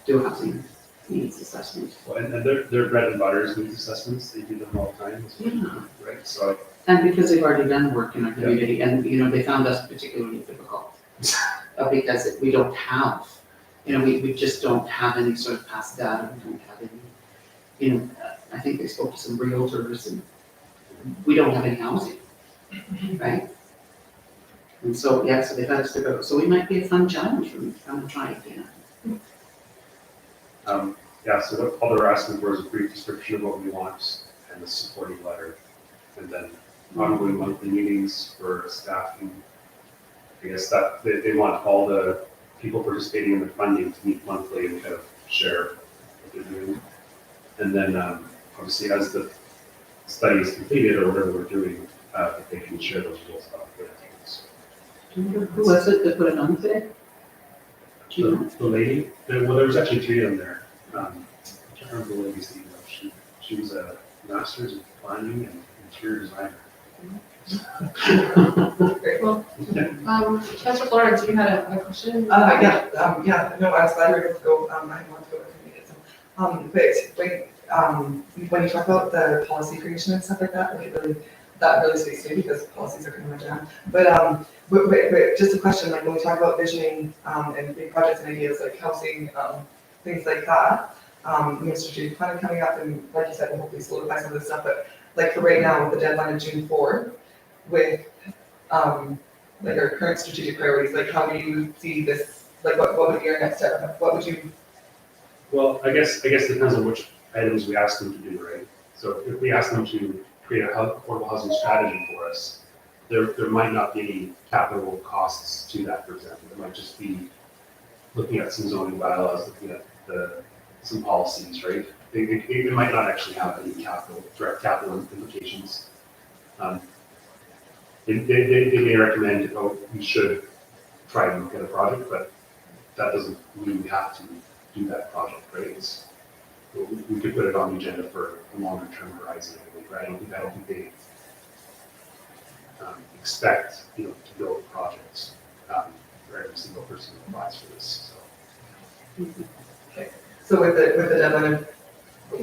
do a housing needs assessment. Well, and they're bread and butter is needs assessments. They do them all the time. Yeah. Right. So And because they've already done work in our community, and, they found us particularly difficult. Because we don't have, we just don't have any sort of past data, we don't have any, I think they spoke to some realtors, and we don't have any housing, right? And so, so they've had us figure out, so we might be a fun challenge for them, I'm gonna try again. so what all they're asking for is a brief description of what we want and a supporting letter, and then ongoing monthly meetings for staff. And I guess that they want all the people participating in the funding to meet monthly and kind of share what they're doing. And then obviously as the study is completed or whatever we're doing, they can share those results out with us. Who was it that put it on today? Do you know? The lady, there was actually 3 of them there. I can't remember the lady's name though. She was a master's in planning and interior designer. Great. Well, Councilor Florence, you had a question? No, I was glad we were able to go, I didn't want to go to the meeting. But when you talk about the policy creation and stuff like that, that really speaks to me because policies are kind of my jam. But just a question, like when we talk about visioning, and big projects and ideas like housing, things like that, Mr. G, kind of coming up and like you said, we'll hopefully solidify some of this stuff, but like for right now with the deadline of June 4, with, like our current strategic priorities, like how do you see this, like what would be our next step? What would you, Well, I guess it depends on which items we ask them to do, right? So if we ask them to create a affordable housing strategy for us, there might not be any capital costs to that, for example. It might just be looking at some zoning bylaws, looking at some policies, right? It might not actually have any direct capital implications. They may recommend, oh, we should try and look at a project, but that doesn't mean we have to do that project, right? We could put it on the agenda for a longer term horizon, I believe, right? I don't think they expect, to build projects for every single person who applies for this, so. so with the deadline of,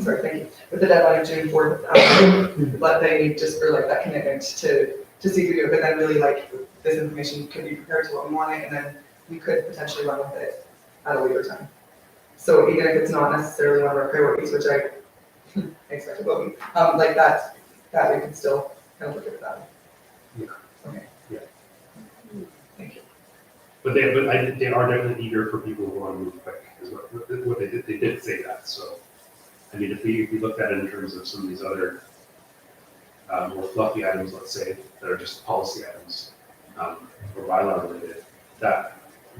sorry, thank you, with the deadline of June 4th, let they just for like that commitment to see if we do it, but then really like this information could be prepared to what we want it, and then we could potentially run with it at a later time. So even if it's not necessarily one of our priorities, which I expect it will be, like that we can still kind of look at that. Yeah. Okay. Yeah. Thank you. But they are definitely eager for people who want to move quick, is what they did. They did say that. So, I mean, if we looked at it in terms of some of these other more fluffy items, let's say, that are just policy items or bylaw related, that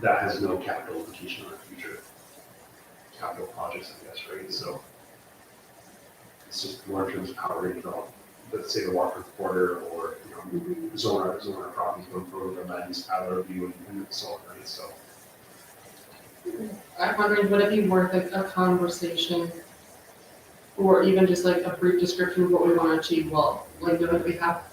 has no capital implication on our future capital projects, I guess, right? So it's just more in terms of how we develop, let's say, the Walker Quarter or zone our properties going forward, our land use power review and so on, right? So. I'm wondering, would it be worth a conversation or even just like a brief description of what we want to achieve? Well, like if we have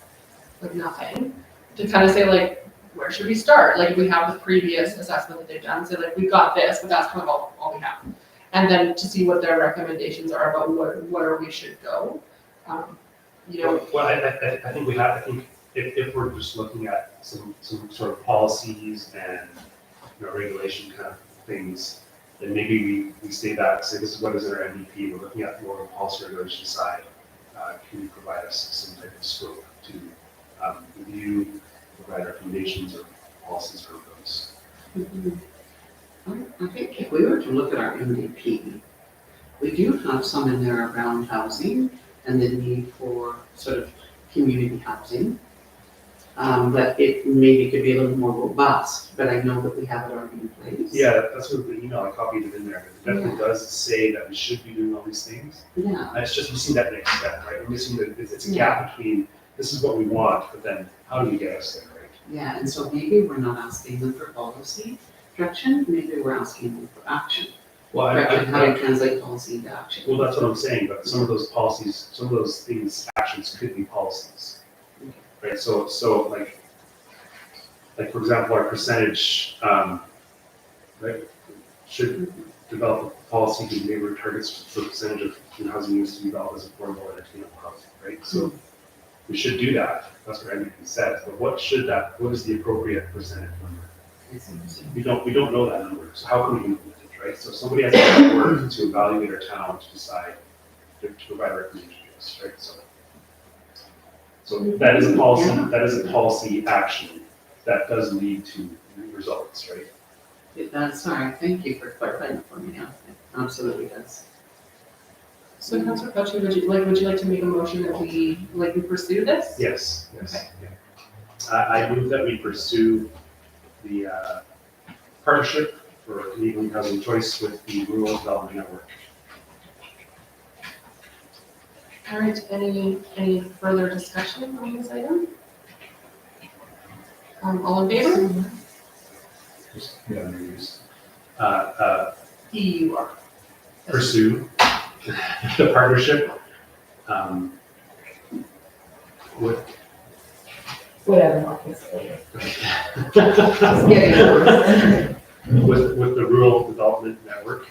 like nothing, to kind of say like, where should we start? Like we have the previous assessment that they've done, say like, we've got this, but that's kind of all we have. And then to see what their recommendations are about where we should go. Well, I think we have, I think if we're just looking at some sort of policies and regulation kind of things, then maybe we stay back, say this is what is in our MVP, we're looking at more of the policy regulation side. Can you provide us some type of scope to review, provide recommendations or policies for those? I think if we were to look at our MVP, we do have some in there around housing and the need for sort of community housing. But it maybe could be a little more robust, but I know that we have it already in place. Yeah, that's what the email, I copied it in there. It definitely does say that we should be doing all these things. Yeah, It's just missing that next step, right? We're missing it's a gap between this is what we want, but then how do we get us there, right? yeah, and so maybe we're not asking them for policy direction, maybe we're asking them for action. Well, Direction, how to translate policy into action. well, that's what I'm saying, but some of those policies, some of those things, actions could be policies. Right, so like for example, our percentage, right, should develop a policy to neighborhood targets for percentage of housing units to be developed as affordable and attainable housing, right? So we should do that, that's what MVP says, but what is the appropriate percentage number? We don't know that number, so how can we implement it, right? So somebody has to work to evaluate our town to decide to provide recommendations, right? So that is a policy, that is a policy action that does lead to results, right? It does, sorry, thank you for clarifying it for me, yeah, it absolutely does. So Councilor Cochi, would you like to make a motion that we pursue this? Yes, Okay. yeah. I move that we pursue the partnership for enabling housing choice with the Rural Development Network. All right, any further discussion on this item? All in favor? Just, yeah, use. EUR. Pursue the partnership with Whatever. with the Rural Development Network.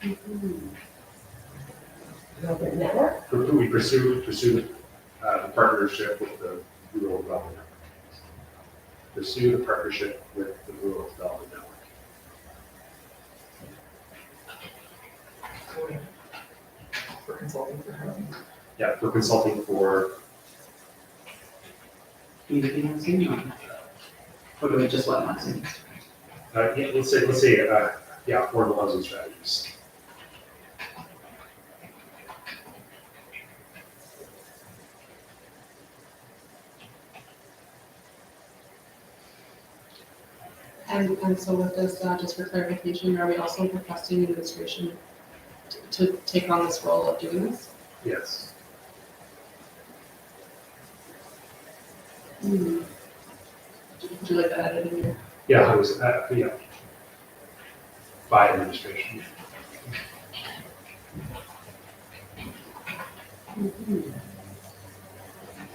Development network? We pursue the partnership with the Rural Development Network. Pursue the partnership with the Rural Development Network. For consulting for housing. Yeah, for consulting for, Community housing, or do we just let housing? yeah, let's say, yeah, affordable housing strategies. And so with this, just for clarification, are we also requesting administration to take on this role of doing this? Yes. Would you like that added in here? Yeah, I was, yeah. By administration.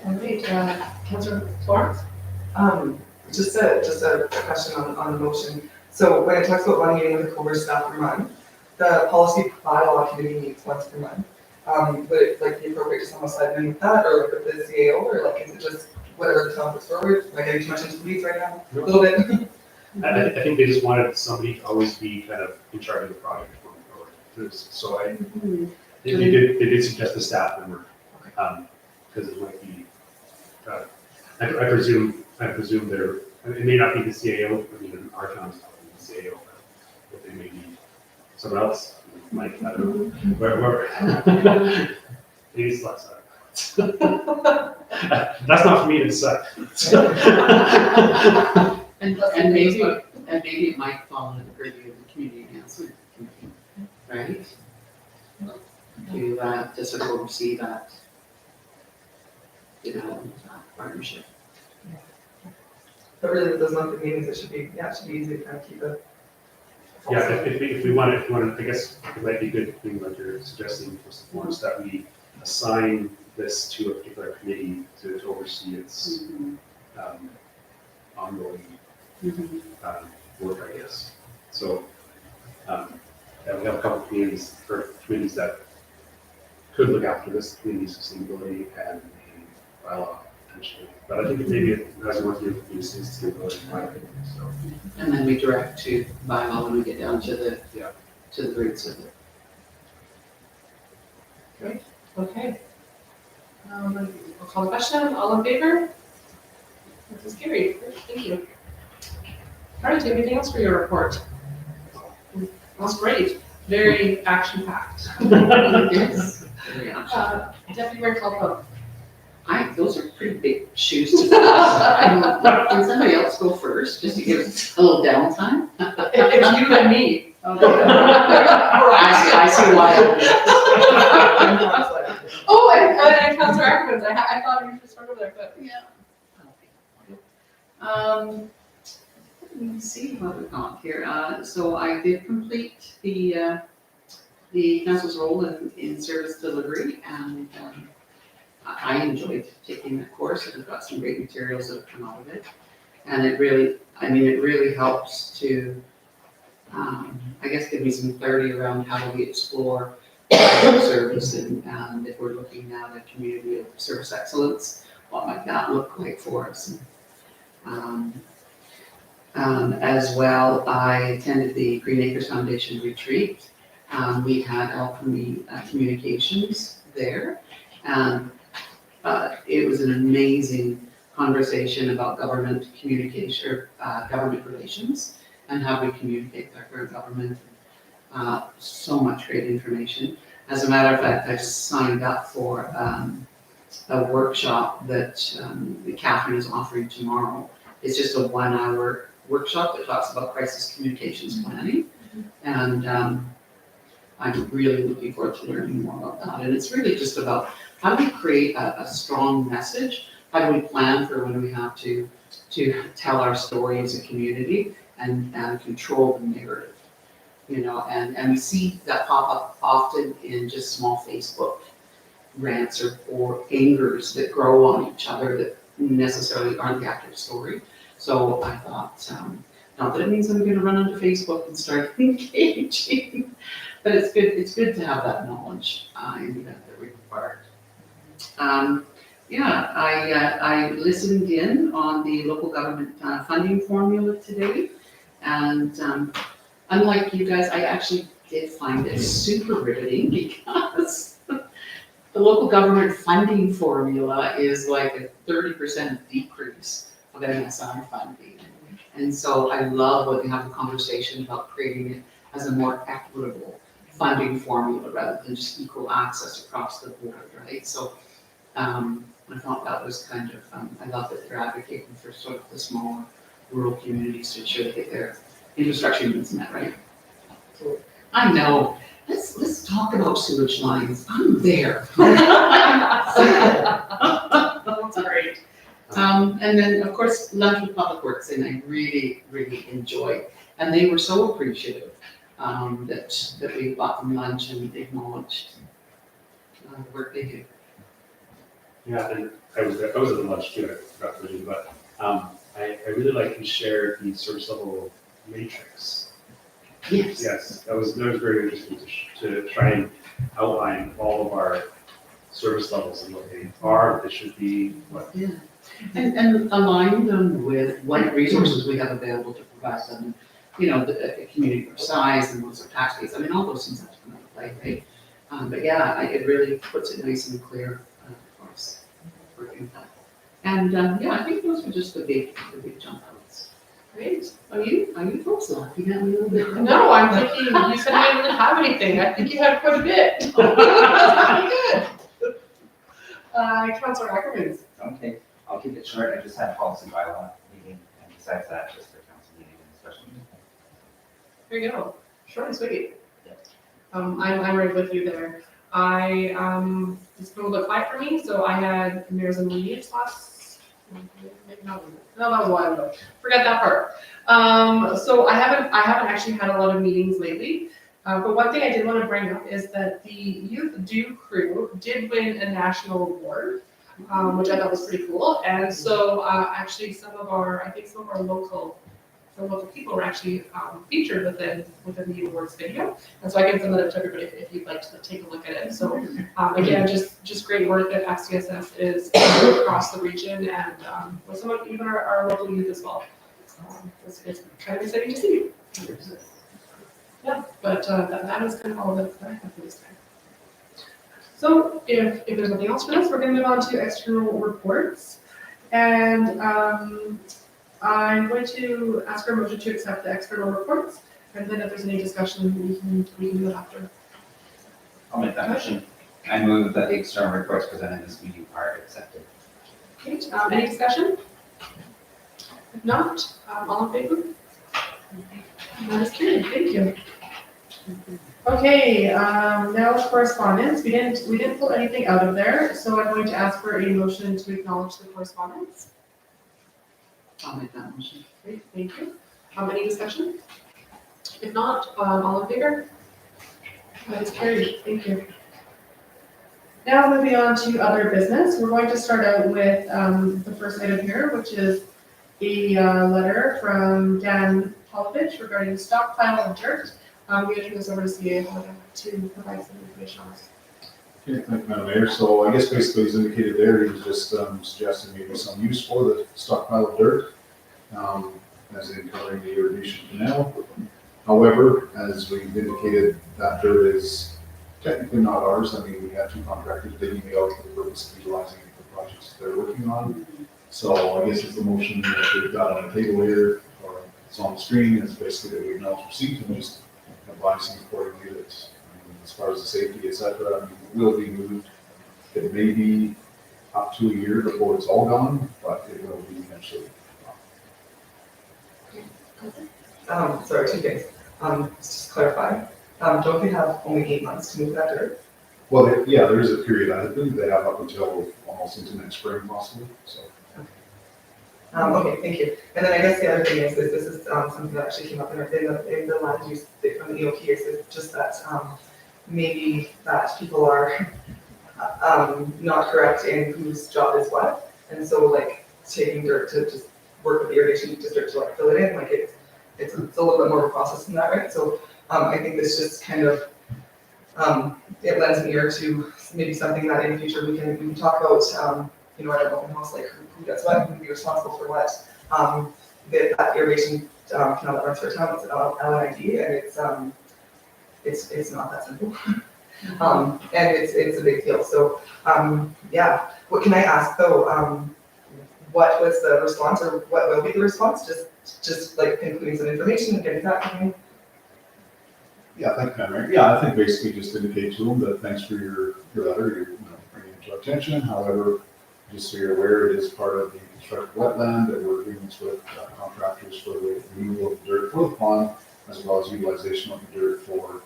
All right, Councilor Florence? Just a question on the motion. So when it talks about one meeting with the Cobra staff per month, the policy bylaw committee meets once per month. Would it like be appropriate to someone slide in with that, or like with the CAO, or like is it just whatever the town puts forward? Am I getting too much into the weeds right now? A little bit. I think they just wanted somebody to always be kind of in charge of the project going forward. So they did suggest a staff member, because it might be, I presume they're, it may not be the CAO, I mean, in our town's not the CAO, but they may be someone else, Mike, I don't know, where, maybe it's less. That's not for me to decide. And maybe it might fall under the purview of the community enhancement committee, right? To sort of oversee that, partnership. But really with those monthly meetings, it should be easy to kind of keep it. Yeah, if we want to, I guess it might be a good thing like you're suggesting, first and foremost, that we assign this to a particular committee to oversee its ongoing work, I guess. So, yeah, we have a couple of committees that could look after this, community sustainability and the bylaw potentially. But I think maybe it has more to do with community sustainability, in my opinion, so. And then we direct to bylaw when we get down to the, Yeah. to the roots of it. Okay. I'll call the question. All in favor? This is carried. Thank you. All right, do you have anything else for your report? That's great. Very action-packed. Yes. Yeah. Deputy Mayor Calvo. Those are pretty big shoes to fill. Can somebody else go first, just to give us a little downtime? It's you and me. I see why. Oh, and Councilor Ackerman, I thought you just started there, but. Yeah. Let me see what we've got here. So I did complete the council's role in service delivery, and I enjoyed taking that course. I've got some great materials that have come out of it. And it really helps to, I guess, give me some clarity around how we explore service and if we're looking at a community of service excellence, what might that look like for us? As well, I attended the Green Acres Foundation retreat. We had Alchemy Communications there, and it was an amazing conversation about government communication, or government relations, and how we communicate with our current government. So much great information. As a matter of fact, I've signed up for a workshop that Catherine is offering tomorrow. It's just a 1-hour workshop that talks about crisis communications planning. And I'm really looking forward to learning more about that. And it's really just about how do we create a strong message? How do we plan for when we have to tell our story as a community and control the narrative? And we see that pop up often in just small Facebook rants or angers that grow on each other that necessarily aren't the active story. So I thought, not that it means I'm going to run onto Facebook and start engaging, But it's good to have that knowledge in the event that we require it. Yeah, I listened in on the local government funding formula today. And unlike you guys, I actually did find it super riveting because the local government funding formula is like a 30% decrease of MSI funding. And so I love when they have a conversation about creating it as a more equitable funding formula rather than just equal access across the board, right? So I thought that was kind of, I love that they're advocating for sort of the smaller rural communities to ensure that their infrastructure needs met, right? So I know, let's talk about sewage lines, I'm there. That's great. And then, of course, lunch with Public Works, and I really, really enjoyed. And they were so appreciative that we bought them lunch and acknowledged the work they do. Yeah, and I was at the lunch too, I forgot to mention, but I really like to share the service level matrix. Yes. Yes, that was very interesting to try and outline all of our service levels and what they are, what they should be, what. Yeah. And align them with what resources we have available to provide them. You know, the community of size and what's our tax base. I mean, all those things have to come into play, right? But yeah, it really puts it nice and clear for us working with that. And yeah, I think those were just the big jump outs. Great. Are you folks looking at me a little bit? No, I'm thinking, you said I didn't have anything. I think you had quite a bit. That's pretty good. Councilor Ackerman. Okay, I'll keep it short. I just had policy bylaw meeting, and besides that, just for council meeting and special meeting. There you go. Short and sweet. I'm right with you there. It's been a little bit quiet for me, so I had Mayor's and Leaves last, no, that was a while ago. Forget that part. So I haven't actually had a lot of meetings lately. But one thing I did want to bring up is that the Youth Do crew did win a national award, which I thought was pretty cool. And so actually some of our local people were actually featured within the awards video. And so I can send that up to everybody if you'd like to take a look at it. So again, just great work that FCSS is across the region and with some of even our local youth as well. It's kind of exciting to see. Yeah, but that is kind of all that I have for this time. So if there's nothing else for us, we're going to move on to external reports. And I'm going to ask for a motion to accept the external reports, and then if there's any discussion, we can do it after. I'll make that motion. I move that the external reports presented in this meeting are accepted. Okay, any discussion? If not, all in favor? That is carried, thank you. Okay, now correspondence. We didn't pull anything out of there, so I'm going to ask for a motion to acknowledge the correspondence. I'll make that motion. Great, thank you. Any discussion? If not, all in favor? That is carried, thank you. Now moving on to other business, we're going to start out with the first item here, which is a letter from Dan Polovich regarding stockpile of dirt. I'm going to turn this over to CA to provide some information on this. Okay, thank you, Madam Mayor. So I guess basically he's indicated there, he was just suggesting maybe some use for the stockpile of dirt, as in covering the irrigation canal. However, as we've indicated, that dirt is technically not ours. I mean, we have two contractors digging it out for the purpose of utilizing it for projects they're working on. So I guess it's the motion that we've got on the table here, or it's on the screen, is basically that we acknowledge receipt and just advising accordingly that as far as the safety, et cetera, it will be moved. It may be up to a year before it's all gone, but it will be eventually gone. Sorry, two things. Just to clarify, don't we have only 8 months to move that dirt? Well, yeah, there is a period. I believe they have up until almost into next spring possibly, so. Okay, thank you. And then I guess the other thing is this is something that actually came up in the land use from the EOP is just that maybe that people are not correct in whose job is what. And so like taking dirt to just work with the irrigation district to like fill it in, like it's a little bit more of a process than that, right? So I think this just kind of, it lends an ear to maybe something that in the future we can talk about, at an open house, like who does what, who can be responsible for what. That irrigation canal that runs through town, it's an LNID, and it's not that simple. And it's a big deal, so, yeah, what can I ask though, what was the response, or what will be the response, just like including some information and getting that from you? Yeah, thank you, Mary. Yeah, I think basically just indicate to them that thanks for your letter, you're bringing it to our attention. However, just so you're aware, it is part of the constructed wetland, and we're agreements with contractors for the removal of dirt for the pond, as well as utilization of the dirt for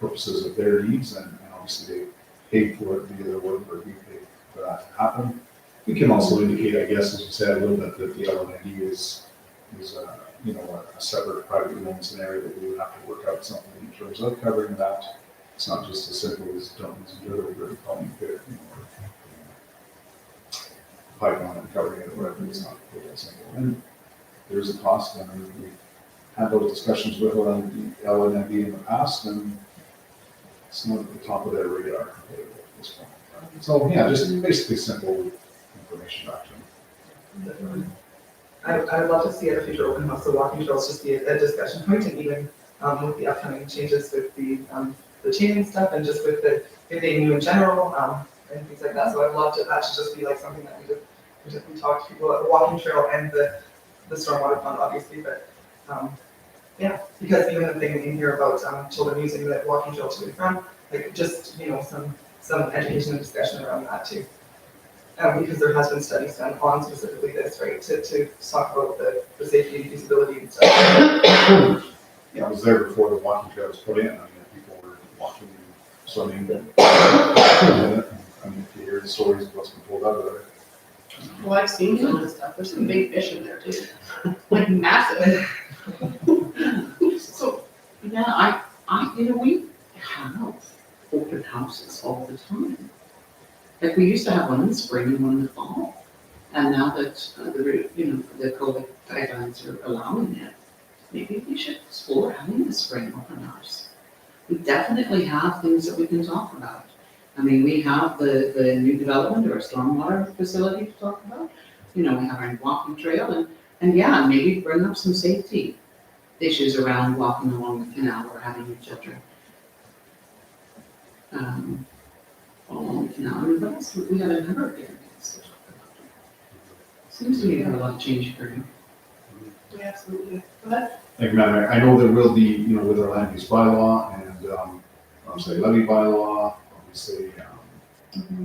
purposes of their needs, and obviously they paid for it via their work, or we paid for that to happen. We can also indicate, I guess, as you said, a little bit, that the LNID is a separate privately owned scenario that we would have to work out something in terms of covering that. It's not just as simple as dumping some dirt over the pond, pipe on it, covering it, or whatever. It's not quite that simple. And there's a cost, and we've had those discussions with LNID in the past, and it's not at the top of their radar at this point. So, yeah, just basically simple information back to them. I'd love to see at a future open house, the walking trails just be a discussion point, and even with the upcoming changes with the chaining stuff, and just with if they knew in general, and things like that. So I'd love that to just be like something that we talk to people at the walking trail and the stormwater fund, obviously, but yeah, because even the thing in here about children using the walking trail to and from, like just some education and discussion around that too. Because there has been studies done on specifically this, right, to talk about the safety and feasibility and stuff. Yeah, I was there before the walking trail was put in. I mean, people were walking and swimming, but I mean, if you hear the stories of what's been pulled out of there. Well, I've seen some of this stuff, there's some big fish in there too, like massive. So, yeah, we have open houses all the time. Like, we used to have one in the spring and one in the fall. And now that, the COVID guidelines are allowing it, maybe we should explore having a spring open house. We definitely have things that we can talk about. I mean, we have the new development or stormwater facility to talk about. We have our walking trail, and yeah, maybe bring up some safety issues around walking along the canal or having your children along the canal. I mean, what else? We have a number of different things to talk about. Seems to me there's a lot of change occurring. Yeah, absolutely. Go ahead. Thank you, Madam Mayor. I know there will be, with our land use bylaw and, obviously levy bylaw, obviously,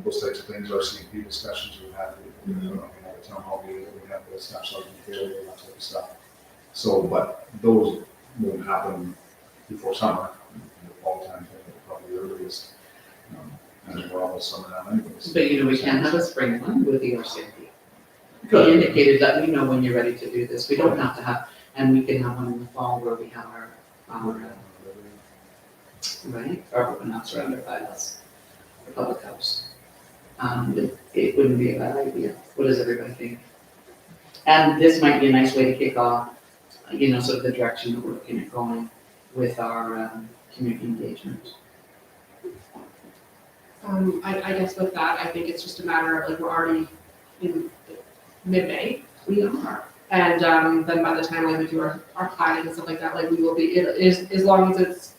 those types of things, RCMP discussions we've had, we have a town hall meeting, we have the staff sergeant failure, and that type of stuff. So, but those won't happen before summer, in the fall time, probably the earliest. And we're almost summer now anyways. But we can have a spring one with the RCMP. They indicated, let me know when you're ready to do this. We don't have to have, and we can have one in the fall where we have our open house around our bylaws, the public house. It wouldn't be a bad idea. What does everybody think? And this might be a nice way to kick off, sort of the direction that we're looking at going with our community engagement. I guess with that, I think it's just a matter of, like, we're already in mid-May. We are. And then by the time we do our planning and stuff like that, like, we will be, as long as it's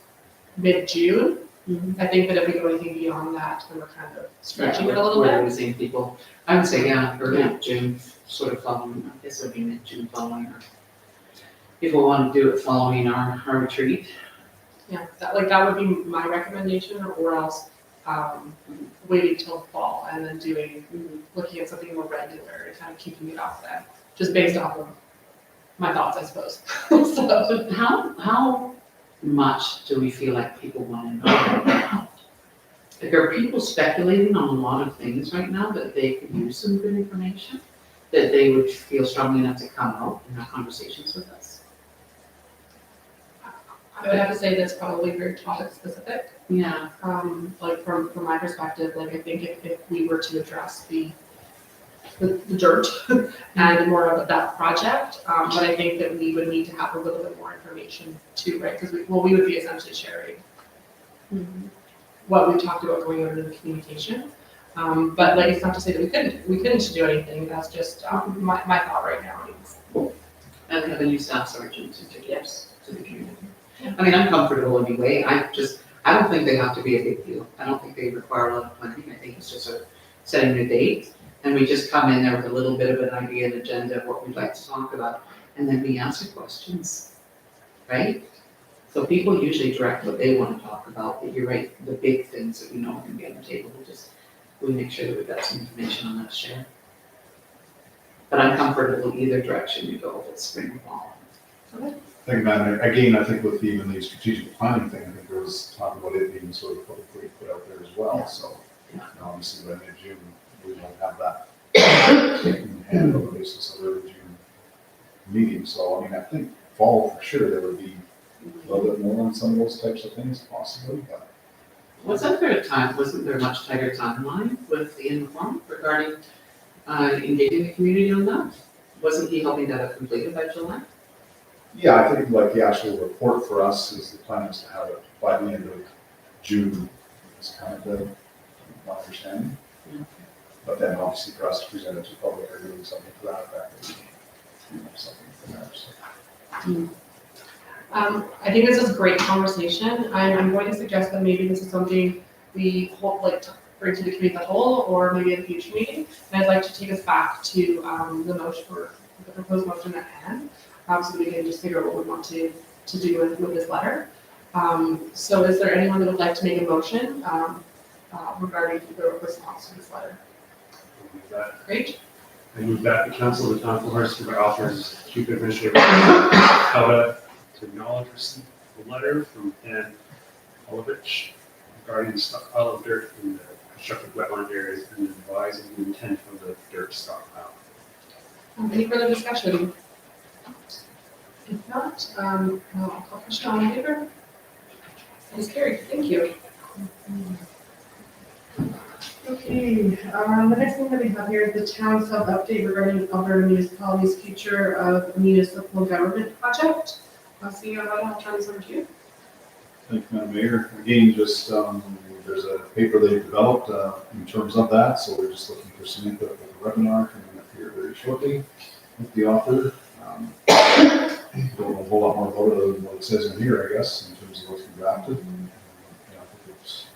mid-June. I think that if we go anything beyond that, then we're kind of stretching it a little We're bit. losing people. I would say, early June, sort of following, I guess it would be mid-June following our, if we want to do it following our retreat. Yeah, that would be my recommendation, or else waiting till fall and then looking at something more regular and kind of keeping it off then, just based off of my thoughts, I suppose. So how much do we feel like people want to know about? Like, are people speculating on a lot of things right now that they could use some good information, that they would feel strongly enough to come out and have conversations with us? I would have to say that's probably very topic specific. Yeah. Like from my perspective, like, I think if we were to address the the dirt and more of that project. But I think that we would need to have a little bit more information too, right? Because we would be essentially sharing what we talked about going over to the communication. But like, it's not to say that we couldn't do anything. That's just my thought right now. And have a new staff sergeant to take yes to the community. I mean, I'm comfortable anyway. I don't think they have to be a big deal. I don't think they require a lot of planning. I think it's just a setting a date. And we just come in there with a little bit of an idea and agenda of what we'd like to talk about. And then we answer questions, right? So people usually direct what they want to talk about, but you're right, the big things that we know are going to be on the table, we make sure that we've got some information on that to share. But I'm comfortable either direction you go, if it's spring or fall. I think, man, again, I think with even the strategic planning thing, I think there was talk about it being sort of publicly put out there as well, so. Yeah. Obviously, by mid-June, we won't have that taken in hand on the basis of early June meeting, so, I mean, I think fall for sure, there would be a little bit more on some of those types of things possibly, but. Wasn't there a much tighter timeline with the inform regarding engaging the community on that? Wasn't he hoping to have it completed by July? Yeah, I think like the actual report for us is the plan is to have it by the end of June, is kind of my understanding. Okay. But then obviously for us to present it to the public or doing something to that effect, something from there, so. I think this is a great conversation. I'm going to suggest that maybe this is something we hope like to bring to the committee as a whole, or maybe in a future meeting. And I'd like to take us back to the motion for the proposed motion at hand, so we can just figure out what we want to do with this letter. So is there anyone that would like to make a motion regarding the response to this letter? Great. I move that the council of the town of Horst offers Chief Administrator Alba to acknowledge receipt of a letter from Dan Olovich regarding the stockpile of dirt in the constructed wetland areas and advising the intent of the dirt stockpile. Any further discussion? If not, I'll call question all in favor. It is carried. Thank you. Okay, the next thing that we have here is the town self-update regarding Alberta municipalities' future of municipal government project. I'll see you about it. I'll turn this over to you. Thank you, Madam Mayor. Again, just, there's a paper they've developed, in terms of that, so we're just looking for some input with the webinar coming up here very shortly with the author. Don't know a whole lot more about it other than what it says in here, I guess, in terms of what's been drafted. And, I think it's,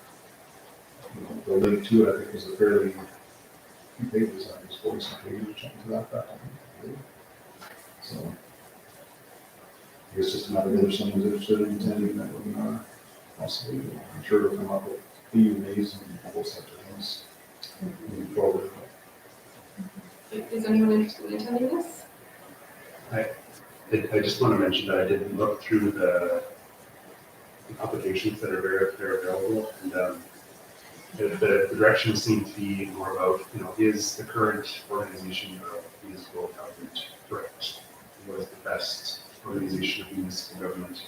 the link to it, I think, was a fairly few pages, I think it's 40-some pages or something to that effect. I think. So, I guess just a matter of whether someone's interested in attending that webinar, possibly. I'm sure it'll come up with Q&As and all those types of things moving forward. Is anyone interested in attending this? I just want to mention that I did look through the applications that are available, and the direction seemed to be more about, is the current organization of municipal government correct? What is the best organization of municipal government?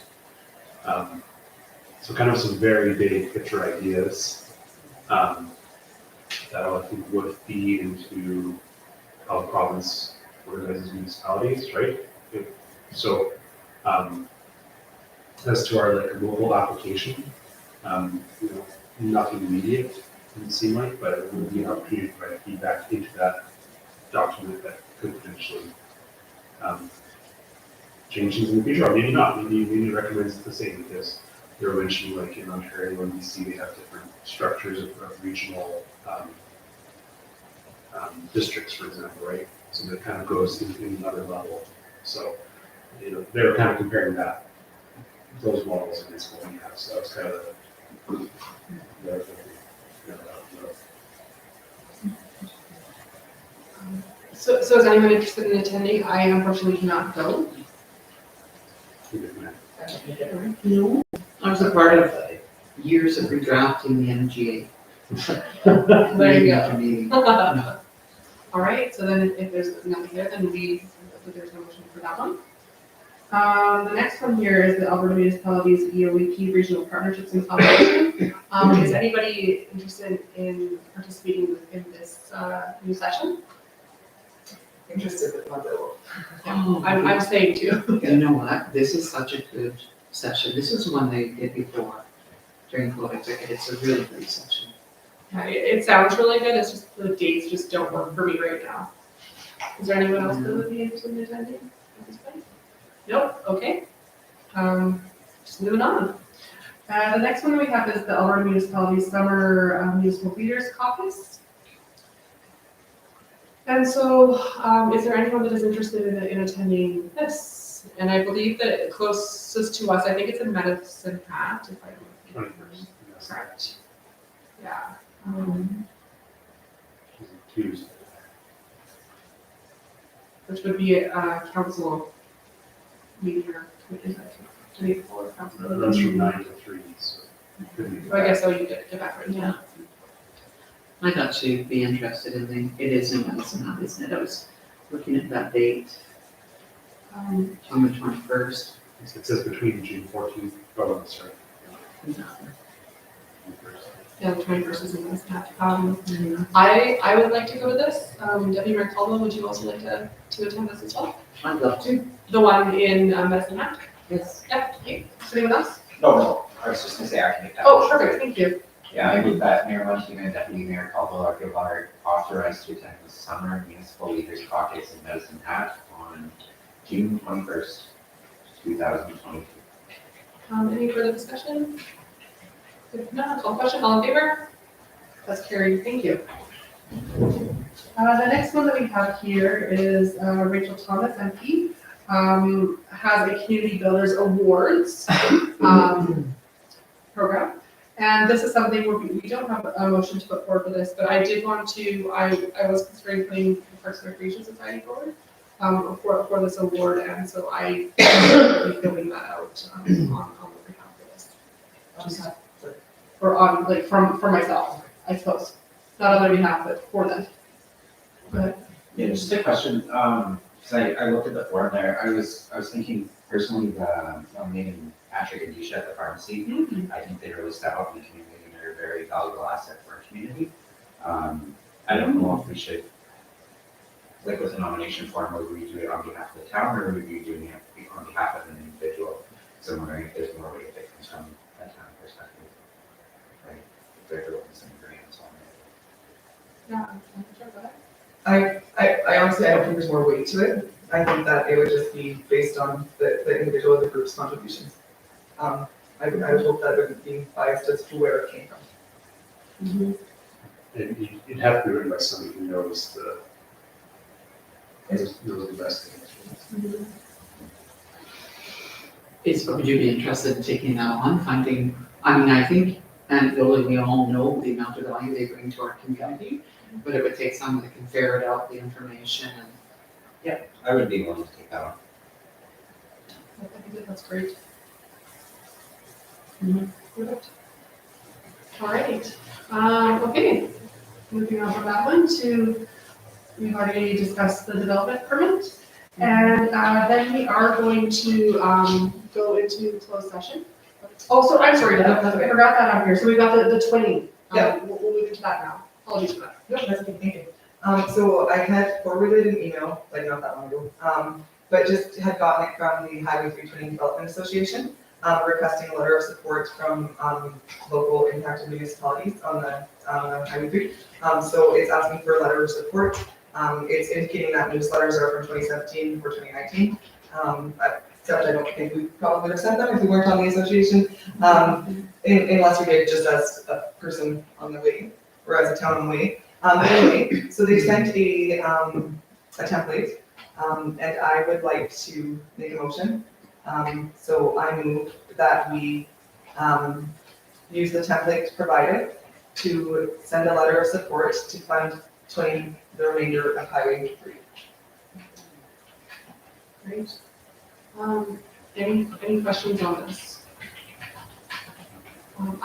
So kind of some very big picture ideas that I think would feed into how the province organizes municipalities, right? So as to our mobile application, nothing immediate didn't seem like, but it would be an opportunity to provide feedback into that document that could potentially change things in the future, or maybe not. Maybe it recommends the same, because they were mentioning like in Ontario and BC, they have different structures of regional districts, for example, right? So that kind of goes into another level. So, they were kind of comparing those models against what we have. So that was kind of So is anyone interested in attending? I unfortunately cannot go. No. I was a part of years of redrafting the MGA. There you go. go. All right, so then if there's nothing there, then there's no motion for that one. The next one here is the Alberta Municipalities EOEP Regional Partnerships and Collaboration. Is anybody interested in participating in this new session? interested but not available. I'm saying too. You know what, this is such a good session, this is one they did before during COVID ticket, it's a really good session. Yeah, it sounds really good, it's just the dates just don't work for me right now. Is there anyone else that would be interested in attending at this point? Nope, okay. Just moving on. The next one we have is the Alberta Municipality Summer Municipal Leaders Caucus. And so, is there anyone that is interested in attending this? And I believe that closest to us, I think it's in Medicine Hat, if I remember correct. Yeah. Tuesday. Which would be a council meeting or is that 24 council? It runs from 9 to 3, so. it could be- So I guess so you get back right now. I'd actually be interested in the, it is in Medicine Hat, isn't it? I was looking at that date on the 21st. It says between June 14th, oh, sorry. Yeah, the 21st is in this map. I would like to go to this. Deputy Mayor Caldwell, would you also like to attend this as well? I'd love to. The one in Medicine Hat? Yes. Yeah, okay. Is anyone else? No, I was just gonna say I can make that. Oh, motion. perfect, thank you. Yeah, I move that Mayor Muntean and Deputy Mayor Caldwell are authorized to attend the Summer Municipal Leaders Caucus in Medicine Hat on June 21st, 2022. Any further discussion? If not, call question, all in favor? That's carried, thank you. The next one that we have here is Rachel Thomas, MP, has a Community Builders Awards program. And this is something where we don't have a motion to put forward for this, but I did want to, I was considering putting the Parks and Recreation Society forward for this award, and so I will be filling that out on the behalf of this. Just or on, like, for myself, I suppose. Not on their behalf, but for them. Go ahead. Yeah, just a question, because I looked at the form there, I was thinking personally, the nominating Patrick and Disha at the pharmacy, I think they really step up in the community and they're a very valuable asset for our community. I don't know if we should, like with a nomination form, whether we do it on behalf of the town or would we be doing it on behalf of an individual. So I'm wondering if there's more way to take things from a town perspective. Right, if they're looking some grants on it. Yeah, sure, go ahead. I honestly, I don't think there's more weight to it. I think that it would just be based on the individual, the group's contributions. I would hope that it wouldn't be biased as to where it came from. And you'd have to be written by somebody who knows the best things. Would you be interested in taking that on, finding, I mean, I think anecdotally, we all know the amount of value they bring to our community, but it would take someone that can ferret out the information and I would be willing to take that on. I think that's great. Perfect. All right, okay, moving on from that one to, we've already discussed the development permit. And then we are going to go into closed session. Oh, so I'm sorry, I forgot that on here, so we got the twinning. Yeah. We'll move into that now, apologies for that. No, that's okay, thank you. So I had forwarded an email, like not that long ago, but just had gotten it from the Highway 320 Development Association, requesting a letter of support from local impacted municipalities on the Highway 3. So it's asking for a letter of support. It's indicating that newsletters are from 2017 or 2019. Except I don't think we probably would have sent them if we weren't on the association, unless we did just as a person on the way or as a town on the way. But anyway, so they sent a template, and I would like to make a motion. So I move that we use the template provided to send a letter of support to fund the remainder of Highway 3. Great. Any questions on this? Oh,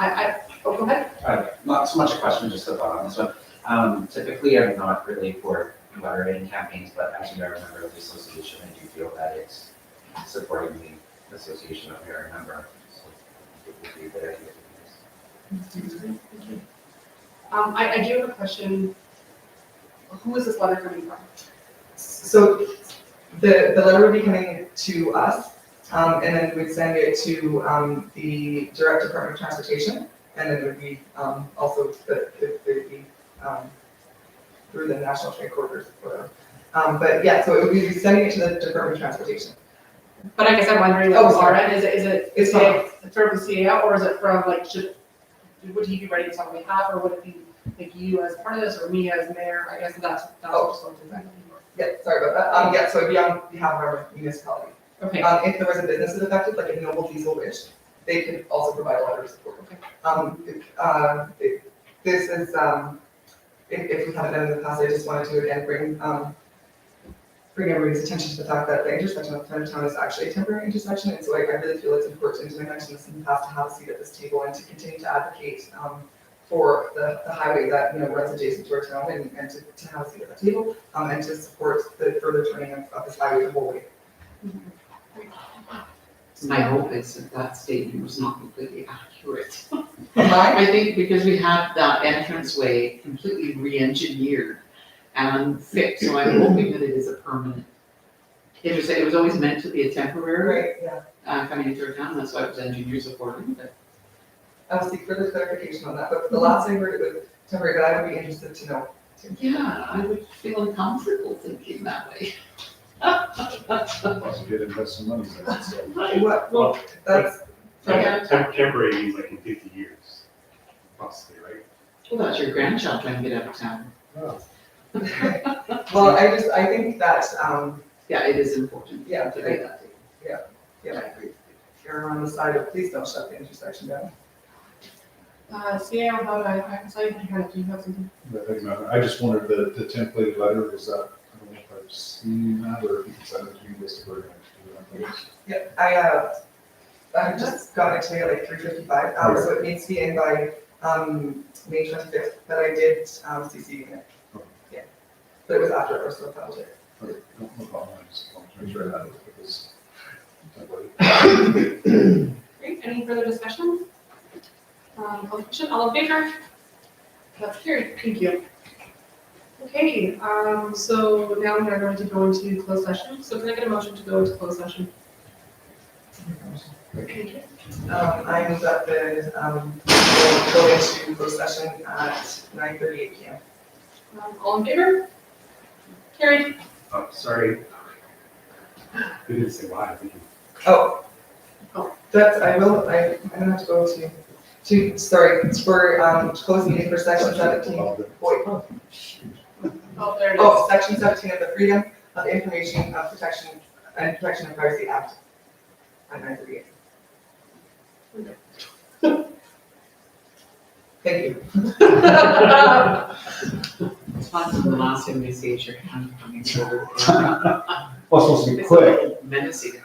go ahead. Not so much a question, just a thought on this one. Typically, I'm not really for letter-writing campaigns, but as you are a member of the association, I do feel that it's supporting the association that we are a member of. So it would be a good idea to do this. I do have a question. Who is this letter coming from? So the letter would be coming to us, and then we'd send it to, the Direct Department of Transportation, and then it would be, also it'd be, through the National Train Corridors, whatever. But yeah, so it would be sending it to the Department of Transportation. But I guess I'm wondering, Oh, like, sorry. our end, is it It's from the CAO, or is it from, like, would he be writing this on behalf, or would it be, like, you as part of this, or me as mayor? I guess that's what's going to. Yeah, sorry about that. Yeah, so it'd be on behalf of our municipality. Okay, If there was a business that affected, like if Noble Diesel wished, they could also provide a letter of support. This is, if we haven't done it in the past, I just wanted to again bring everybody's attention to the fact that the intersection of Town is actually a temporary intersection, and so I really feel it's important, and I mentioned this in the past, to have a seat at this table and to continue to advocate for the highway that, runs adjacent to our town, and to have a seat at the table, and to support the further turning of this highway the whole way. My hope is that that statement was not completely accurate. Mine? I think because we had that entranceway completely re-engineered and fixed, so I'm hoping that it is a permanent. It was always meant to be a temporary, Right, yeah. coming into our town, that's why it was engineer supported, but I'll seek further clarification on that, but the last I heard it was temporary, but I would be interested to know. yeah, I would feel uncomfortable thinking that way. Plus you did invest some money in it, so. What, well, that's, Temporary means like in 50 years, possibly, right? Well, that's your grandchild trying to get out of town. well, I think that, Yeah, it is important. Yeah, To do that. yeah, I agree. If you're on the side of, please don't shut the intersection down. CAO, how do do you have something? I just wondered, the template letter, is that, I don't know if I've seen that, or if you can send it to me, just to Yeah, I just got it today at like 3:55, so it needs to be in by, May 25th, but I did, CC you in it. Yeah, but it was after our stuff, that'll take. Okay, no problem, I just want to make sure I had it, because template. Great, any further discussion? All in favor? That's carried, thank you. Okay, so now we are going to go into closed session, so can I get a motion to go into closed session? Thank you. I move that we'll go into closed session at 9:38 p.m. All in favor? Carried. Oh, sorry. We didn't say why, did you? Oh, that's, I'm gonna have to go sorry, it's for, closed meeting for section 17. Wait, Oh, there it is. oh, section 17 of the Freedom of Information of Protection and Protection of Privacy Act at 9:38. Thank you. It's fun when the last thing they see is your hand coming forward. Well, it's supposed to be It's a quick. little menacing.